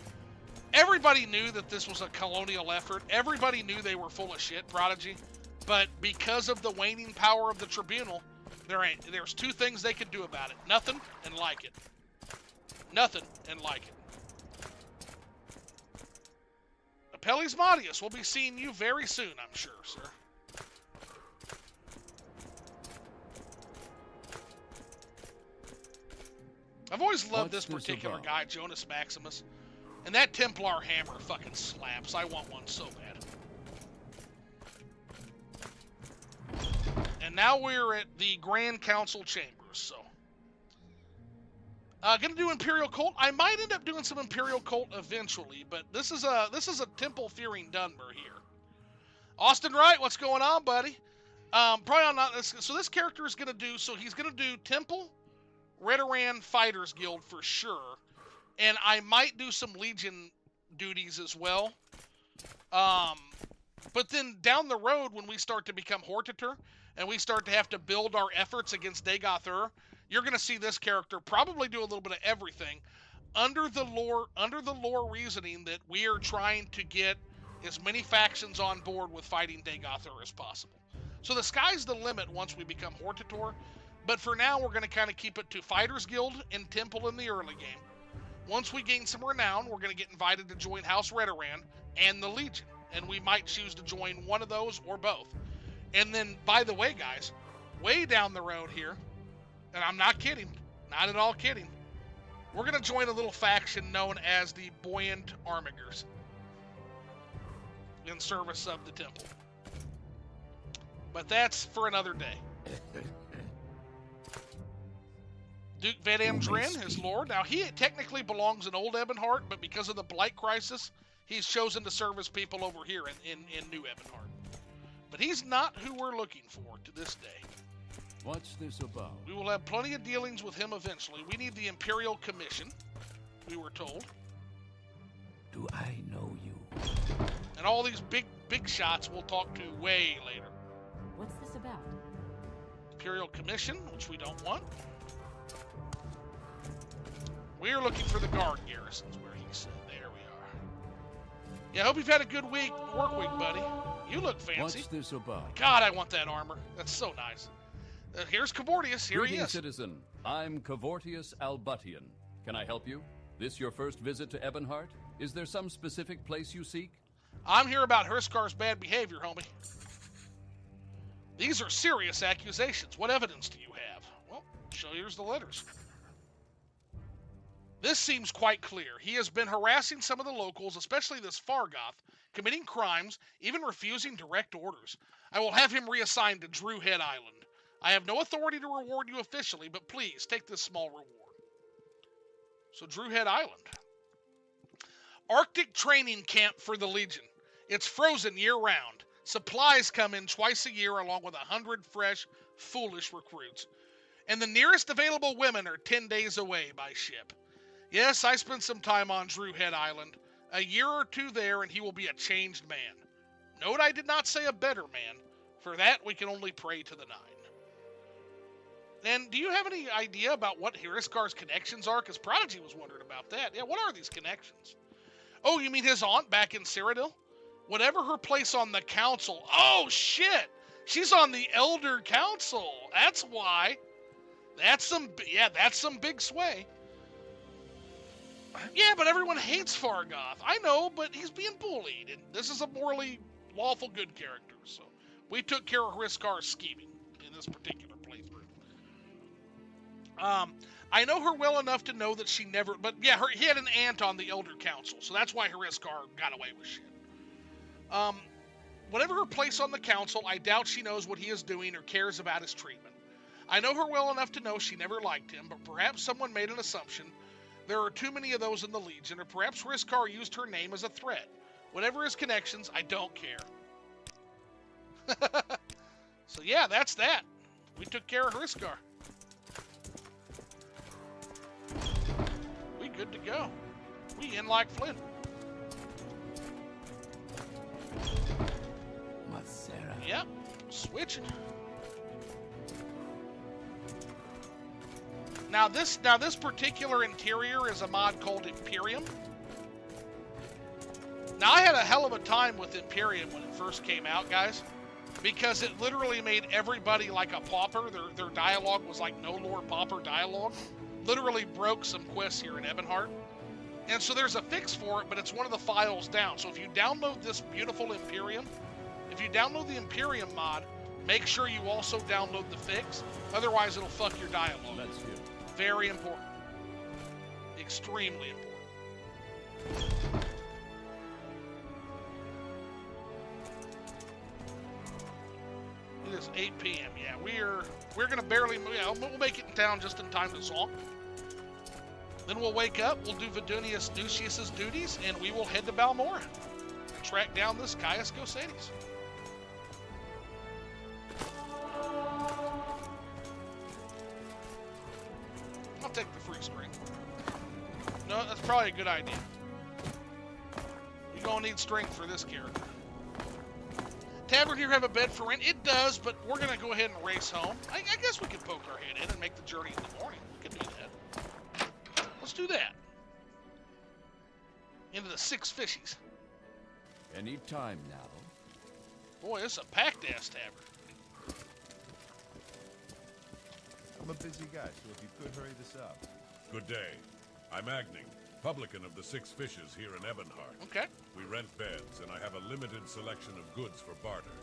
Everybody knew that this was a colonial effort. Everybody knew they were full of shit, Prodigy. But because of the waning power of the Tribunal, there's two things they could do about it. Nothing and like it. Nothing and like it. Apelles Modius, we'll be seeing you very soon, I'm sure, sir. I've always loved this particular guy, Jonas Maximus. And that Templar hammer fucking slaps. I want one so bad. And now we're at the Grand Council Chambers, so. Gonna do Imperial Cult. I might end up doing some Imperial Cult eventually, but this is a temple-fearing Dunmer here. Austin Wright, what's going on, buddy? Probably on not this. So this character is gonna do. So he's gonna do Temple, Redoran Fighters Guild for sure, and I might do some Legion duties as well. But then down the road, when we start to become Hortator and we start to have to build our efforts against Dagoth-Ur, you're going to see this character probably do a little bit of everything under the lore reasoning that we are trying to get as many factions on board with fighting Dagoth-Ur as possible. So the sky's the limit once we become Hortator, but for now we're going to kind of keep it to Fighters Guild and Temple in the early game. Once we gain some renown, we're going to get invited to join House Redoran and the Legion, and we might choose to join one of those or both. And then, by the way, guys, way down the road here, and I'm not kidding, not at all kidding, we're going to join a little faction known as the Buoyant Armigers in service of the Temple. But that's for another day. Duke Ved Amdrin, his lord. Now, he technically belongs in Old Ebonheart, but because of the Blight Crisis, he's chosen to serve his people over here in New Ebonheart. But he's not who we're looking for to this day. What's this about? We will have plenty of dealings with him eventually. We need the Imperial Commission, we were told. Do I know you? And all these big shots we'll talk to way later. What's this about? Imperial Commission, which we don't want. We're looking for the guard garrisons, where he said. There we are. Yeah, I hope you've had a good work week, buddy. You look fancy. What's this about? God, I want that armor. That's so nice. Here's Cavortius. Here he is. Citizen. I'm Cavortius Albutian. Can I help you? This your first visit to Ebonheart? Is there some specific place you seek? I'm here about Hurskar's bad behavior, homie. These are serious accusations. What evidence do you have? Well, here's the letters. This seems quite clear. He has been harassing some of the locals, especially this Fargoth, committing crimes, even refusing direct orders. I will have him reassigned to Drewhead Island. I have no authority to reward you officially, but please take this small reward. So Drewhead Island. Arctic training camp for the Legion. It's frozen year-round. Supplies come in twice a year along with 100 fresh, foolish recruits. And the nearest available women are 10 days away by ship. Yes, I spent some time on Drewhead Island. A year or two there and he will be a changed man. Note I did not say a better man. For that we can only pray to the Nine. And do you have any idea about what Hiriskar's connections are? Because Prodigy was wondering about that. Yeah, what are these connections? Oh, you mean his aunt back in Cyrodiil? Whatever her place on the council. Oh, shit! She's on the Elder Council. That's why. That's some big sway. Yeah, but everyone hates Fargoth. I know, but he's being bullied. And this is a morally lawful good character. So we took care of Hiriskar's scheming in this particular playthrough. I know her well enough to know that she never... But yeah, he had an aunt on the Elder Council, so that's why Hiriskar got away with shit. Whatever her place on the council, I doubt she knows what he is doing or cares about his treatment. I know her well enough to know she never liked him, but perhaps someone made an assumption. There are too many of those in the Legion, or perhaps Hiriskar used her name as a threat. Whatever his connections, I don't care. So yeah, that's that. We took care of Hiriskar. We good to go. We in like Flynn. Yep, switching. Now this particular interior is a mod called Imperium. Now I had a hell of a time with Imperium when it first came out, guys, because it literally made everybody like a pauper. Their dialogue was like no lore pauper dialogue. Literally broke some quests here in Ebonheart. And so there's a fix for it, but it's one of the files down. So if you download this beautiful Imperium, if you download the Imperium mod, make sure you also download the fix. Otherwise, it'll fuck your dialogue. That's you. Very important. Extremely important. It is 8 p.m. Yeah, we're gonna barely move. Yeah, we'll make it in town just in time to zonk. Then we'll wake up, we'll do Vidunius Lucius's duties, and we will head to Balmora. Track down this Caius Gosades. I'll take the free string. No, that's probably a good idea. You're gonna need strength for this character. Tavern here have a bed for rent? It does, but we're gonna go ahead and race home. I guess we could poke our head in and make the journey in the morning. We could do that. Let's do that. Into the Six Fishies. Any time now. Boy, this is a packed-ass tavern. I'm a busy guy, so if you could hurry this up. Good day. I'm Agning, publican of the Six Fishes here in Ebonheart. Okay. We rent beds, and I have a limited selection of goods for barter.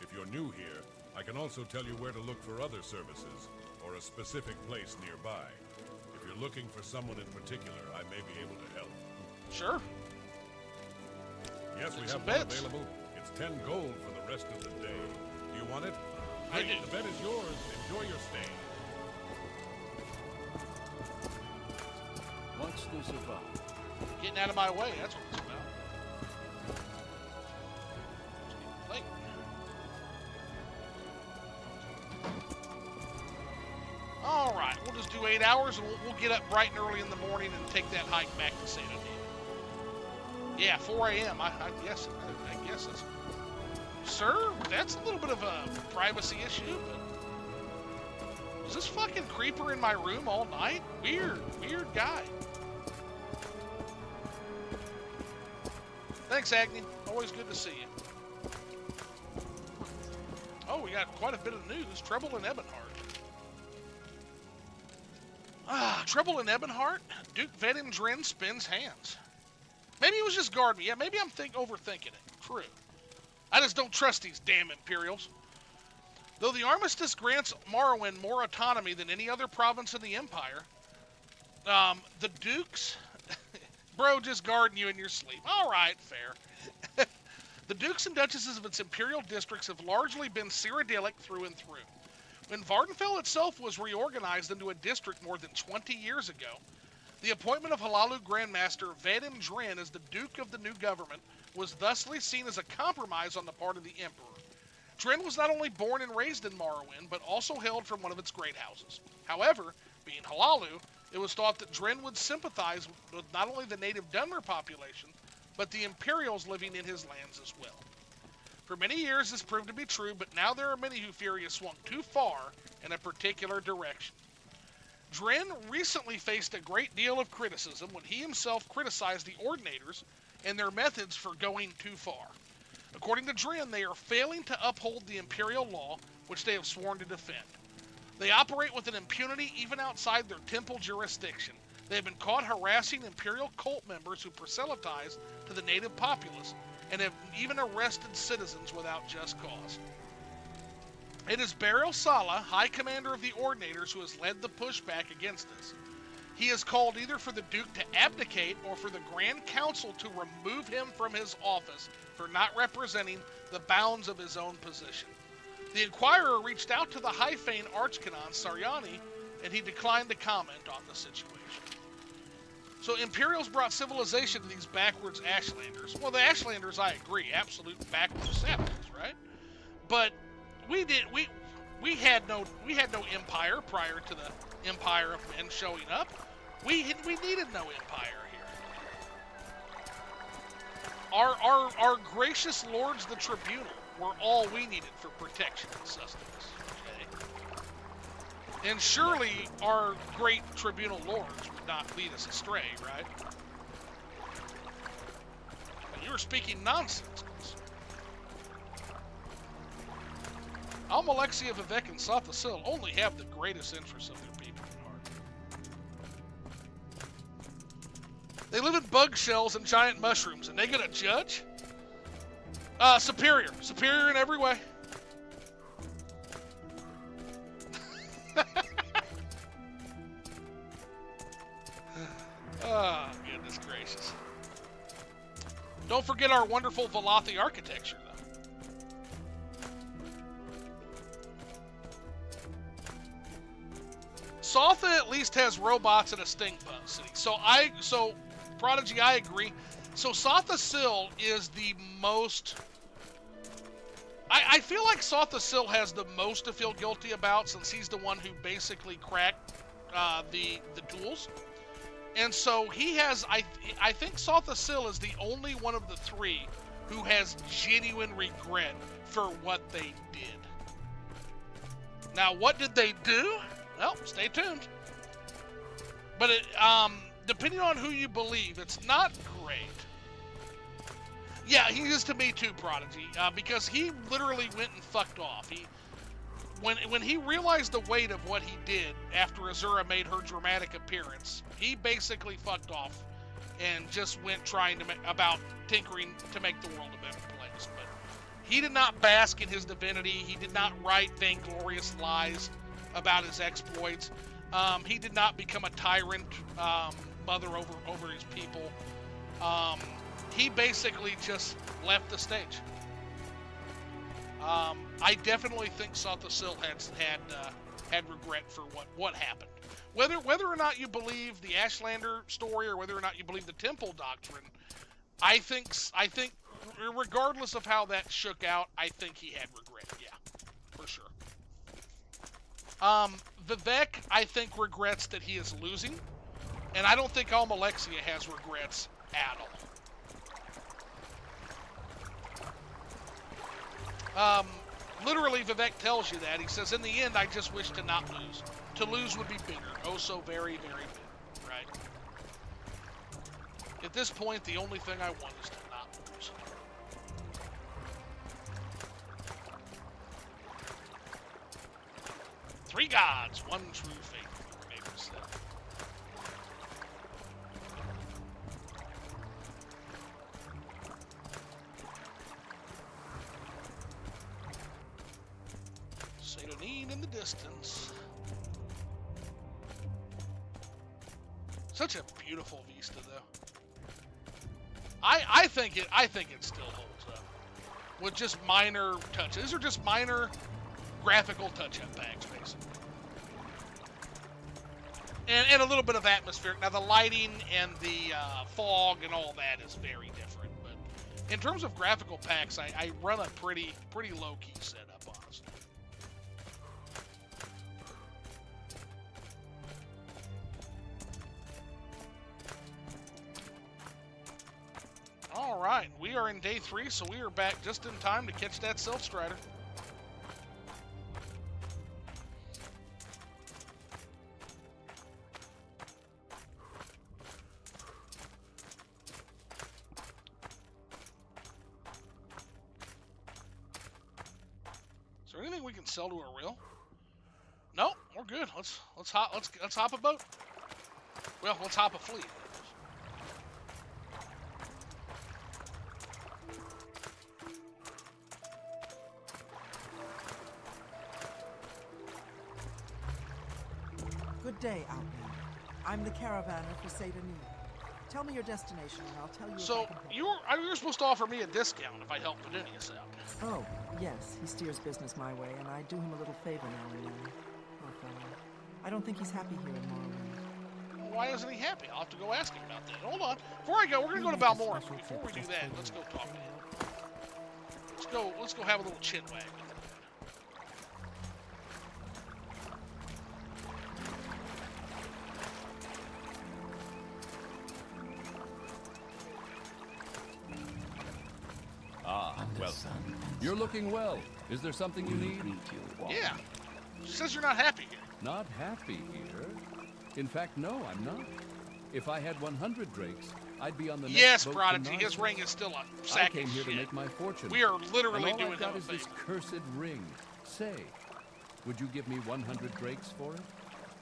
If you're new here, I can also tell you where to look for other services, or a specific place nearby. If you're looking for someone in particular, I may be able to help. Sure. Yes, we have one available. It's 10 gold for the rest of the day. Do you want it? I do. The bed is yours. Enjoy your stay. What's this about? Getting out of my way, that's what it's about. Late. All right, we'll just do 8 hours, and we'll get up bright and early in the morning and take that hike back to Seyda. Yeah, 4 a.m. I guess that's... Sir, that's a little bit of a privacy issue, but... Is this fucking creeper in my room all night? Weird guy. Thanks, Agni. Always good to see you. Oh, we got quite a bit of news. Trouble in Ebonheart. Trouble in Ebonheart? Duke Vedimdrin spins hands. Maybe it was just guard me. Yeah, maybe I'm overthinking it. True. I just don't trust these damn Imperials. Though the armistice grants Morrowind more autonomy than any other province in the Empire, the Dukes... Bro, just guarding you in your sleep. All right, fair. The Dukes and Duchesses of its Imperial districts have largely been Cyrodiilic through and through. When Vardenfell itself was reorganized into a district more than 20 years ago, The appointment of Hlaalu Grandmaster Vadim Dren as the Duke of the new government was thusly seen as a compromise on the part of the Emperor. Dren was not only born and raised in Morrowind, but also hailed from one of its great houses. However, being Hlaalu, it was thought that Dren would sympathize with not only the native Dunmer population, but the Imperials living in his lands as well. For many years this proved to be true, but now there are many who fear he has swung too far in a particular direction. Dren recently faced a great deal of criticism when he himself criticized the Ordinators and their methods for going too far. According to Dren, they are failing to uphold the Imperial law, which they have sworn to defend. They operate with an impunity even outside their temple jurisdiction. They have been caught harassing Imperial cult members who proselytize to the native populace, and have even arrested citizens without just cause. It is Beryl Sala, High Commander of the Ordinators, who has led the pushback against this. He has called either for the Duke to abdicate or for the Grand Council to remove him from his office for not representing the bounds of his own position. The Inquirer reached out to the Hyphane Archcanon Saryani, and he declined to comment on the situation. So Imperials brought civilization to these backwards Ashlanders. Well, the Ashlanders, I agree, absolute backwards savages, right? But we had no empire prior to the Empire of Men showing up. We needed no empire here. Our gracious lords, the Tribunal, were all we needed for protection and sustenance. Okay? And surely our great Tribunal lords would not lead us astray, right? And you were speaking nonsense. Almalexia, Vivek, and Sotha Sil only have the greatest interests of their people at heart. They live in bug shells and giant mushrooms, and they get a judge? Superior. Superior in every way. Oh, goodness gracious. Don't forget our wonderful Velothi architecture, though. Sotha at least has robots and a stink bug city. So Prodigy, I agree. So Sotha Sil is the most... I feel like Sotha Sil has the most to feel guilty about, since he's the one who basically cracked the tools. And so he has... I think Sotha Sil is the only one of the three who has genuine regret for what they did. Now, what did they do? Well, stay tuned. But depending on who you believe, it's not great. Yeah, he is to me too, Prodigy, because he literally went and fucked off. When he realized the weight of what he did after Azura made her dramatic appearance, he basically fucked off and just went trying to about tinkering to make the world a better place. But he did not bask in his divinity. He did not write vainglorious lies about his exploits. He did not become a tyrant mother over his people. He basically just left the stage. I definitely think Sotha Sil had regret for what happened. Whether or not you believe the Ashlander story or whether or not you believe the Temple Doctrine, I think regardless of how that shook out, I think he had regret. Yeah, for sure. Vivek, I think, regrets that he is losing, and I don't think Almalexia has regrets at all. Literally, Vivek tells you that. He says, in the end, I just wish to not lose. To lose would be bitter. Oh, so very, very bitter, right? At this point, the only thing I want is to not lose. Three gods, one true faith, your neighbor said. Seyda Neen in the distance. Such a beautiful vista, though. I think it still holds up with just minor touches. These are just minor graphical touch-up packs, basically. And a little bit of atmospheric. Now, the lighting and the fog and all that is very different. But in terms of graphical packs, I run a pretty low-key setup, honestly. All right, we are in day 3, so we are back just in time to catch that Self-Strider. Is there anything we can sell to a rill? No, we're good. Let's hop a boat. Well, let's hop a fleet. Good day, Outlander. I'm the caravaner for Seyda Neen. Tell me your destination and I'll tell you so if I can help. you were supposed to offer me a discount if I help Pedinius out. Oh, yes. He steers business my way, and I do him a little favor now and then. Poor fellow. I don't think he's happy here in Morrowind. Well, why isn't he happy? I'll have to go ask him about that. Hold on. Before I go, we're going to go to Balmora. Before we do that, let's go talk to him. Let's go have a little chin wag. Well, you're looking well. Is there something you need? Yeah. She says you're not happy here. Not happy here? In fact, no, I'm not. If I had 100 drakes, I'd be on the next boat to Prodigy, his Narnia. ring is still a sack I came of here shit. to make my fortune. We are literally and all doing I've got him a is this favor. cursed ring. Say, would you give me 100 drakes for it?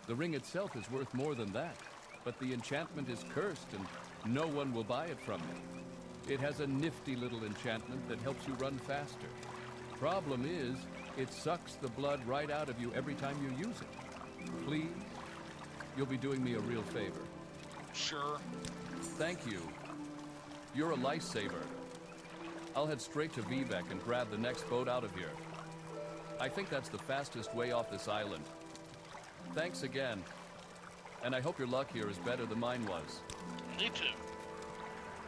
The ring itself is worth more than that, but the enchantment is cursed and no one will buy it from me. It has a nifty little enchantment that helps you run faster. Problem is, it sucks the blood right out of you every time you use it. Please, you'll be doing me a real favor. Sure. Thank you. You're a lifesaver. I'll head straight to Vivek and grab the next boat out of here. I think that's the fastest way off this island. Thanks again. And I hope your luck here is better than mine was. Me too.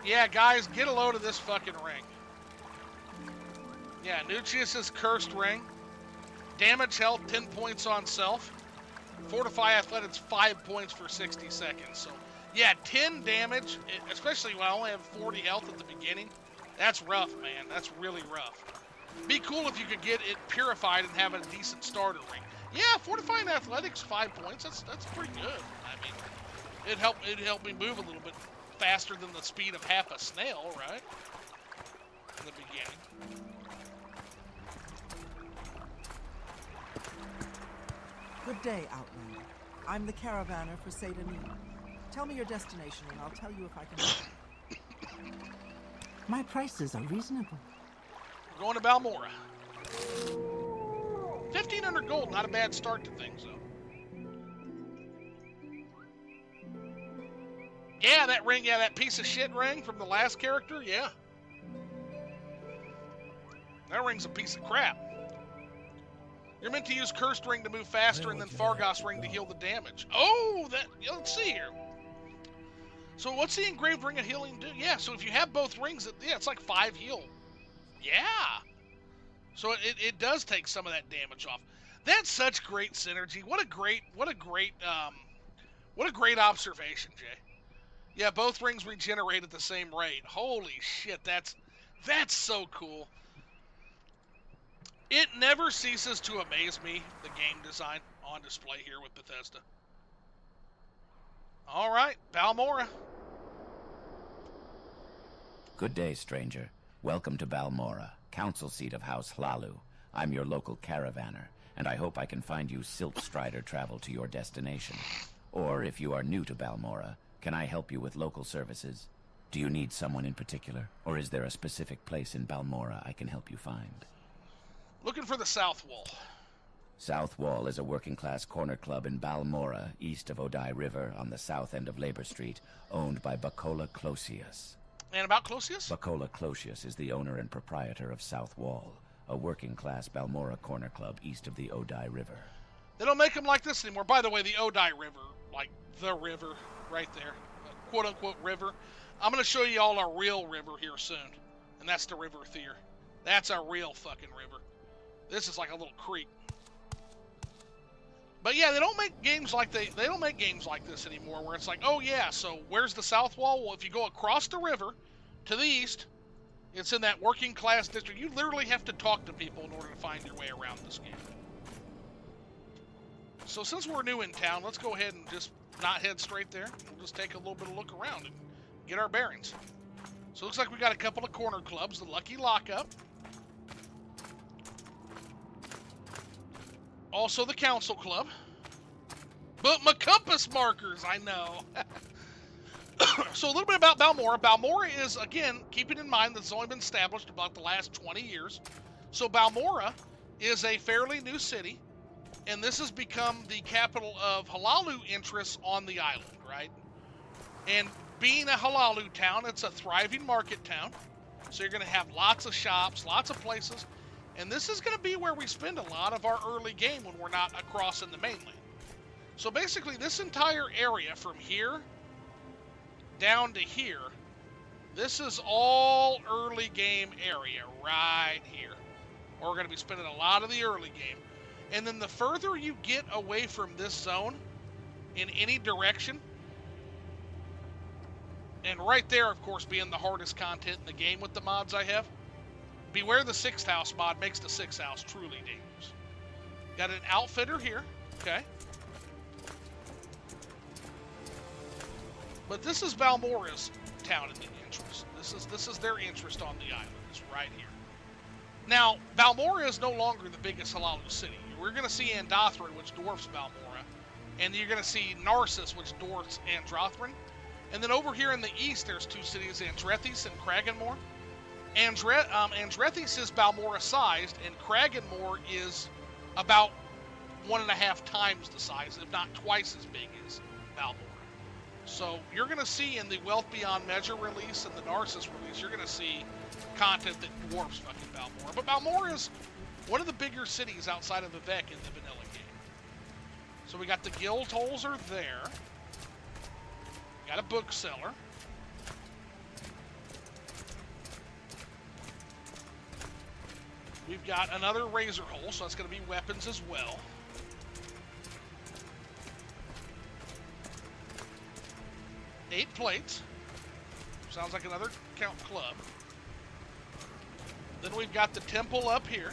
Yeah, guys, get a load of this fucking ring. Yeah, Nucius's cursed ring. Damage health, 10 points on self. Fortify athletics, 5 points for 60 seconds. So, yeah, 10 damage, especially when I only have 40 health at the beginning. That's rough, man. That's really rough. Be cool if you could get it purified and have a decent starter ring. Yeah, fortifying athletics, 5 points. That's pretty good. I mean, it helped me move a little bit faster than the speed of half a snail, right? In the beginning. Good day, Outlander. I'm the caravaner for Seyda Neen. Tell me your destination and I'll tell you if I can help. My prices are reasonable. We're going to Balmora. 1,500 gold, not a bad start to things, though. Yeah, that ring, yeah, that piece of shit ring from the last character, yeah. That ring's a piece of crap. You're meant to use Cursed Ring to move faster and then Fargos Ring to heal the damage. Oh, that, let's see here. So what's the Engraved Ring of Healing do? Yeah, so if you have both rings, yeah, it's like 5 heal. Yeah. So it does take some of that damage off. That's such great synergy. What a great observation, Jay. Yeah, both rings regenerate at the same rate. Holy shit, that's so cool. It never ceases to amaze me, the game design on display here with Bethesda. All right, Balmora. Good day, stranger. Welcome to Balmora, council seat of House Hlalu. I'm your local caravaner, and I hope I can find you Silk Strider travel to your destination. Or if you are new to Balmora, can I help you with local services? Do you need someone in particular, or is there a specific place in Balmora I can help you find? Looking for the South Wall. South Wall is a working-class corner club in Balmora, east of Odai River, on the south end of Labor Street, owned by Bacola Closius. And about Closius? Bacola Closius is the owner and proprietor of South Wall, a working-class Balmora corner club east of the Odai River. They don't make them like this anymore. By the way, the Odai River, like the river right there, quote-unquote river. I'm going to show you all a real river here soon, and that's the River Thyr. That's a real fucking river. This is like a little creek. But yeah, they don't make games like they don't make games like this anymore, where it's like, oh yeah, so where's the south wall? Well, if you go across the river to the east, it's in that working class district. You literally have to talk to people in order to find your way around this game. So since we're new in town, let's go ahead and just not head straight there. We'll just take a little bit of look around and get our bearings. So it looks like we got a couple of corner clubs, the Lucky Lockup. Also the Council Club. But my compass markers, I know. So a little bit about Balmora. Balmora is, again, keeping in mind that it's only been established about the last 20 years. So Balmora is a fairly new city. And this has become the capital of Hlaalu interests on the island, right? And being a Hlaalu town, it's a thriving market town. So you're going to have lots of shops, lots of places. And this is going to be where we spend a lot of our early game when we're not across in the mainland. So basically, this entire area from here down to here, this is all early game area right here. Where we're going to be spending a lot of the early game. And then the further you get away from this zone in any direction, and right there, of course, being the hardest content in the game with the mods I have, beware the 6th house mod makes the 6th house truly dangerous. Got an outfitter here, okay. But this is Balmora's town in the interest. This is their interest on the island, is right here. Now, Balmora is no longer the biggest Hlaalu city. We're going to see Andothran, which dwarfs Balmora, and you're going to see Narcissus, which dwarfs Androthran. And then over here in the east, there's two cities, Andrethis and Kraganmore. Andrethis is Balmora-sized, and Kraganmore is about 1.5 times the size, if not twice as big as Balmora. So you're going to see in the Wealth Beyond Measure release and the Narcissus release, you're going to see content that dwarfs fucking Balmora. But Balmora is one of the bigger cities outside of Vivec in the vanilla game. So we got the guild holes are there. Got a bookseller. We've got another razor hole, so that's going to be weapons as well. Eight plates. Sounds like another count club. Then we've got the temple up here.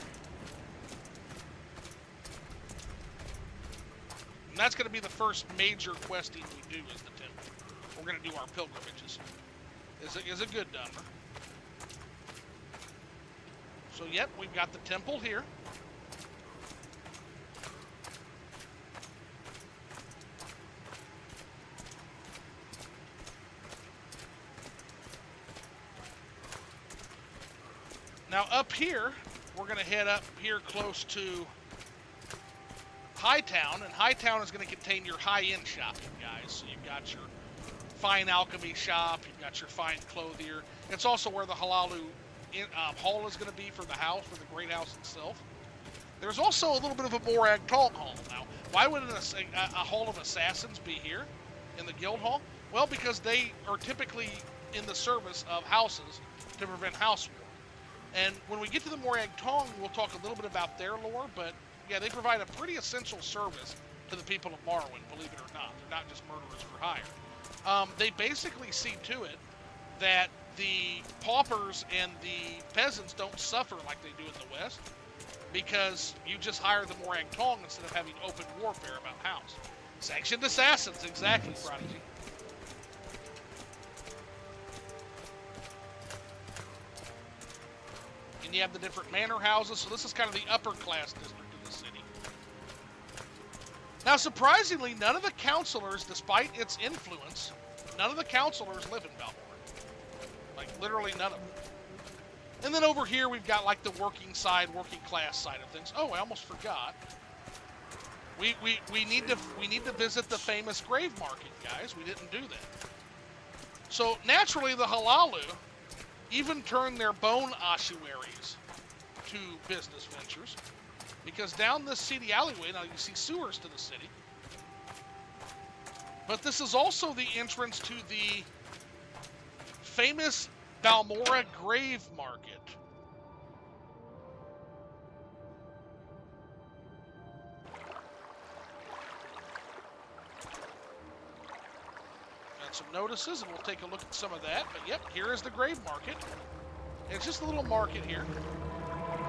And that's going to be the first major questing we do is the temple. We're going to do our pilgrimages. Is a good number. So, yep, we've got the temple here. Now, up here, we're going to head up here close to Hightown, and Hightown is going to contain your high-end shopping, guys. So you've got your fine alchemy shop, you've got your fine clothier. It's also where the Hlaalu hall is going to be for the house, for the great house itself. There's also a little bit of a Morag Talk hall. Now, why would a hall of assassins be here in the guild hall? Well, because they are typically in the service of houses to prevent house war. And when we get to the Morag Tong, we'll talk a little bit about their lore, but yeah, they provide a pretty essential service to the people of Morrowind, believe it or not. They're not just murderers for hire. They basically see to it that the paupers and the peasants don't suffer like they do in the West, because you just hire the Morag Tong instead of having open warfare about house. Sanctioned assassins, exactly, Prodigy. And you have the different manor houses, so this is kind of the upper class district of the city. Now, surprisingly, none of the counselors, despite its influence, none of the counselors live in Balmora. Like, literally none of them. And then over here, we've got, like, the working class side of things. Oh, I almost forgot. We need to visit the famous grave market, guys. We didn't do that. So, naturally, the Hlaalu even turn their bone ossuaries to business ventures. Because down this seedy alleyway, now you see sewers to the city. But this is also the entrance to the famous Balmora Grave Market. Got some notices, and we'll take a look at some of that. But yep, here is the Grave Market. It's just a little market here.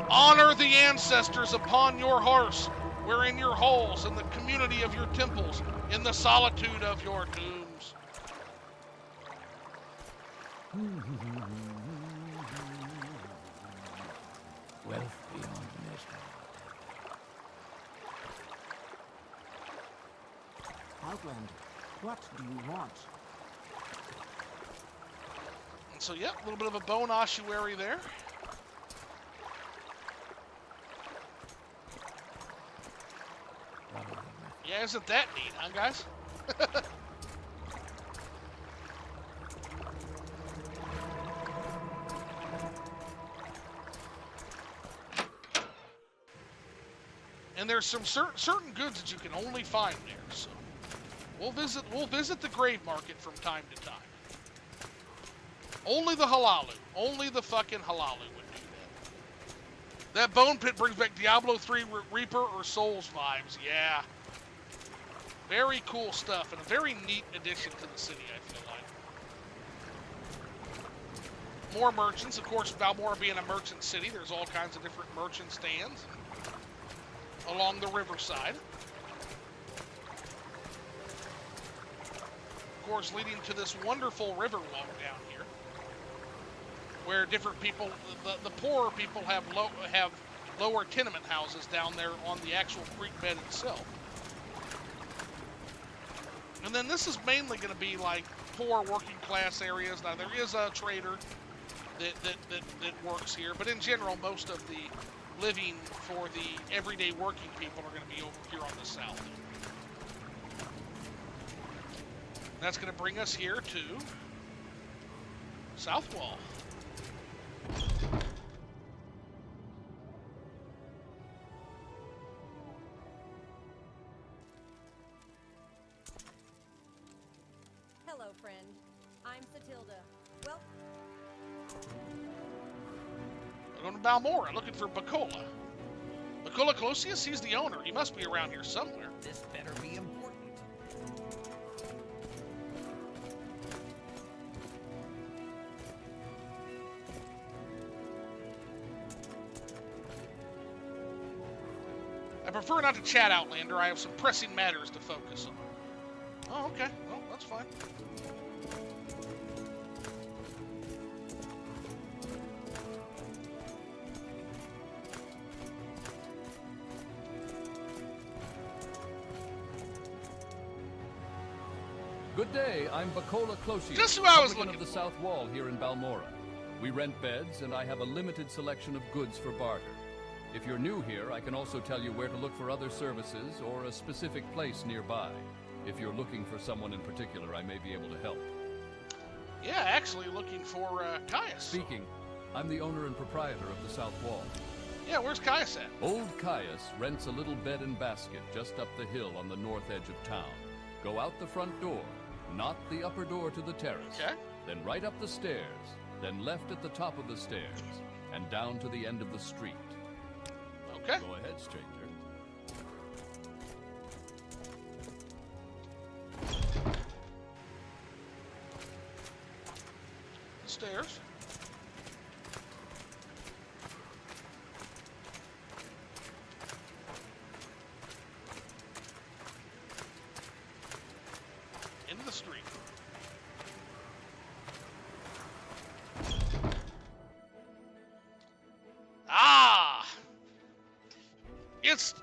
Honor the ancestors upon your hearths, wherein your halls, in the community of your temples, in the solitude of your tombs. Wealth beyond measure. Outlander, what do you want? And so, yep, a little bit of a bone ossuary there. Yeah, isn't that neat, huh, guys? And there's some certain goods that you can only find there. So we'll visit the grave market from time to time. Only the halalu, only the fucking halalu would do that. That bone pit brings back Diablo 3 Reaper or Souls vibes. Yeah. Very cool stuff, and a very neat addition to the city, I feel like. More merchants. Of course, Balmora being a merchant city, there's all kinds of different merchant stands along the riverside. Of course, leading to this wonderful river walk down here, where different people, the poorer people have lower tenement houses down there on the actual creek bed itself. And then this is mainly going to be like poor working class areas. Now there is a trader that works here, but in general, most of the living for the everyday working people are going to be over here on the south. That's going to bring us here to South Wall. Hello, friend. I'm Satilda. Well, We're going to Balmora, looking for Bacola. Bacola Closius, he's the owner. He must be around here somewhere. This better be important. I prefer not to chat, Outlander. I have some pressing matters to focus on. Oh, okay. Well, that's fine. Good day, I'm Bacola Closius, Just who I was Publican looking of the for. South Wall here in Balmora. We rent beds, and I have a limited selection of goods for barter. If you're new here, I can also tell you where to look for other services or a specific place nearby. If you're looking for someone in particular, I may be able to help. Yeah, actually looking for Caius. Speaking, I'm the owner and proprietor of the South Wall. Yeah, where's Caius at? Old Caius rents a little bed and basket just up the hill on the north edge of town. Go out the front door, not the upper door to the terrace. Okay. Then right up the stairs, then left at the top of the stairs, and down to the end of the street. Okay. Go ahead, stranger. The stairs. Into the street. Ah!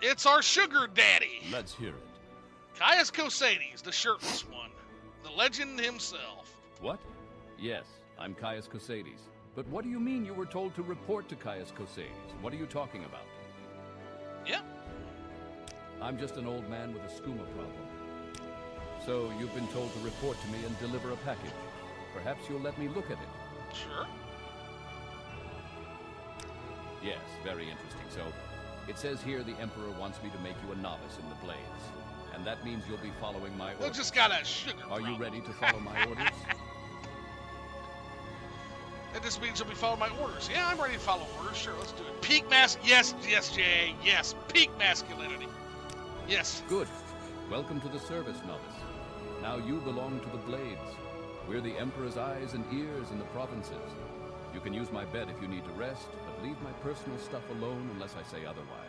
It's our sugar daddy. Let's hear it. Caius Cosades, the shirtless one. The legend himself. What? Yes, I'm Caius Cosades. But what do you mean you were told to report to Caius Cosades? What are you talking about? Yeah. I'm just an old man with a skooma problem. So you've been told to report to me and deliver a package. Perhaps you'll let me look at it. Sure. Yes, very interesting. So, It says here the Emperor wants me to make you a novice in the blades. And that means you'll be following my orders. Just got a sugar Are problem. you ready to follow my orders? That just means you'll be following my orders. Yeah, I'm ready to follow orders. Sure, let's do it. Peak yes, Jay. Yes, peak masculinity. Yes. Good. Welcome to the service, novice. Now you belong to the blades. We're the Emperor's eyes and ears in the provinces. You can use my bed if you need to rest, but leave my personal stuff alone unless I say otherwise.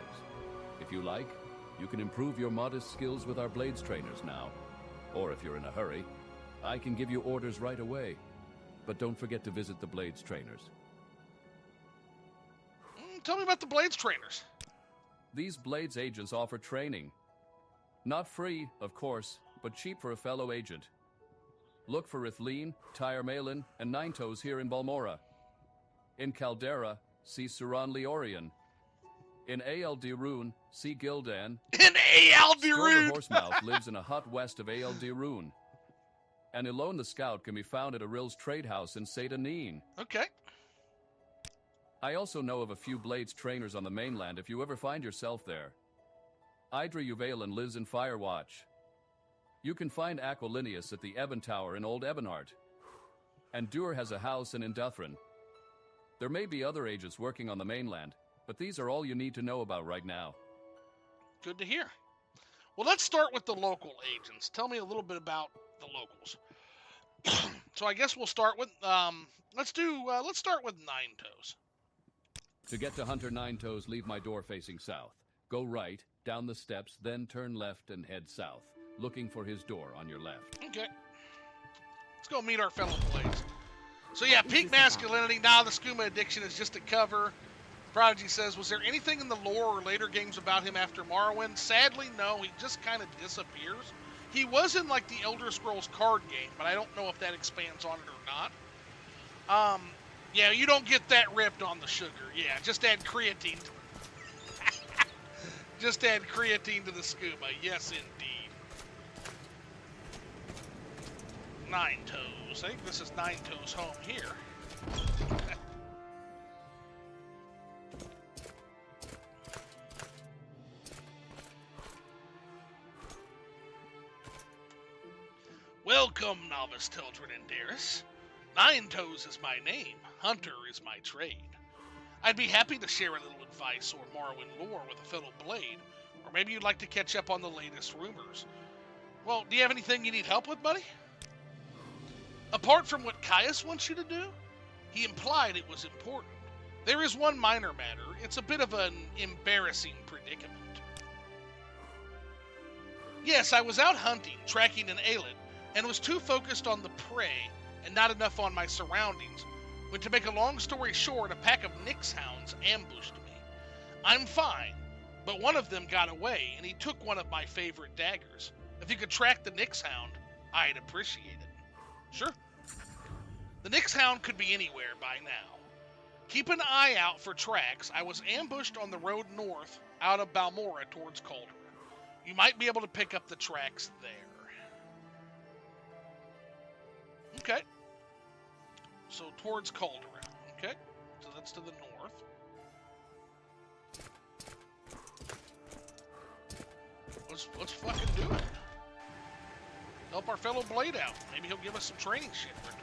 If you like, you can improve your modest skills with our blades trainers now. Or if you're in a hurry, I can give you orders right away. But don't forget to visit the blades trainers. Tell me about the blades trainers. These blades agents offer training. Not free, of course, but cheap for a fellow agent. Look for Ithleen, Tyre Malin, and Ninetoes here in Balmora. In Caldera, see Suran Leorian. In Ael Dirun, see Gildan. In Ael Dirun! Horsemouth lives in a hut west of Ael Dirun. And Elone the Scout can be found at Aril's trade house in Seyda Neen. Okay. I also know of a few blades trainers on the mainland if you ever find yourself there. Idra Uvalin lives in Firewatch. You can find Aquilinius at the Ebon Tower in Old Ebonheart. And Dur has a house in Induthrin. There may be other agents working on the mainland, but these are all you need to know about right now. Good to hear. Well, let's start with the local agents. Tell me a little bit about the locals. So I guess we'll start with let's start with Ninetoes. To get to Hunter Ninetoes, leave my door facing south. Go right, down the steps, then turn left and head south, looking for his door on your left. Okay. Let's go meet our fellow blades. So yeah, peak masculinity. Now the skooma addiction is just a cover. Prodigy says, was there anything in the lore or later games about him after Morrowind? Sadly, no. He just kind of disappears. He was in like the Elder Scrolls card game, but I don't know if that expands on it or not. Yeah, you don't get that ripped on the sugar. Yeah, just add creatine. Just add creatine to the skooma. Yes, indeed. Ninetoes. I think this is Ninetoes' home here. Welcome, novice Tildred and Darius. Ninetoes is my name. Hunter is my trade. I'd be happy to share a little advice or Morrowind lore with a fellow blade, or maybe you'd like to catch up on the latest rumors. Well, do you have anything you need help with, buddy? Apart from what Caius wants you to do, he implied it was important. There is one minor matter. It's a bit of an embarrassing predicament. Yes, I was out hunting, tracking an Aelid, and was too focused on the prey and not enough on my surroundings, when, to make a long story short, a pack of Nyx hounds ambushed me. I'm fine, but one of them got away, and he took one of my favorite daggers. If you could track the Nyx hound, I'd appreciate it. Sure. The Nyx hound could be anywhere by now. Keep an eye out for tracks. I was ambushed on the road north out of Balmora towards Cauldron. You might be able to pick up the tracks there. Okay. So towards Cauldron. Okay. So that's to the north. Let's fucking do it. Help our fellow blade out. Maybe he'll give us some training shit in return.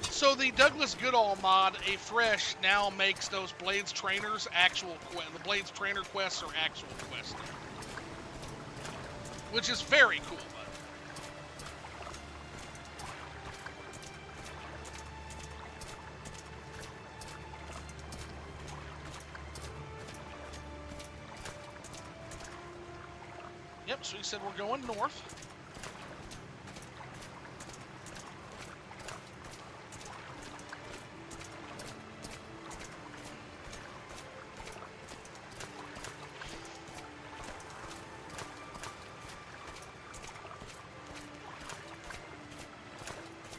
So the Douglas Goodall mod, A Fresh, now makes those Blades trainers actual the Blades trainer quests are actual quests now. Which is very cool, bud. Yep, so he said we're going north.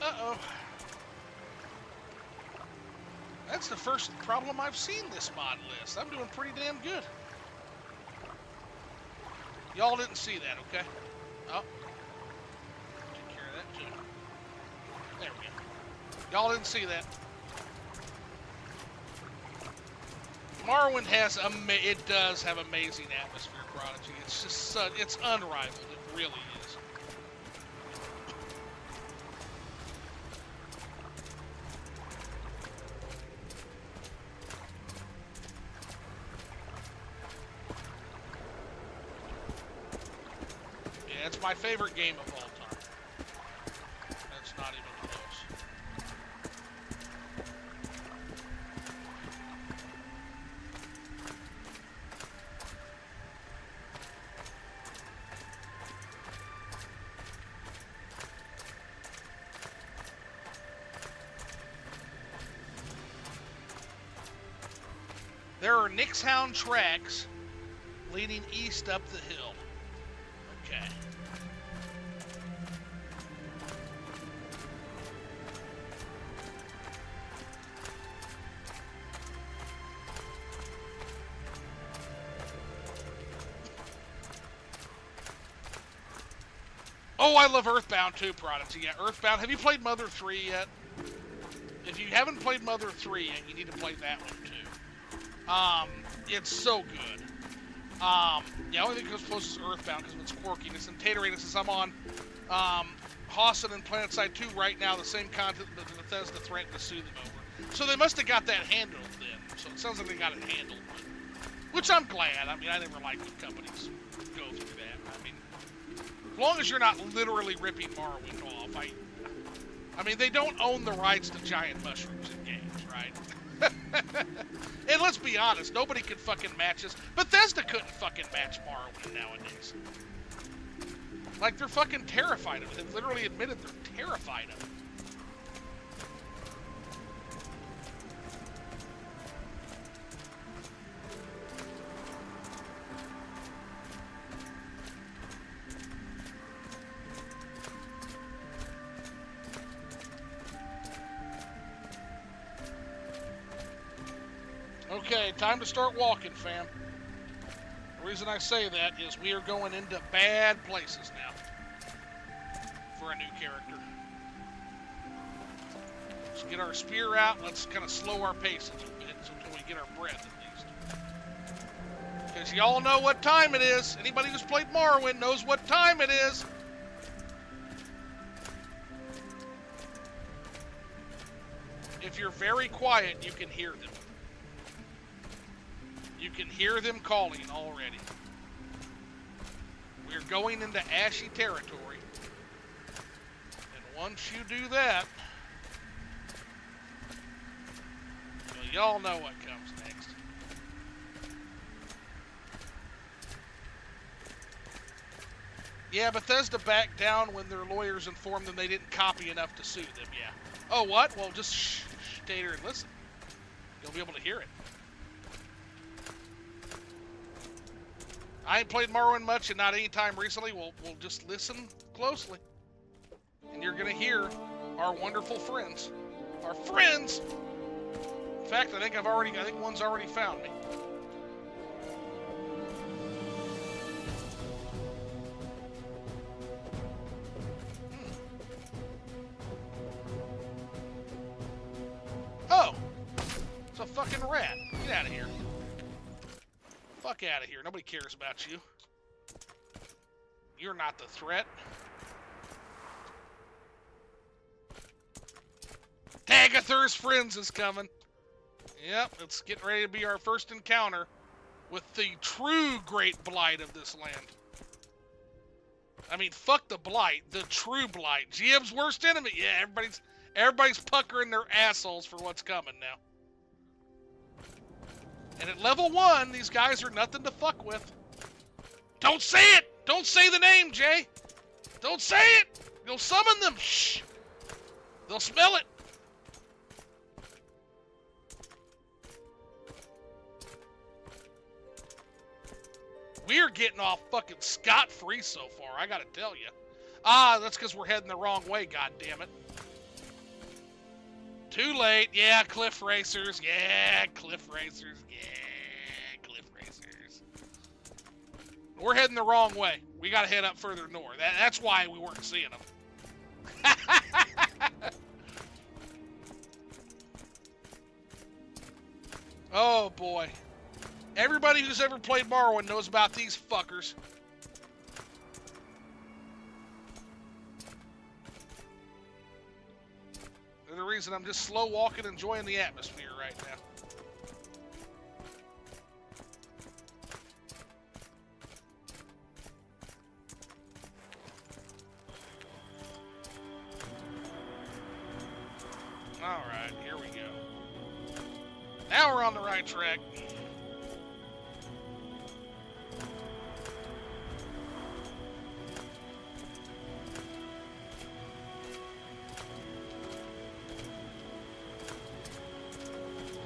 Uh-oh. That's the first problem I've seen this mod list. I'm doing pretty damn good. Y'all didn't see that, okay? Oh. Take care of that, too. There we go. Y'all didn't see that. Morrowind has it does have amazing atmosphere, Prodigy. It's just it's unrivaled. It really is. Yeah, it's my favorite game of all time. That's not even close. There are Nixhound tracks leading east up the hill. Okay. Oh, I love Earthbound too, Prodigy. Yeah, Earthbound. Have you played Mother 3 yet? If you haven't played Mother 3 yet, you need to play that one too. It's so good. The only thing that comes close is Earthbound because of its quirkiness. And Taterator says I'm on Hawson and PlanetSide 2 right now, the same content that Bethesda threatened to sue them over. So they must have got that handled then. So it sounds like they got it handled. Which I'm glad. I mean, I never like when companies go through that. I mean, as long as you're not literally ripping Morrowind off. I mean, they don't own the rights to giant mushrooms in games, right? And let's be honest, nobody could fucking match us. Bethesda couldn't fucking match Morrowind nowadays. Like, they're fucking terrified of it. They've literally admitted they're terrified of it. Okay, time to start walking, fam. The reason I say that is we are going into bad places now for a new character. Let's get our spear out. Let's kind of slow our pace a little bit until we get our breath at least. Because y'all know what time it is. Anybody who's played Morrowind knows what time it is. If you're very quiet, you can hear them. You can hear them calling already. We're going into ashy territory. And once you do that, well, y'all know what comes next. Yeah, Bethesda backed down when their lawyers informed them they didn't copy enough to sue them, yeah. Oh, what? Well, just stay there and listen. You'll be able to hear it. I ain't played Morrowind much and not any time recently. We'll just listen closely. And you're going to hear our wonderful friends. Our friends! In fact, I think one's already found me. Oh! It's a fucking rat. Get out of here. Fuck out of here. Nobody cares about you. You're not the threat. Tagathar's Friends is coming. Yep, it's getting ready to be our first encounter with the true great blight of this land. I mean, fuck the blight. The true blight. GM's worst enemy. Yeah, everybody's puckering their assholes for what's coming now. And at level 1, these guys are nothing to fuck with. Don't say it! Don't say the name, Jay! Don't say it! You'll summon them! Shh! They'll smell it! We're getting off fucking scot-free so far, I gotta tell you. Ah, that's because we're heading the wrong way, goddammit. Too late. Yeah, cliff racers. Yeah, cliff racers. Yeah, cliff racers. We're heading the wrong way. We got to head up further north. That's why we weren't seeing them. Oh, boy. Everybody who's ever played Morrowind knows about these fuckers. They're the reason I'm just slow walking, enjoying the atmosphere right now. Alright, here we go. Now we're on the right track.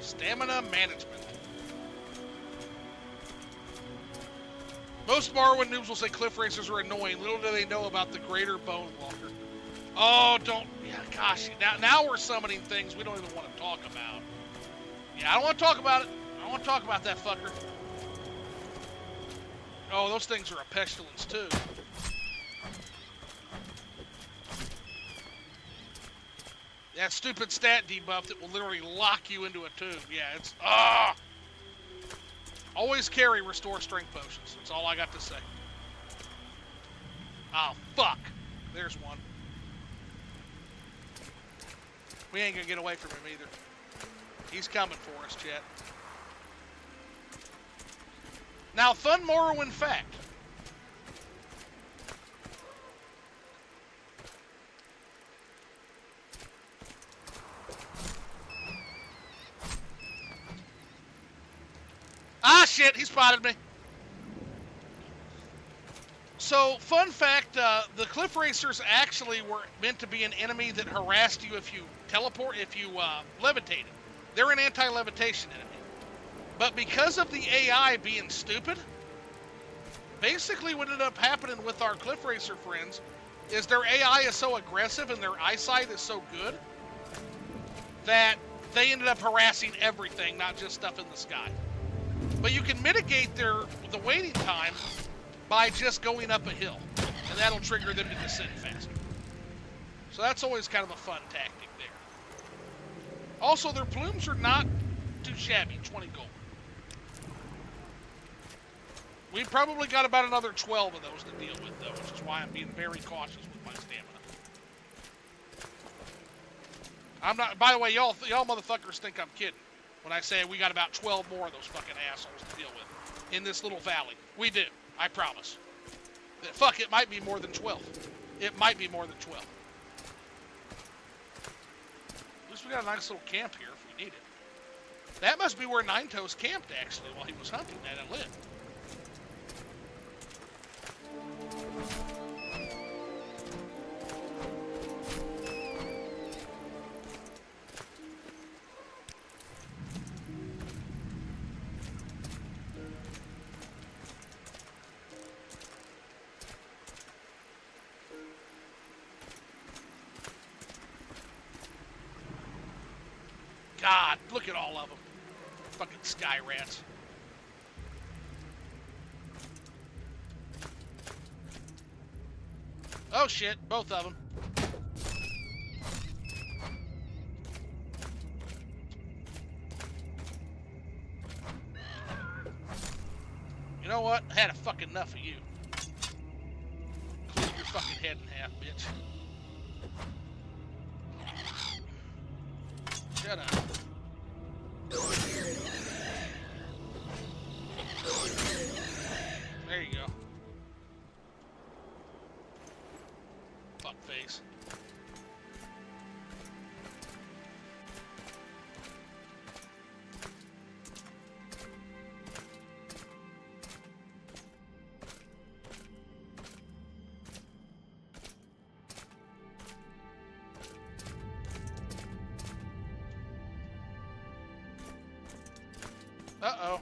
Stamina management. Most Morrowind noobs will say cliff racers are annoying. Little do they know about the greater bone walker. Oh, don't. Yeah, gosh. Now we're summoning things we don't even want to talk about. Yeah, I don't want to talk about it. I don't want to talk about that fucker. Oh, those things are a pestilence, too. That stupid stat debuff that will literally lock you into a tube. Yeah, it's... Always carry restore strength potions. That's all I got to say. Oh, fuck. There's one. We ain't gonna get away from him either. He's coming for us, chat. Now, fun Morrowind fact. Ah, shit, he spotted me. So, fun fact, the Cliff Racers actually were meant to be an enemy that harassed you if you levitated. They're an anti-levitation enemy. But because of the AI being stupid, basically what ended up happening with our Cliff Racer friends is their AI is so aggressive and their eyesight is so good that they ended up harassing everything, not just stuff in the sky. But you can mitigate the waiting time by just going up a hill, and that'll trigger them to descend faster. So that's always kind of a fun tactic there. Also, their plumes are not too shabby, 20 gold. We've probably got about another 12 of those to deal with, though, which is why I'm being very cautious with my stamina. I'm not, by the way, y'all motherfuckers think I'm kidding when I say we got about 12 more of those fucking assholes to deal with in this little valley. We do, I promise. Fuck, it might be more than 12. It might be more than 12. At least we got a nice little camp here if we need it. That must be where Nine Toes camped, actually, while he was hunting that and lived. God, look at all of them. Fucking sky rats. Oh shit, both of them. You know what? I had a fucking enough of you. Cleave your fucking head in half, bitch. Shut up. There you go. Fuckface. Uh-oh.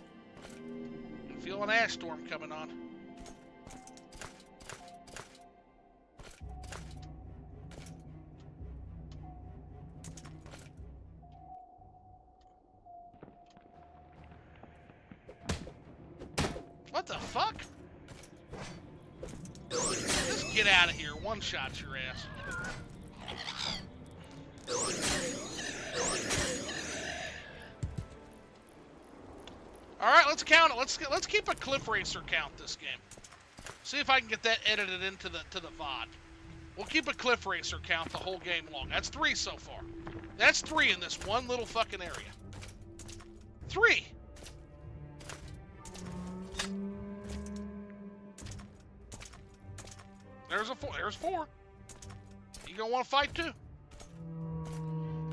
I feel an ash storm coming on. What the fuck? Just get out of here. One shot your ass. All right, let's count it. Let's keep a cliff racer count this game. See if I can get that edited into the VOD. We'll keep a cliff racer count the whole game long. That's 3 so far. That's 3 in this one little fucking area. 3. There's a 4. There's 4. You gonna want to fight too?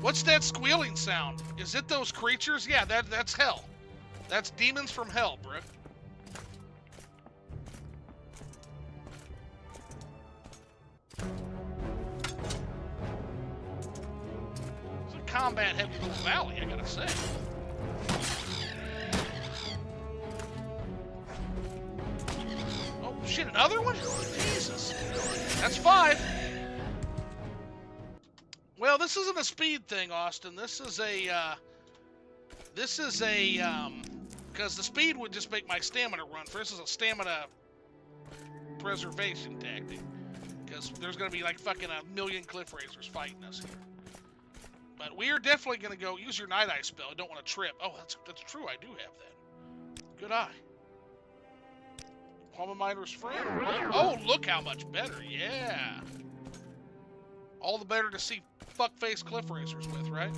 What's that squealing sound? Is it those creatures? Yeah, that's hell. That's demons from hell, bro. It's a combat-heavy little valley, I gotta say. Oh, shit, another one? Jesus. That's 5. Well, this isn't a speed thing, Austin. This is because the speed would just make my stamina run. This is a stamina preservation tactic. Because there's going to be like fucking a million cliff racers fighting us here. But we are definitely going to go use your Night Eye spell. I don't want to trip. Oh, that's true. I do have that. Good eye. Palma Miner's friend. Oh, look how much better. Yeah. All the better to see fuckface cliff racers with, right?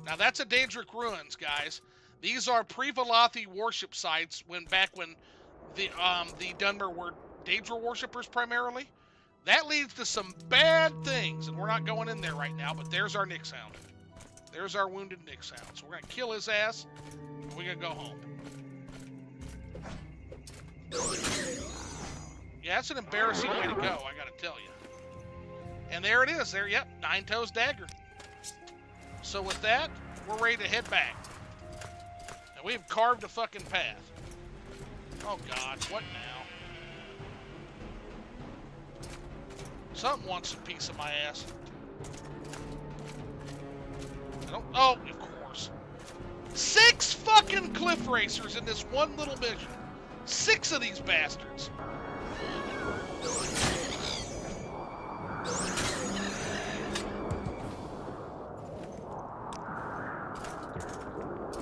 Now that's a Daedric Ruins, guys. These are pre-Velothi worship sites back when the Dunmer were Daedra worshippers primarily. That leads to some bad things, and we're not going in there right now, but there's our Nyx Hound. There's our wounded Nyx Hound. So we're going to kill his ass, and we're going to go home. Yeah, that's an embarrassing way to go, I got to tell you. And there it is. There, yep, Nine Toes Dagger. So with that, we're ready to head back. And we've carved a fucking path. Oh God, what now? Something wants a piece of my ass. I don't. Oh, of course. 6 fucking cliff racers in this one little mission. 6 of these bastards.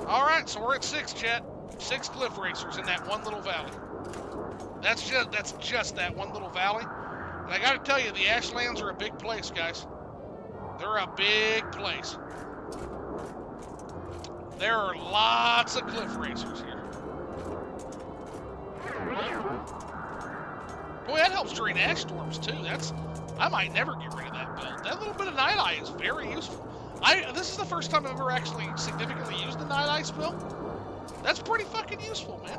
Alright, so we're at 6, chat. 6 cliff racers in that one little valley. That's just that one little valley. And I gotta tell you, the Ashlands are a big place, guys. They're a big place. There are lots of cliff racers here. Boy, that helps during ash storms too. I might never get rid of that build. That little bit of Night Eye is very useful. This is the first time I've ever actually significantly used the Night Eye spell. That's pretty fucking useful, man.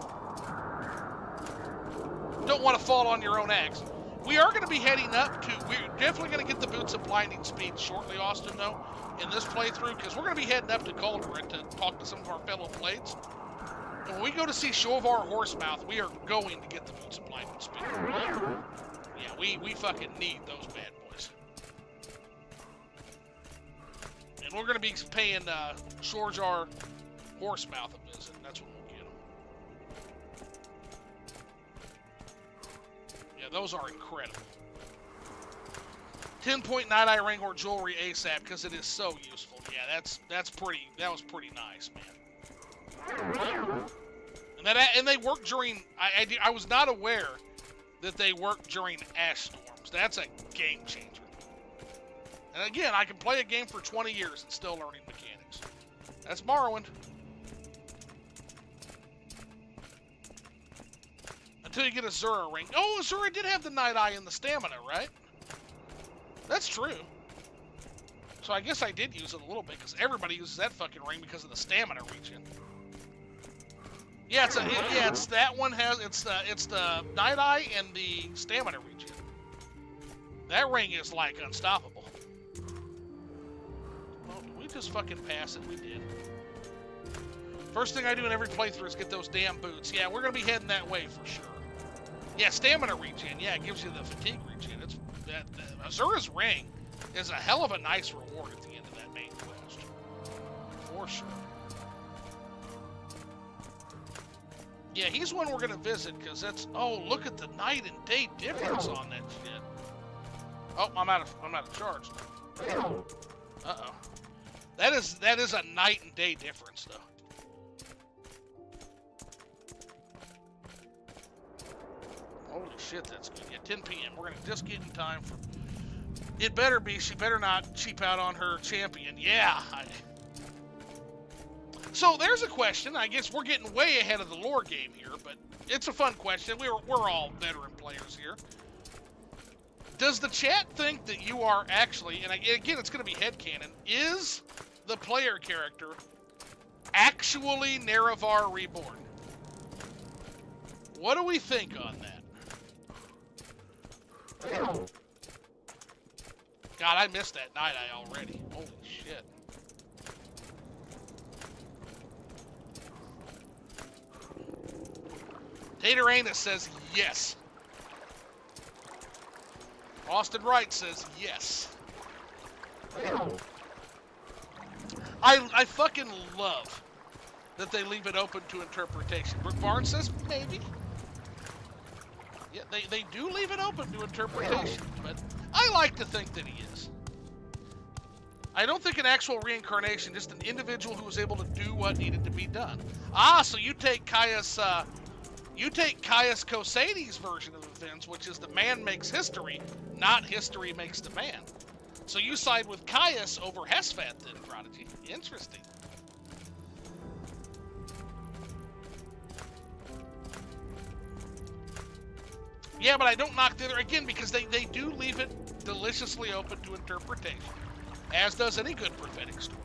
Don't want to fall on your own axe. We are going to be heading up to... We're definitely going to get the Boots of Blinding Speed shortly, Austin, though, in this playthrough, because we're going to be heading up to Calderon to talk to some of our fellow blades. And when we go to see Shovar Horsemouth, we are going to get the Boots of Blinding Speed. Yeah, we fucking need those bad boys. And we're going to be paying Shovar Horsemouth a visit. That's what we'll get them. Yeah, those are incredible. 10-point Night Eye Ring or Jewelry ASAP because it is so useful. Yeah, that was pretty nice, man. And they work during... I was not aware that they work during ash storms. That's a game changer. And again, I can play a game for 20 years and still learning mechanics. That's Morrowind. Until you get a Zura ring. Oh, Zura did have the Night Eye and the stamina, right? That's true. So I guess I did use it a little bit because everybody uses that fucking ring because of the stamina regen. Yeah, it's that one has it's the Night Eye and the stamina regen. That ring is like unstoppable. Well, did we just fucking pass it? We did. First thing I do in every playthrough is get those damn boots. Yeah, we're gonna be heading that way for sure. Yeah, stamina regen. Yeah, it gives you the fatigue regen. It's that Azura's ring is a hell of a nice reward at the end of that main quest, for sure. Yeah, he's one we're gonna visit because that's. Oh, look at the night and day difference on that shit. Oh, I'm out of charge. Uh oh. That is a night and day difference though. shit, that's good. Yeah, 10 p.m. We're gonna just get in time for. It better be. She better not cheap out on her champion. Yeah. So there's a question. I guess we're getting way ahead of the lore game here, but it's a fun question. We're all veteran players here. Does the chat think that you are actually, and again, it's going to be headcanon, is the player character actually Nerevar Reborn? What do we think on that? God, I missed that night eye already. Holy shit. Tater Anus says yes. Austin Wright says yes. I fucking love that they leave it open to interpretation. Brooke Barnes says maybe. Yeah, they do leave it open to interpretation, but I like to think that he is. I don't think an actual reincarnation, just an individual who was able to do what needed to be done. Ah, so you take Caius Koseides' version of events, which is the man makes history, not history makes the man. So you side with Caius over Hesfat then, Prodigy. Interesting. Yeah, but I don't knock the other, again, because they do leave it deliciously open to interpretation, as does any good prophetic story.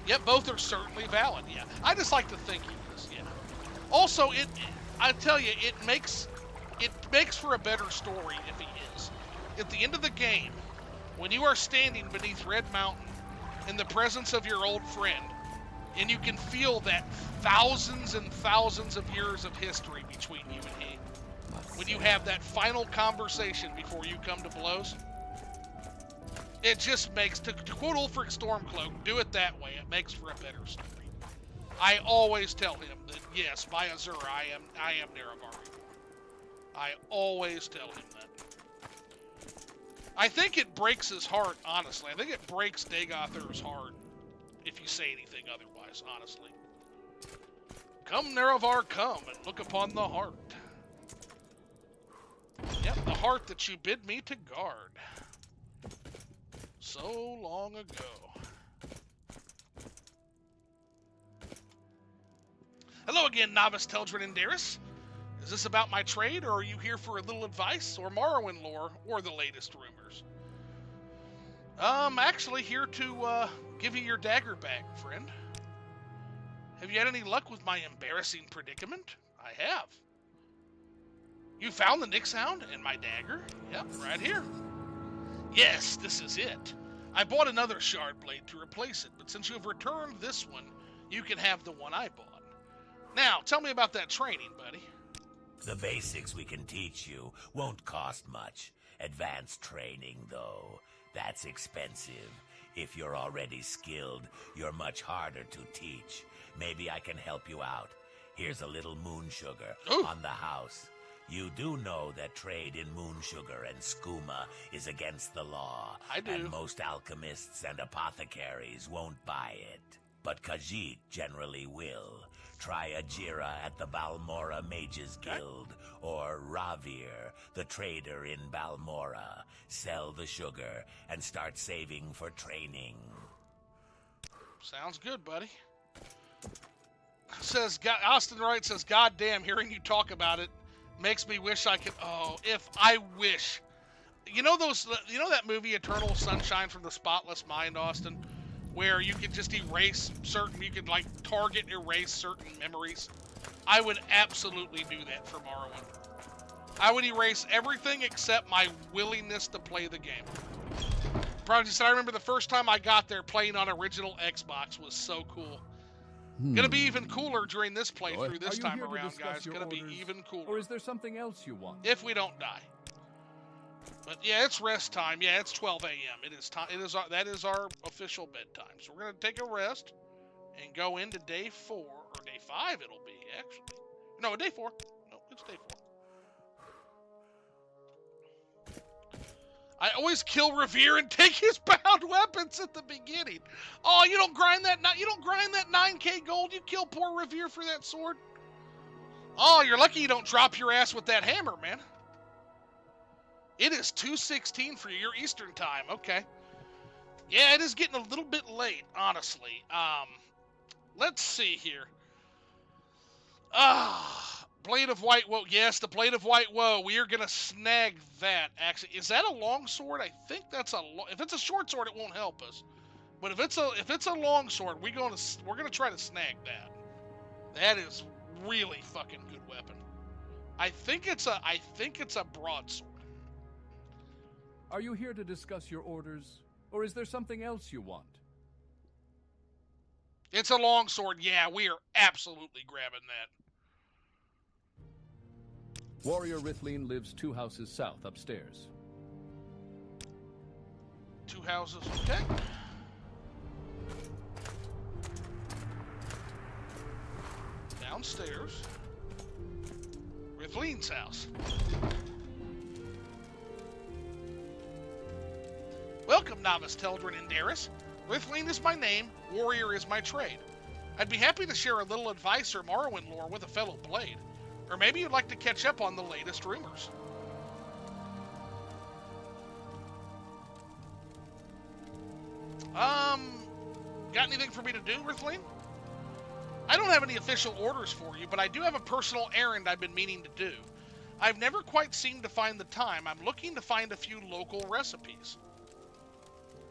Yep, both are certainly valid, yeah. I just like to think he is, yeah. Also, I tell you, it makes for a better story if he is. At the end of the game, when you are standing beneath Red Mountain in the presence of your old friend, and you can feel that thousands and thousands of years of history between you and he, when you have that final conversation before you come to blows, it just makes, to quote Ulfric Stormcloak, do it that way, it makes for a better story. I always tell him that, yes, by Azur, I am Nerevar. I always tell him that. I think it breaks his heart, honestly. I think it breaks Dagothar's heart if you say anything otherwise, honestly. Come, Nerevar, come, and look upon the heart. Yep, the heart that you bid me to guard. So long ago. Hello again, Novice Teldrin and Darius. Is this about my trade, or are you here for a little advice, or Morrowind lore, or the latest rumors? Actually here to, give you your dagger back, friend. Have you had any luck with my embarrassing predicament? I have. You found the Nixhound and my dagger? Yep, right here. Yes, this is it. I bought another shard blade to replace it, but since you have returned this one, you can have the one I bought. Now, tell me about that training, buddy. The basics we can teach you won't cost much. Advanced training, though, that's expensive. If you're already skilled, you're much harder to teach. Maybe I can help you out. Here's a little moon sugar on the house. You do know that trade in moon sugar and skooma is against the law. I do. And most alchemists and apothecaries won't buy it. But Khajiit generally will. Try Ajira at the Balmora Mages Guild, or Ravir, the trader in Balmora. Sell the sugar and start saving for training. Sounds good, buddy. Austin Wright says, God damn, hearing you talk about it makes me wish I could. Oh, if I wish. You know that movie Eternal Sunshine from the Spotless Mind, Austin, where you could just erase you could like target erase certain memories? I would absolutely do that for Morrowind. I would erase everything except my willingness to play the game. Probably said, I remember the first time I got there playing on original Xbox was so cool. Gonna be even cooler during this playthrough this time around, guys. Gonna be even cooler. Or is there something else you want? If we don't die. But yeah, it's rest time. Yeah, it's 12 a.m. It is time. That is our official bedtime. So we're gonna take a rest and go into day 4 or day 5. It'll be actually. No, day 4. No, it's day 4. I always kill Revere and take his bound weapons at the beginning. Oh, you don't grind that 9K gold. You kill poor Revere for that sword. Oh, you're lucky you don't drop your ass with that hammer, man. It is 2:16 for your Eastern time. Okay. Yeah, it is getting a little bit late, honestly. Let's see here. Blade of White Woe. Yes, the Blade of White Woe. We are gonna snag that. Actually, is that a long sword? I think that's a. If it's a short sword, it won't help us. But if it's a long sword, we're gonna try to snag that. That is really fucking good weapon. I think it's a broadsword. Are you here to discuss your orders, or is there something else you want? It's a longsword. Yeah, we are absolutely grabbing that. Warrior Rithleen lives 2 houses south upstairs. 2 houses, okay. Downstairs. Rithleen's house. Welcome, Novice Teldrin and Darius. Rithleen is my name, Warrior is my trade. I'd be happy to share a little advice or Morrowind lore with a fellow Blade. Or maybe you'd like to catch up on the latest rumors. Got anything for me to do, Rithleen? I don't have any official orders for you, but I do have a personal errand I've been meaning to do. I've never quite seemed to find the time. I'm looking to find a few local recipes.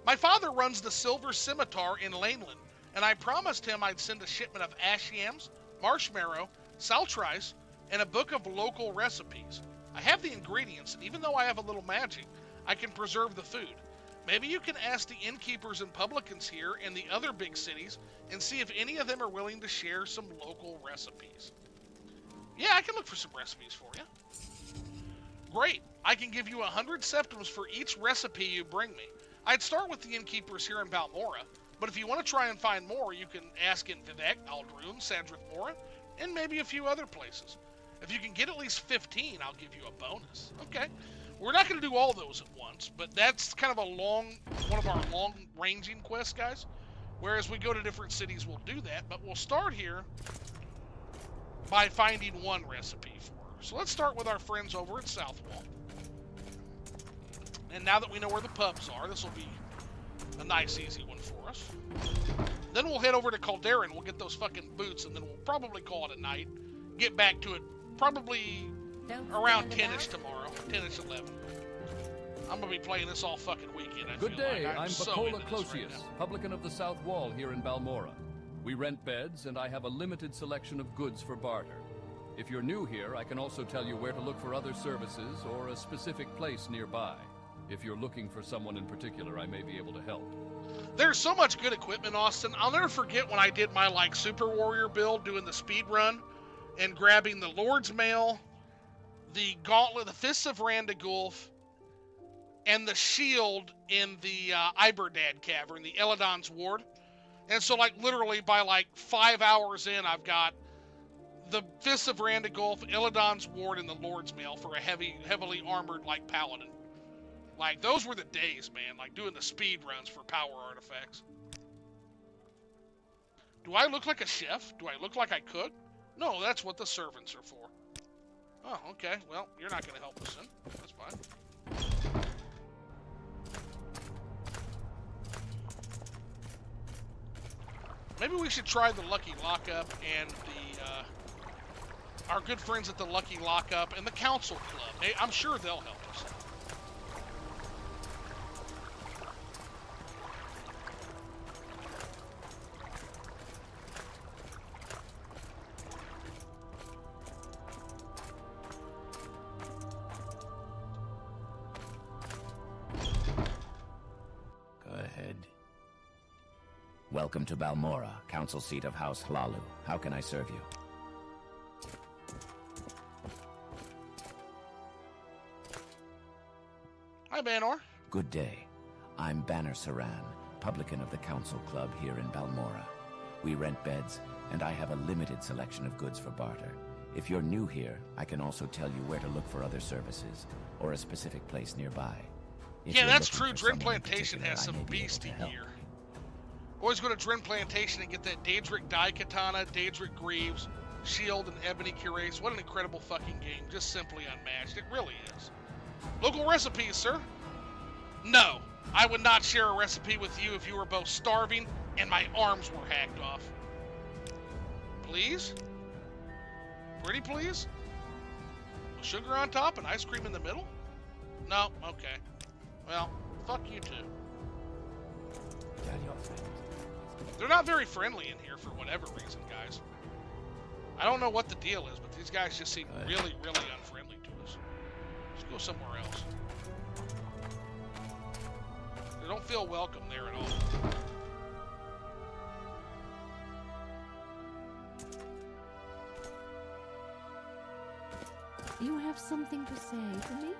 My father runs the Silver Scimitar in Laneland, and I promised him I'd send a shipment of ash yams, marshmallow, saltrice, and a book of local recipes. I have the ingredients, and even though I have a little magic, I can preserve the food. Maybe you can ask the innkeepers and publicans here in the other big cities and see if any of them are willing to share some local recipes. Yeah, I can look for some recipes for you. Great. I can give you 100 septims for each recipe you bring me. I'd start with the innkeepers here in Balmora, but if you want to try and find more, you can ask in Vivek, Aldrune, Sandrith Mora, and maybe a few other places. If you can get at least 15, I'll give you a bonus. Okay. We're not going to do all those at once, but that's kind of one of our long-ranging quests, guys. Whereas we go to different cities, we'll do that, but we'll start here by finding one recipe for her. So let's start with our friends over at Southwall. And now that we know where the pubs are, this will be a nice, easy one for us. Then we'll head over to Caldera and we'll get those fucking boots, and then we'll probably call it a night. Get back to it probably around 10-ish tomorrow, 10-ish, 11. I'm going to be playing this all fucking weekend, I Good feel day, like. I'm so Bacola into this right Closius, now. publican of the South Wall here in Balmora. We rent beds, and I have a limited selection of goods for barter. If you're new here, I can also tell you where to look for other services or a specific place nearby. If you're looking for someone in particular, I may be able to help. There's so much good equipment, Austin. I'll never forget when I did my, Super Warrior build, doing the speed run, and grabbing the Lord's Mail, the Gauntlet, the Fists of Randagulf, and the shield in the Iberdad Cavern, the Eladon's Ward. And so, literally by, 5 hours in, I've got the Fists of Randagulf, Eladon's Ward, and the Lord's Mail for a heavily armored, paladin. Those were the days, man, doing the speed runs for power artifacts. Do I look like a chef? Do I look like I cook? No, that's what the servants are for. Oh, okay. Well, you're not going to help us then. That's fine. Maybe we should try the Lucky Lockup and our good friends at the Lucky Lockup and the Council Club. Hey, I'm sure they'll help us. Welcome to Balmora, council seat of House Hlalu. How can I serve you? Hi, Banor. Good day. I'm Banner Saran, publican of the council club here in Balmora. We rent beds, and I have a limited selection of goods for barter. If you're new here, I can also tell you where to look for other services, or a specific place nearby. Yeah, that's true. Drin Plantation has some beastie gear. Always go to Drin Plantation and get that Daedric Dye Katana, Daedric Greaves, Shield, and Ebony Cuirass. What an incredible fucking game. Just simply unmatched. It really is. Local recipes, sir? No. I would not share a recipe with you if you were both starving and my arms were hacked off. Please? Pretty please? With sugar on top and ice cream in the middle? No? Okay. Well, fuck you too. They're not very friendly in here for whatever reason, guys. I don't know what the deal is, but these guys just seem really, really unfriendly to us. Let's go somewhere else. They don't feel welcome there at all. You have something to say to me?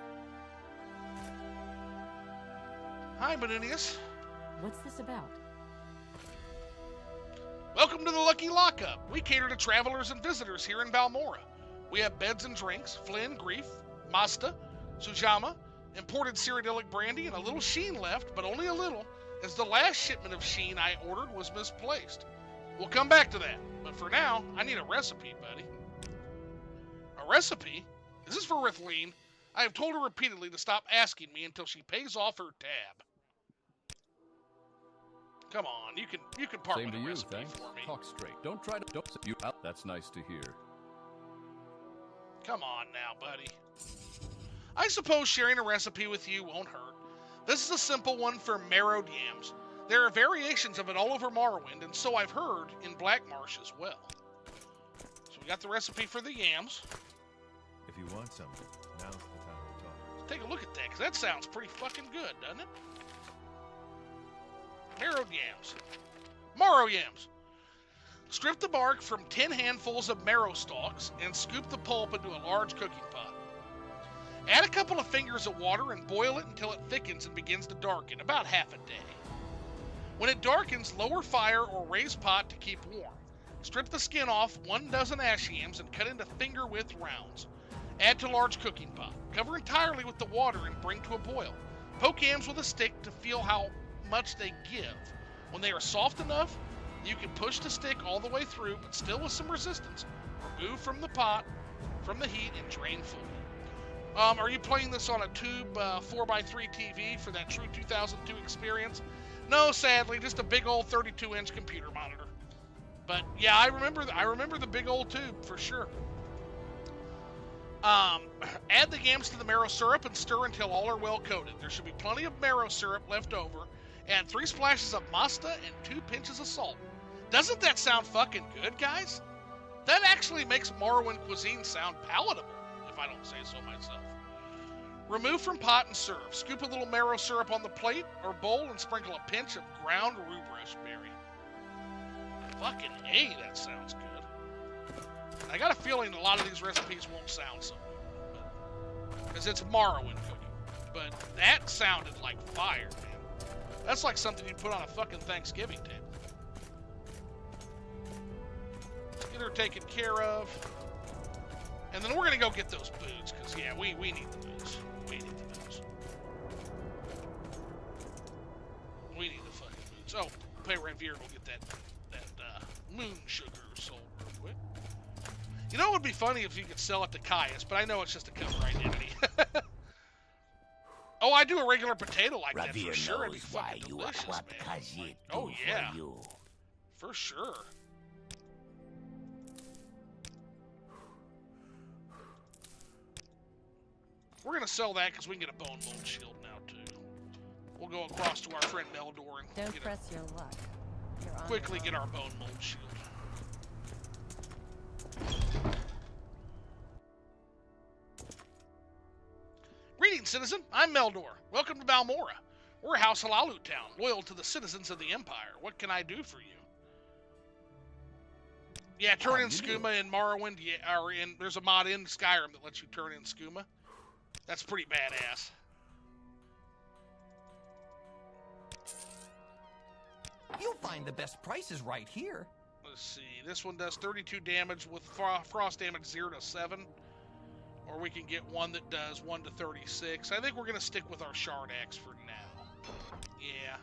Hi, Beninius. What's this about? Welcome to the Lucky Lockup. We cater to travelers and visitors here in Balmora. We have beds and drinks, Flynn, Grief, Masta, Sujama, imported Cyrodiilic brandy, and a little sheen left, but only a little, as the last shipment of sheen I ordered was misplaced. We'll come back to that, but for now, I need a recipe, buddy. A recipe? Is this for Rithleen? I have told her repeatedly to stop asking me until she pays off her tab. Come on, you can part Same with to a you, recipe thanks. for me. Talk straight. Don't try to you out. That's nice to hear. Come on now, buddy. I suppose sharing a recipe with you won't hurt. This is a simple one for marrowed yams. There are variations of it all over Morrowind, and so I've heard in Black Marsh as well. So we got the recipe for the yams. If you want something, now's the time to talk. Let's take a look at that, because that sounds pretty fucking good, doesn't it? Marrowed yams. Marrow yams. Strip the bark from 10 handfuls of marrow stalks and scoop the pulp into a large cooking pot. Add a couple of fingers of water and boil it until it thickens and begins to darken, about half a day. When it darkens, lower fire or raise pot to keep warm. Strip the skin off 1 dozen ash yams and cut into finger-width rounds. Add to large cooking pot. Cover entirely with the water and bring to a boil. Poke yams with a stick to feel how much they give. When they are soft enough, you can push the stick all the way through, but still with some resistance. Remove from the pot, from the heat, and drain fully. Are you playing this on a tube 4x3 TV for that true 2002 experience? No, sadly, just a big old 32-inch computer monitor. But yeah, I remember the big old tube for sure. Add the yams to the marrow syrup and stir until all are well coated. There should be plenty of marrow syrup left over. Add 3 splashes of masta and 2 pinches of salt. Doesn't that sound fucking good, guys? That actually makes Morrowind cuisine sound palatable, if I don't say so myself. Remove from pot and serve. Scoop a little marrow syrup on the plate or bowl and sprinkle a pinch of ground rhubarb berry. Fucking A, that sounds good. I got a feeling a lot of these recipes won't sound so good, because it's Morrowind cooking. But that sounded like fire, man. That's like something you put on a fucking Thanksgiving table. Let's get her taken care of. And then we're going to go get those boots, because, yeah, we need the boots. We need the boots. We need the fucking boots. Oh, pay Ranvier and we'll get that moon sugar sold real quick. You know, it would be funny if you could sell it to Caius, but I know it's just a cover identity. Oh, I do a regular potato like that for sure. It'd be fucking delicious, man. Oh, yeah. For sure. We're going to sell that because we can get a bone mold shield now, too. We'll go across to our friend Meldor and Don't press your luck. Quickly get our bone mold shield. Greetings, citizen. I'm Meldor. Welcome to Balmora. We're a House Halalu town, loyal to the citizens of the Empire. What can I do for you? Yeah, turn in skooma in Morrowind. Yeah, or there's a mod in Skyrim that lets you turn in skooma. That's pretty badass. You'll find the best prices right here. Let's see. This one does 32 damage with frost damage 0 to 7. Or we can get one that does 1 to 36. I think we're going to stick with our Shard Axe for now. Yeah.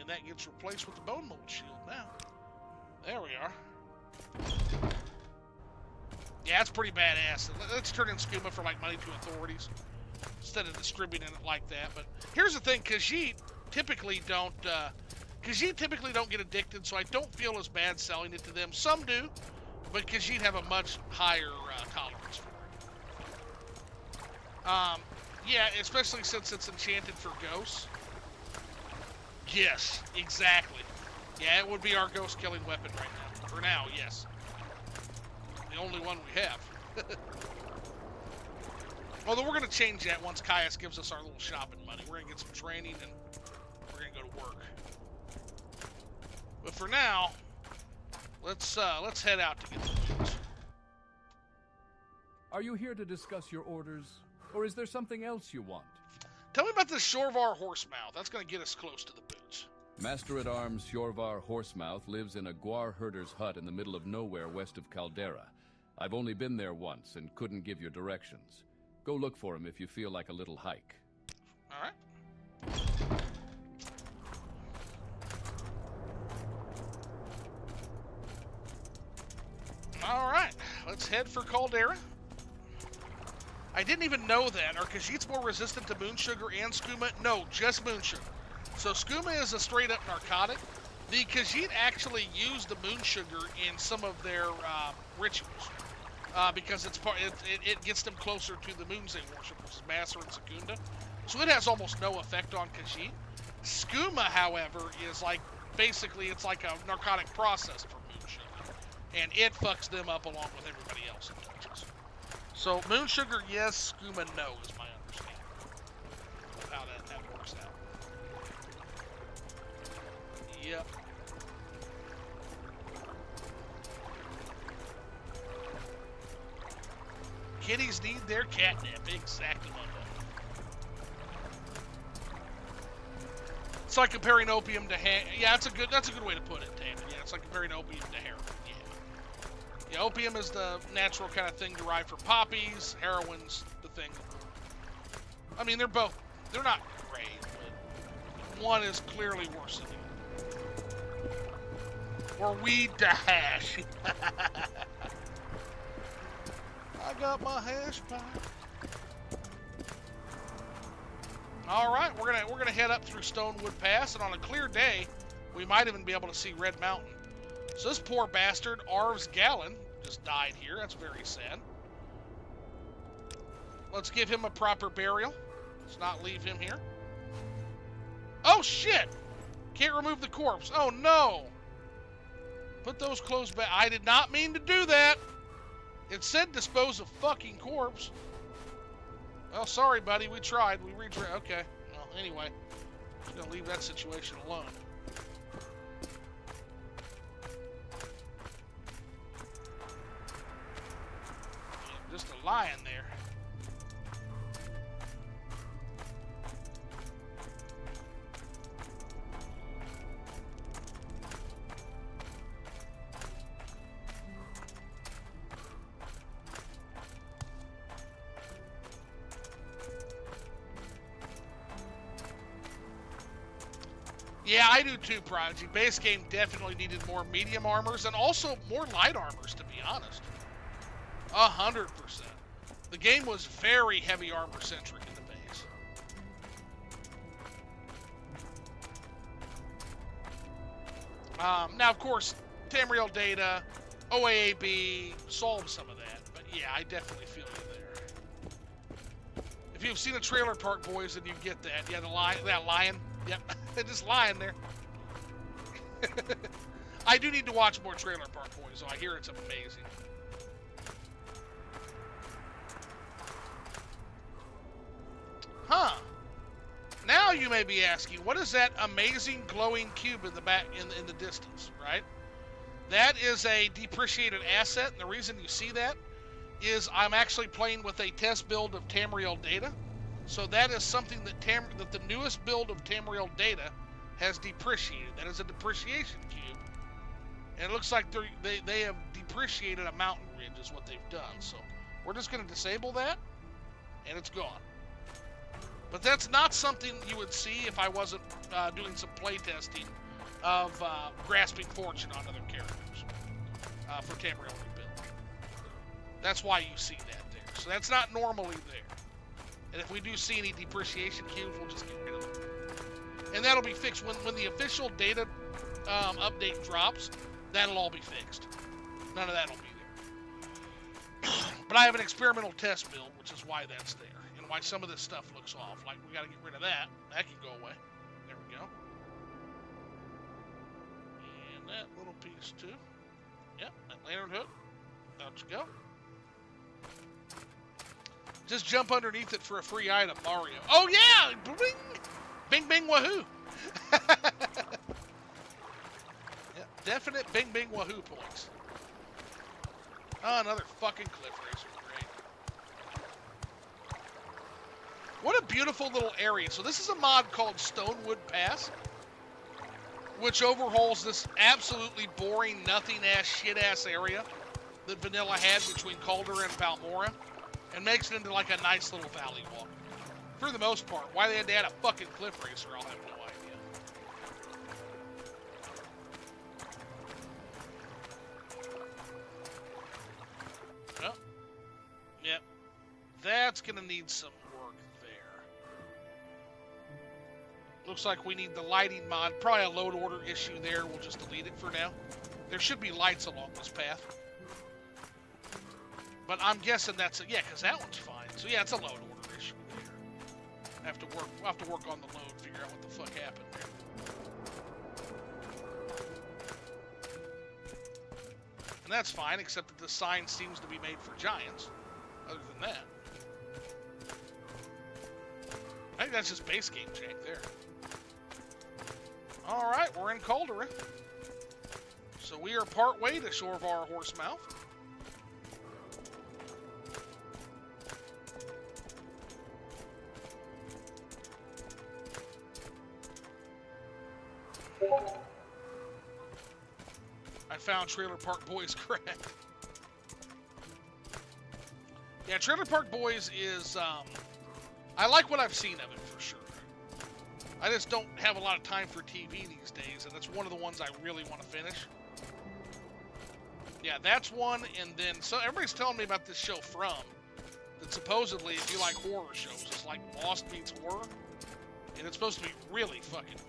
And that gets replaced with the bone mold shield now. There we are. Yeah, it's pretty badass. Let's turn in skooma for like money to authorities instead of distributing it like that. But here's the thing, Khajiit typically don't get addicted, so I don't feel as bad selling it to them. Some do, but Khajiit have a much higher tolerance for it. Yeah, especially since it's enchanted for ghosts. Yes, exactly. Yeah, it would be our ghost killing weapon right now. For now, yes. The only one we have. Although we're going to change that once Caius gives us our little shopping money. We're going to get some training and we're going to go to work. But for now, let's head out to get the boots. Are you here to discuss your orders, or is there something else you want? Tell me about the Shorvar Horsemouth. That's going to get us close to the boots. Master-at-Arms Shorvar Horsemouth lives in a Guar herder's hut in the middle of nowhere west of Caldera. I've only been there once and couldn't give you directions. Go look for him if you feel like a little hike. All right. All right, let's head for Caldera. I didn't even know that. Are Khajiits more resistant to moon sugar and skooma? No, just moon sugar. So skooma is a straight-up narcotic. The Khajiit actually use the moon sugar in some of their rituals because it gets them closer to the moons they worship, which is Master and Secunda. So it has almost no effect on Khajiit. Skooma, however, is like basically it's like a narcotic process for moon sugar, and it fucks them up along with everybody else it touches. So moon sugar, yes. Skooma, no, is my understanding of how that works out. Yep. Kitties need their catnip. Exactly. It's like comparing opium to yeah, that's a good way to put it, Tam. Yeah, it's like comparing opium to heroin. Yeah, opium is the natural kind of thing derived from poppies. Heroin's the thing. I mean, they're not great, but one is clearly worse than the other. Or weed to hash. I got my hash pipe. All right, we're gonna head up through Stonewood Pass, and on a clear day, we might even be able to see Red Mountain. So this poor bastard, Arv's Gallon, just died here. That's very sad. Let's give him a proper burial. Let's not leave him here. Oh shit! Can't remove the corpse. Oh no! Put those clothes back. I did not mean to do that. It said dispose of fucking corpse. Well, sorry, buddy. We tried. We retried. Okay. Well, anyway. Just gonna leave that situation alone. Just a lion there. Yeah, I do too, Prodigy. Base game definitely needed more medium armors and also more light armors, to be honest. 100%. The game was very heavy armor centric in the base. Now, of course, Tamriel data, OAAB solved some of that, but yeah, I definitely feel you there. If you've seen a Trailer Park Boys, then you get that. Yeah, that lion. Yep, just lying there. I do need to watch more Trailer Park Boys, so I hear it's amazing. Huh. Now you may be asking, what is that amazing glowing cube in the back in the distance, right? That is a depreciated asset, and the reason you see that is I'm actually playing with a test build of Tamriel data. So that is something that the newest build of Tamriel data has depreciated. That is a depreciation cube. And it looks like they have depreciated a mountain ridge is what they've done. So we're just going to disable that, and it's gone. But that's not something you would see if I wasn't doing some playtesting of Grasping Fortune on other characters for Tamriel Rebuilt. That's why you see that there. So that's not normally there. And if we do see any depreciation cubes, we'll just get rid of them. And that'll be fixed when the official data update drops. That'll all be fixed. None of that'll be there. But I have an experimental test build, which is why that's there. And why some of this stuff looks off. Like, we gotta get rid of that. That can go away. There we go. And that little piece too. Yep, that lantern hook. Let's go. Just jump underneath it for a free item, Mario. Oh yeah! Bing! Bing bing wahoo! Yeah, definite bing bing wahoo points. Oh, another fucking cliff racer. Great. What a beautiful little area. So this is a mod called Stonewood Pass, which overhauls this absolutely boring, nothing-ass, shit-ass area that Vanilla had between Caldera and Balmora, and makes it into like a nice little valley walk. For the most part. Why they had to add a fucking cliff racer, I'll have no idea. Well, yep. That's gonna need some work there. Looks like we need the lighting mod. Probably a load order issue there. We'll just delete it for now. There should be lights along this path. But I'm guessing that's yeah, because that one's fine. So yeah, it's a load order issue there. We'll have to work on the load, figure out what the fuck happened there. And that's fine, except that the sign seems to be made for giants. Other than that, I think that's just base game jank there. All right, we're in Caldera, so we are part way to Shorvar Horsemouth. I found Trailer Park Boys correct. Yeah, Trailer Park Boys is, I like what I've seen of it for sure. I just don't have a lot of time for TV these days, and that's one of the ones I really want to finish. Yeah, that's one, and then, so everybody's telling me about this show From, that supposedly, if you like horror shows, it's like Lost meets horror, and it's supposed to be really fucking good.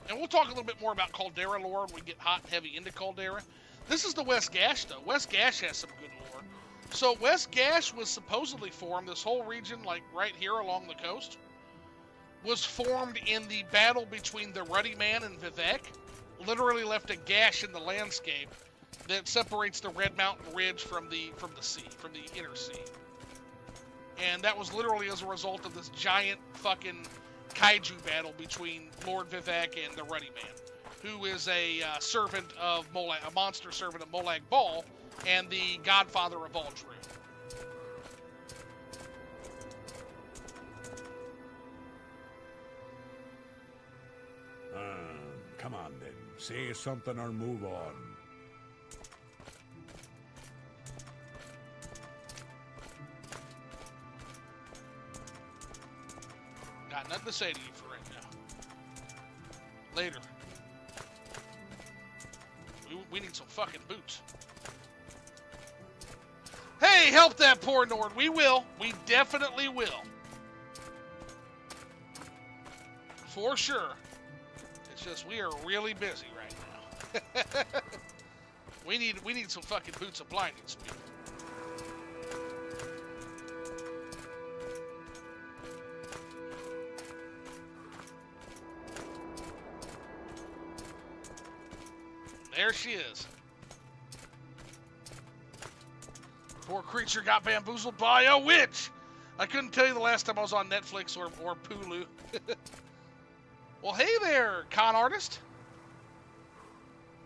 And we'll talk a little bit more about Caldera lore when we get hot and heavy into Caldera. This is the West Gash, though. West Gash has some good lore. So West Gash was supposedly formed, this whole region, like right here along the coast, was formed in the battle between the Ruddy Man and Vivek. Literally left a gash in the landscape that separates the Red Mountain Ridge from the sea, from the inner sea. And that was literally as a result of this giant fucking kaiju battle between Lord Vivek and the Ruddy Man, who is a servant of Molag, a monster servant of Molag Bal, and the godfather of all Drew. Come on then, say something or move on. Got nothing to say to you for right now. Later. We need some fucking boots. Hey, help that poor Nord. We will. We definitely will. For sure. It's just we are really busy right now. we need some fucking boots of blinding speed. There she is. Poor creature got bamboozled by a witch. I couldn't tell you the last time I was on Netflix or Hulu. Well, hey there, con artist.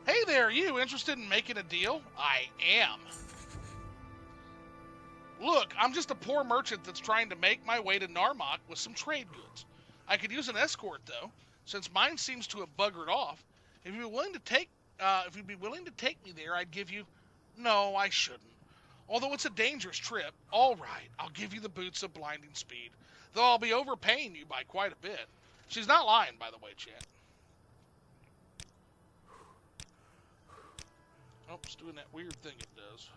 Hey there, you interested in making a deal? I am. Look, I'm just a poor merchant that's trying to make my way to Narmak with some trade goods. I could use an escort, though, since mine seems to have buggered off. If you'd be willing to take me there, I'd give you... No, I shouldn't. Although it's a dangerous trip, all right, I'll give you the boots of blinding speed, though I'll be overpaying you by quite a bit. She's not lying, by the way, chat. Oh, it's doing that weird thing it does.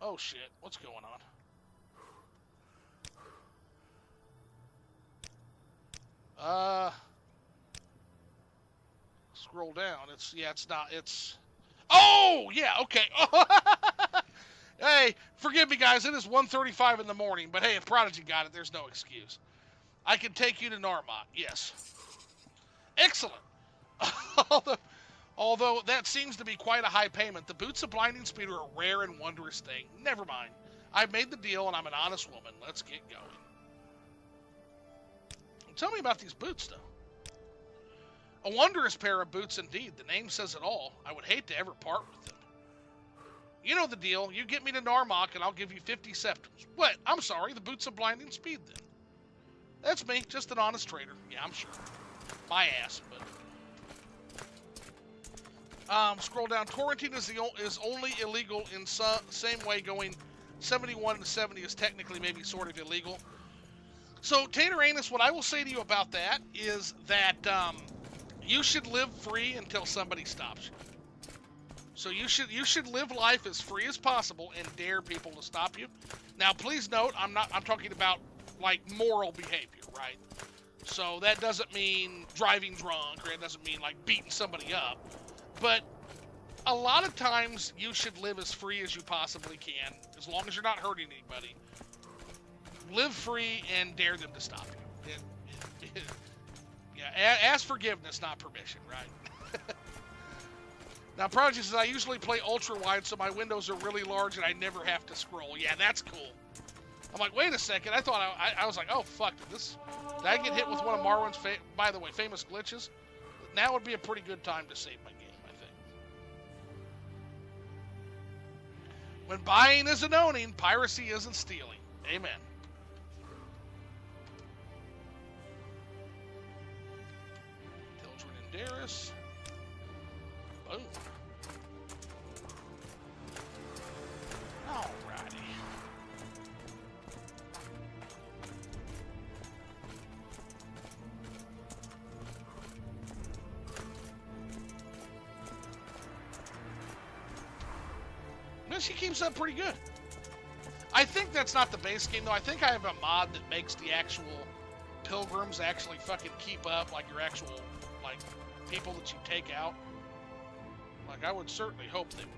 Oh, shit. What's going on? Scroll down. It's not. Oh, yeah, okay. Hey, forgive me, guys. It is 1:35 in the morning, but hey, if Prodigy got it, there's no excuse. I can take you to Narmot, yes. Excellent. Although that seems to be quite a high payment, the boots of blinding speed are a rare and wondrous thing. Never mind. I've made the deal, and I'm an honest woman. Let's get going. Tell me about these boots, though. A wondrous pair of boots indeed. The name says it all. I would hate to ever part with them. You know the deal. You get me to Narmok, and I'll give you 50 septims. What? I'm sorry, the boots of blinding speed, then. That's me, just an honest trader. Yeah, I'm sure. My ass, but... scroll down. Torrenting is only illegal in same way going 71 to 70 is technically maybe sort of illegal. So, Tateranus, what I will say to you about that is that you should live free until somebody stops you. So you should live life as free as possible and dare people to stop you. Now, please note, I'm talking about like moral behavior, right? So that doesn't mean driving drunk, or it doesn't mean like beating somebody up. But a lot of times you should live as free as you possibly can, as long as you're not hurting anybody. Live free and dare them to stop you. Yeah, ask forgiveness, not permission, right? Now, Prodigy says, I usually play ultra-wide, so my windows are really large and I never have to scroll. Yeah, that's cool. I'm like, wait a second. I thought, I was like, oh, fuck. Did I get hit with one of Morrowind's, by the way, famous glitches? Now would be a pretty good time to save my game, I think. When buying isn't owning, piracy isn't stealing. Amen. Tildren and Darius. Boom. Alrighty. Well, she keeps up pretty good. I think that's not the base game, though. I think I have a mod that makes the actual pilgrims actually fucking keep up, like your actual, like, people that you take out. Like, I would certainly hope they would.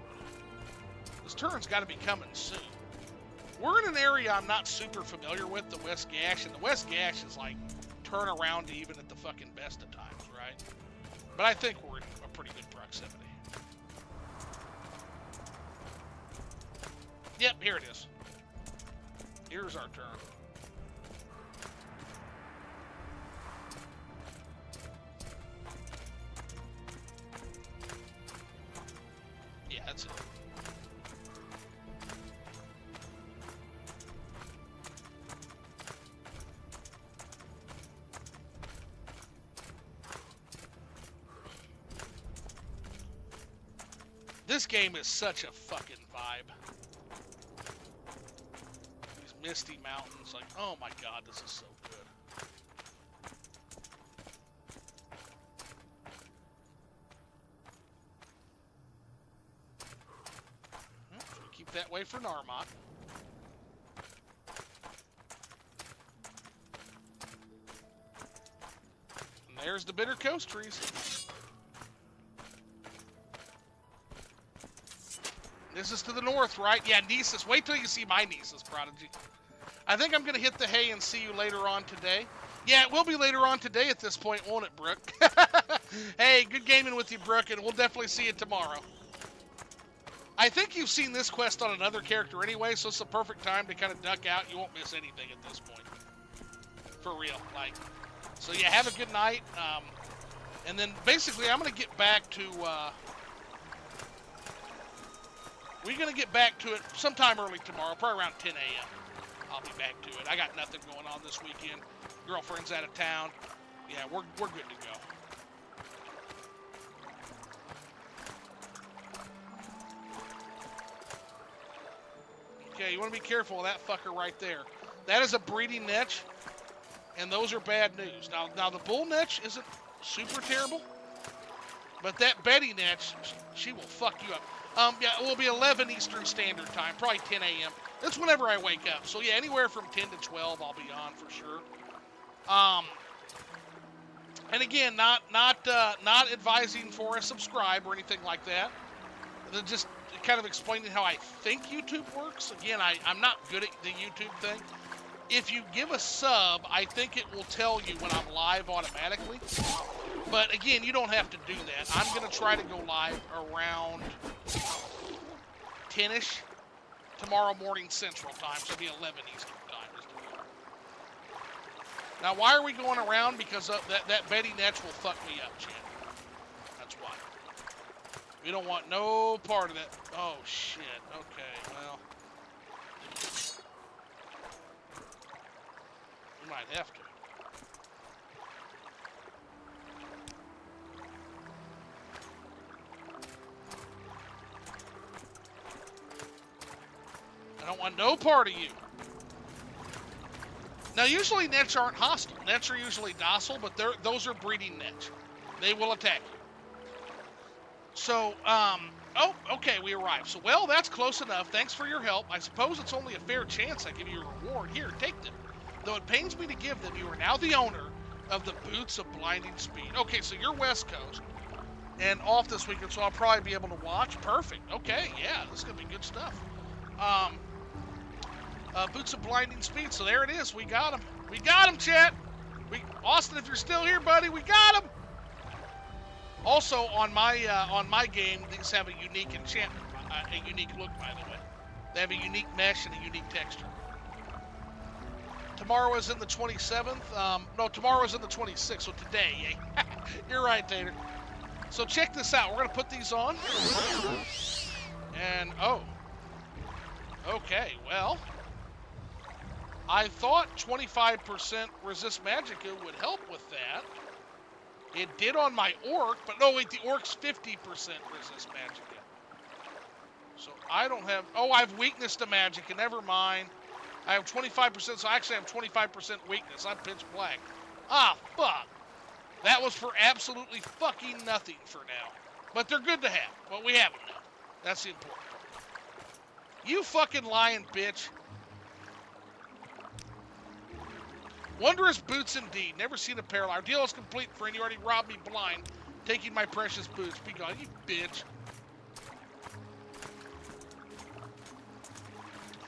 This turn's got to be coming soon. We're in an area I'm not super familiar with, the West Gash, and the West Gash is like turn around even at the fucking best of times, right? But I think we're in a pretty good proximity. Yep, here it is. Here's our turn. Yeah, that's it. This game is such a fucking vibe. These misty mountains, like, oh my god, this is so good. Well, we keep that way for Narmot. And there's the Bitter Coast trees. This is to the north, right? Yeah, Nessus. Wait till you see my Nessus, Prodigy. I think I'm going to hit the hay and see you later on today. Yeah, it will be later on today at this point, won't it, Brooke? Hey, good gaming with you, Brooke, and we'll definitely see you tomorrow. I think you've seen this quest on another character anyway, so it's the perfect time to kind of duck out. You won't miss anything at this point. For real. Like, so yeah, have a good night. And then basically I'm going to get back to... we're going to get back to it sometime early tomorrow, probably around 10 a.m. I'll be back to it. I got nothing going on this weekend. Girlfriend's out of town. Yeah, we're good to go. Okay, you want to be careful of that fucker right there. That is a breeding niche, and those are bad news. Now the bull niche isn't super terrible, but that Betty niche, she will fuck you up. Yeah, it will be 11 Eastern Standard Time, probably 10 a.m. That's whenever I wake up. So yeah, anywhere from 10 to 12, I'll be on for sure. And again, not advising for a subscribe or anything like that. Just kind of explaining how I think YouTube works. Again, I'm not good at the YouTube thing. If you give a sub, I think it will tell you when I'm live automatically. But again, you don't have to do that. I'm going to try to go live around 10-ish tomorrow morning Central Time, so it'll be 11 Eastern Time. Now, why are we going around? Because that Betty Netch will fuck me up, Chad. That's why. We don't want no part of that. Oh, shit. Okay, well. We might have to. I don't want no part of you. Now, usually nets aren't hostile. Nets are usually docile, but those are breeding nets. They will attack you. So, oh, okay, we arrived. So, well, that's close enough. Thanks for your help. I suppose it's only a fair chance I give you a reward. Here, take them. Though it pains me to give them, you are now the owner of the Boots of Blinding Speed. Okay, so you're West Coast and off this weekend, so I'll probably be able to watch. Perfect. Okay, yeah, this is going to be good stuff. Boots of Blinding Speed. So there it is. We got him. We got him, chat. Austin, if you're still here, buddy, we got him. Also, on my game, these have a unique enchantment, a unique look, by the way. They have a unique mesh and a unique texture. Tomorrow is in the 27th. No, tomorrow is in the 26th, so today. Yeah. You're right, Tater. So check this out. We're going to put these on. And, oh. Okay, well. I thought 25% resist magicka would help with that. It did on my orc, but no, wait, the orc's 50% resist magicka. So I don't have, oh, I have weakness to magicka, never mind. I have 25%, so I actually have 25% weakness. I'm pitch black. Ah, fuck. That was for absolutely fucking nothing for now. But they're good to have. But we have them now. That's the important part. You fucking lying bitch. Wondrous boots indeed. Never seen a pair. Our deal is complete, friend. You already robbed me blind, taking my precious boots. Be gone, you bitch.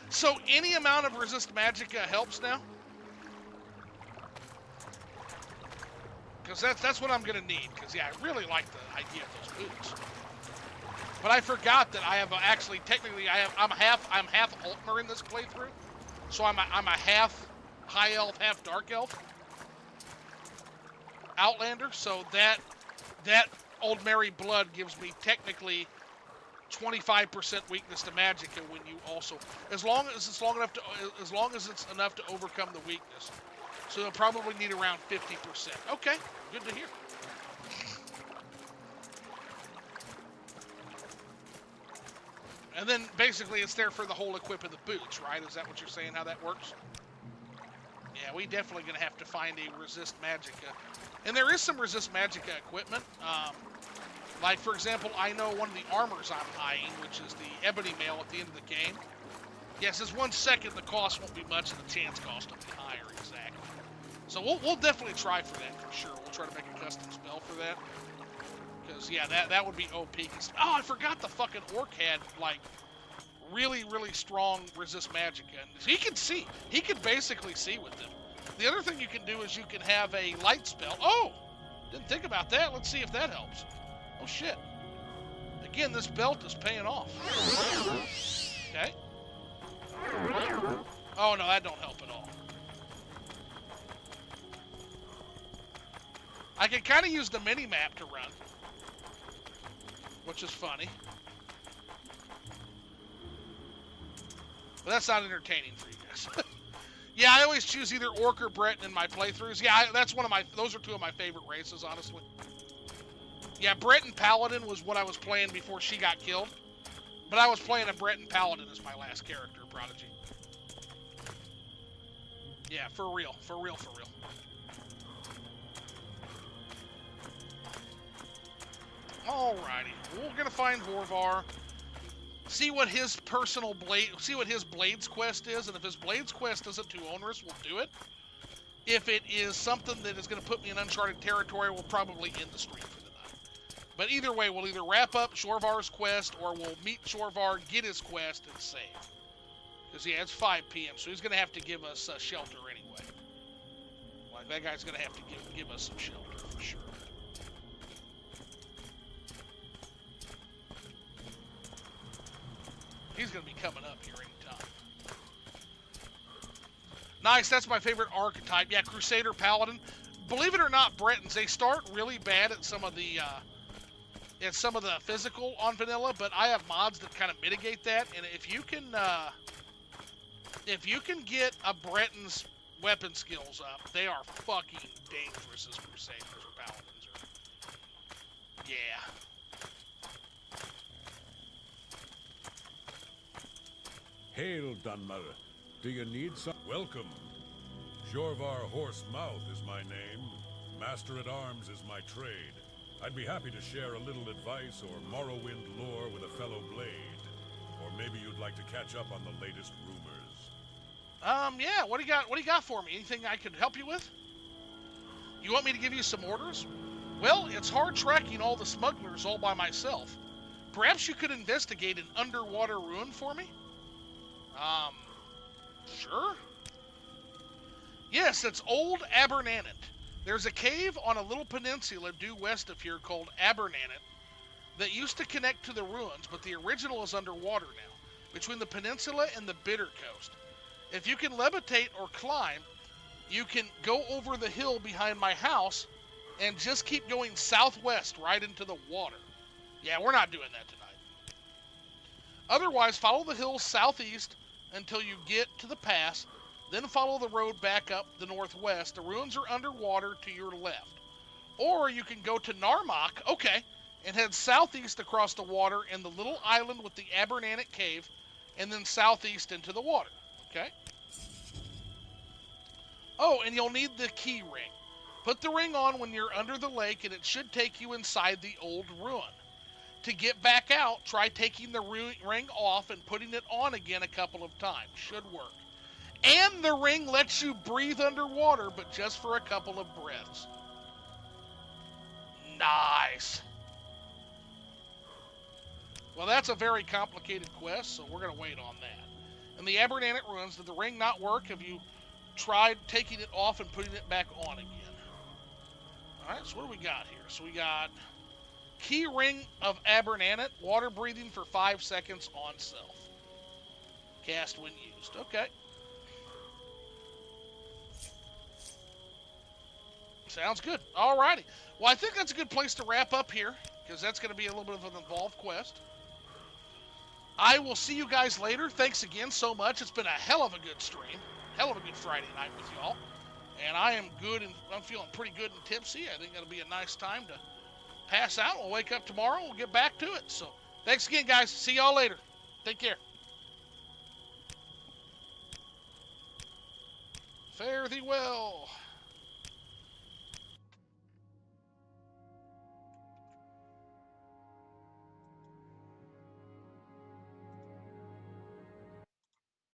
So any amount of resist magicka helps now? Because that's what I'm going to need. Because, yeah, I really like the idea of those boots. But I forgot that I have actually, technically, I'm half Altmer in this playthrough. So I'm a half high elf, half dark elf Outlander. So that Old Mary blood gives me technically 25% weakness to magicka when you also, as long as it's enough to overcome the weakness. So you'll probably need around 50%. Okay, good to hear. And then basically it's there for the whole equip of the boots, right? Is that what you're saying, how that works? Yeah, we definitely gonna have to find a resist magicka. And there is some resist magicka equipment. Like, for example, I know one of the armors I'm eyeing, which is the Ebony Mail at the end of the game. Yes, it's 1 second, the cost won't be much, and the chance cost will be higher, exactly. So we'll definitely try for that, for sure. We'll try to make a custom spell for that. Because, yeah, that would be OP. Oh, I forgot the fucking orc had, like, really, really strong resist magicka. And he can see. He can basically see with them. The other thing you can do is you can have a light spell. Oh! Didn't think about that. Let's see if that helps. Oh, shit. Again, this belt is paying off. Okay. Oh, no, that don't help at all. I can kind of use the mini-map to run, which is funny. But that's not entertaining for you guys. Yeah, I always choose either Orc or Breton in my playthroughs. Yeah, those are two of my favorite races, honestly. Yeah, Breton Paladin was what I was playing before she got killed. But I was playing a Breton Paladin as my last character, Prodigy. Yeah, for real. For real, for real. Alrighty. We're gonna find Horvar. See what his personal blade, see what his Blades quest is, and if his Blades quest isn't too onerous, we'll do it. If it is something that is going to put me in uncharted territory, we'll probably end the stream for the night. But either way, we'll either wrap up Shorvar's quest, or we'll meet Shorvar, get his quest, and save. Because, yeah, it's 5 p.m., so he's going to have to give us shelter anyway. Like, that guy's going to have to give us some shelter, for sure. He's going to be coming up here anytime. Nice, that's my favorite archetype. Yeah, Crusader, Paladin. Believe it or not, Bretons, they start really bad at some of the physical on vanilla, but I have mods that kind of mitigate that. And if you can get a Breton's weapon skills up, they are fucking dangerous as Crusaders or Paladins. Yeah. Hail, Dunmer. Do you need some? Welcome. Jorvar Horse Mouth is my name. Master-at-Arms is my trade. I'd be happy to share a little advice or Morrowind lore with a fellow blade. Or maybe you'd like to catch up on the latest rumors. Yeah, what do you got for me? Anything I could help you with? You want me to give you some orders? Well, it's hard tracking all the smugglers all by myself. Perhaps you could investigate an underwater ruin for me? Sure. Yes, it's Old Abernannet. There's a cave on a little peninsula due west of here called Abernannet that used to connect to the ruins, but the original is underwater now, between the peninsula and the Bitter Coast. If you can levitate or climb, you can go over the hill behind my house and just keep going southwest right into the water. Yeah, we're not doing that tonight. Otherwise, follow the hills southeast until you get to the pass, then follow the road back up the northwest. The ruins are underwater to your left. Or you can go to Narmak, okay, and head southeast across the water in the little island with the Abernannet Cave, and then southeast into the water, okay? Oh, and you'll need the key ring. Put the ring on when you're under the lake, and it should take you inside the old ruin. To get back out, try taking the ring off and putting it on again a couple of times. Should work. And the ring lets you breathe underwater, but just for a couple of breaths. Nice. Well, that's a very complicated quest, so we're going to wait on that. In the Abernannet ruins, did the ring not work? Have you tried taking it off and putting it back on again? All right, so what do we got here? So we got key ring of Abernannet, water breathing for 5 seconds on self. Cast when used. Okay. Sounds good. Alrighty. Well, I think that's a good place to wrap up here, because that's going to be a little bit of an involved quest. I will see you guys later. Thanks again so much. It's been a hell of a good stream. Hell of a good Friday night with y'all. And I am good, and I'm feeling pretty good and tipsy. I think that'll be a nice time to pass out. We'll wake up tomorrow. We'll get back to it. So thanks again, guys. See y'all later. Take care. Fare thee well.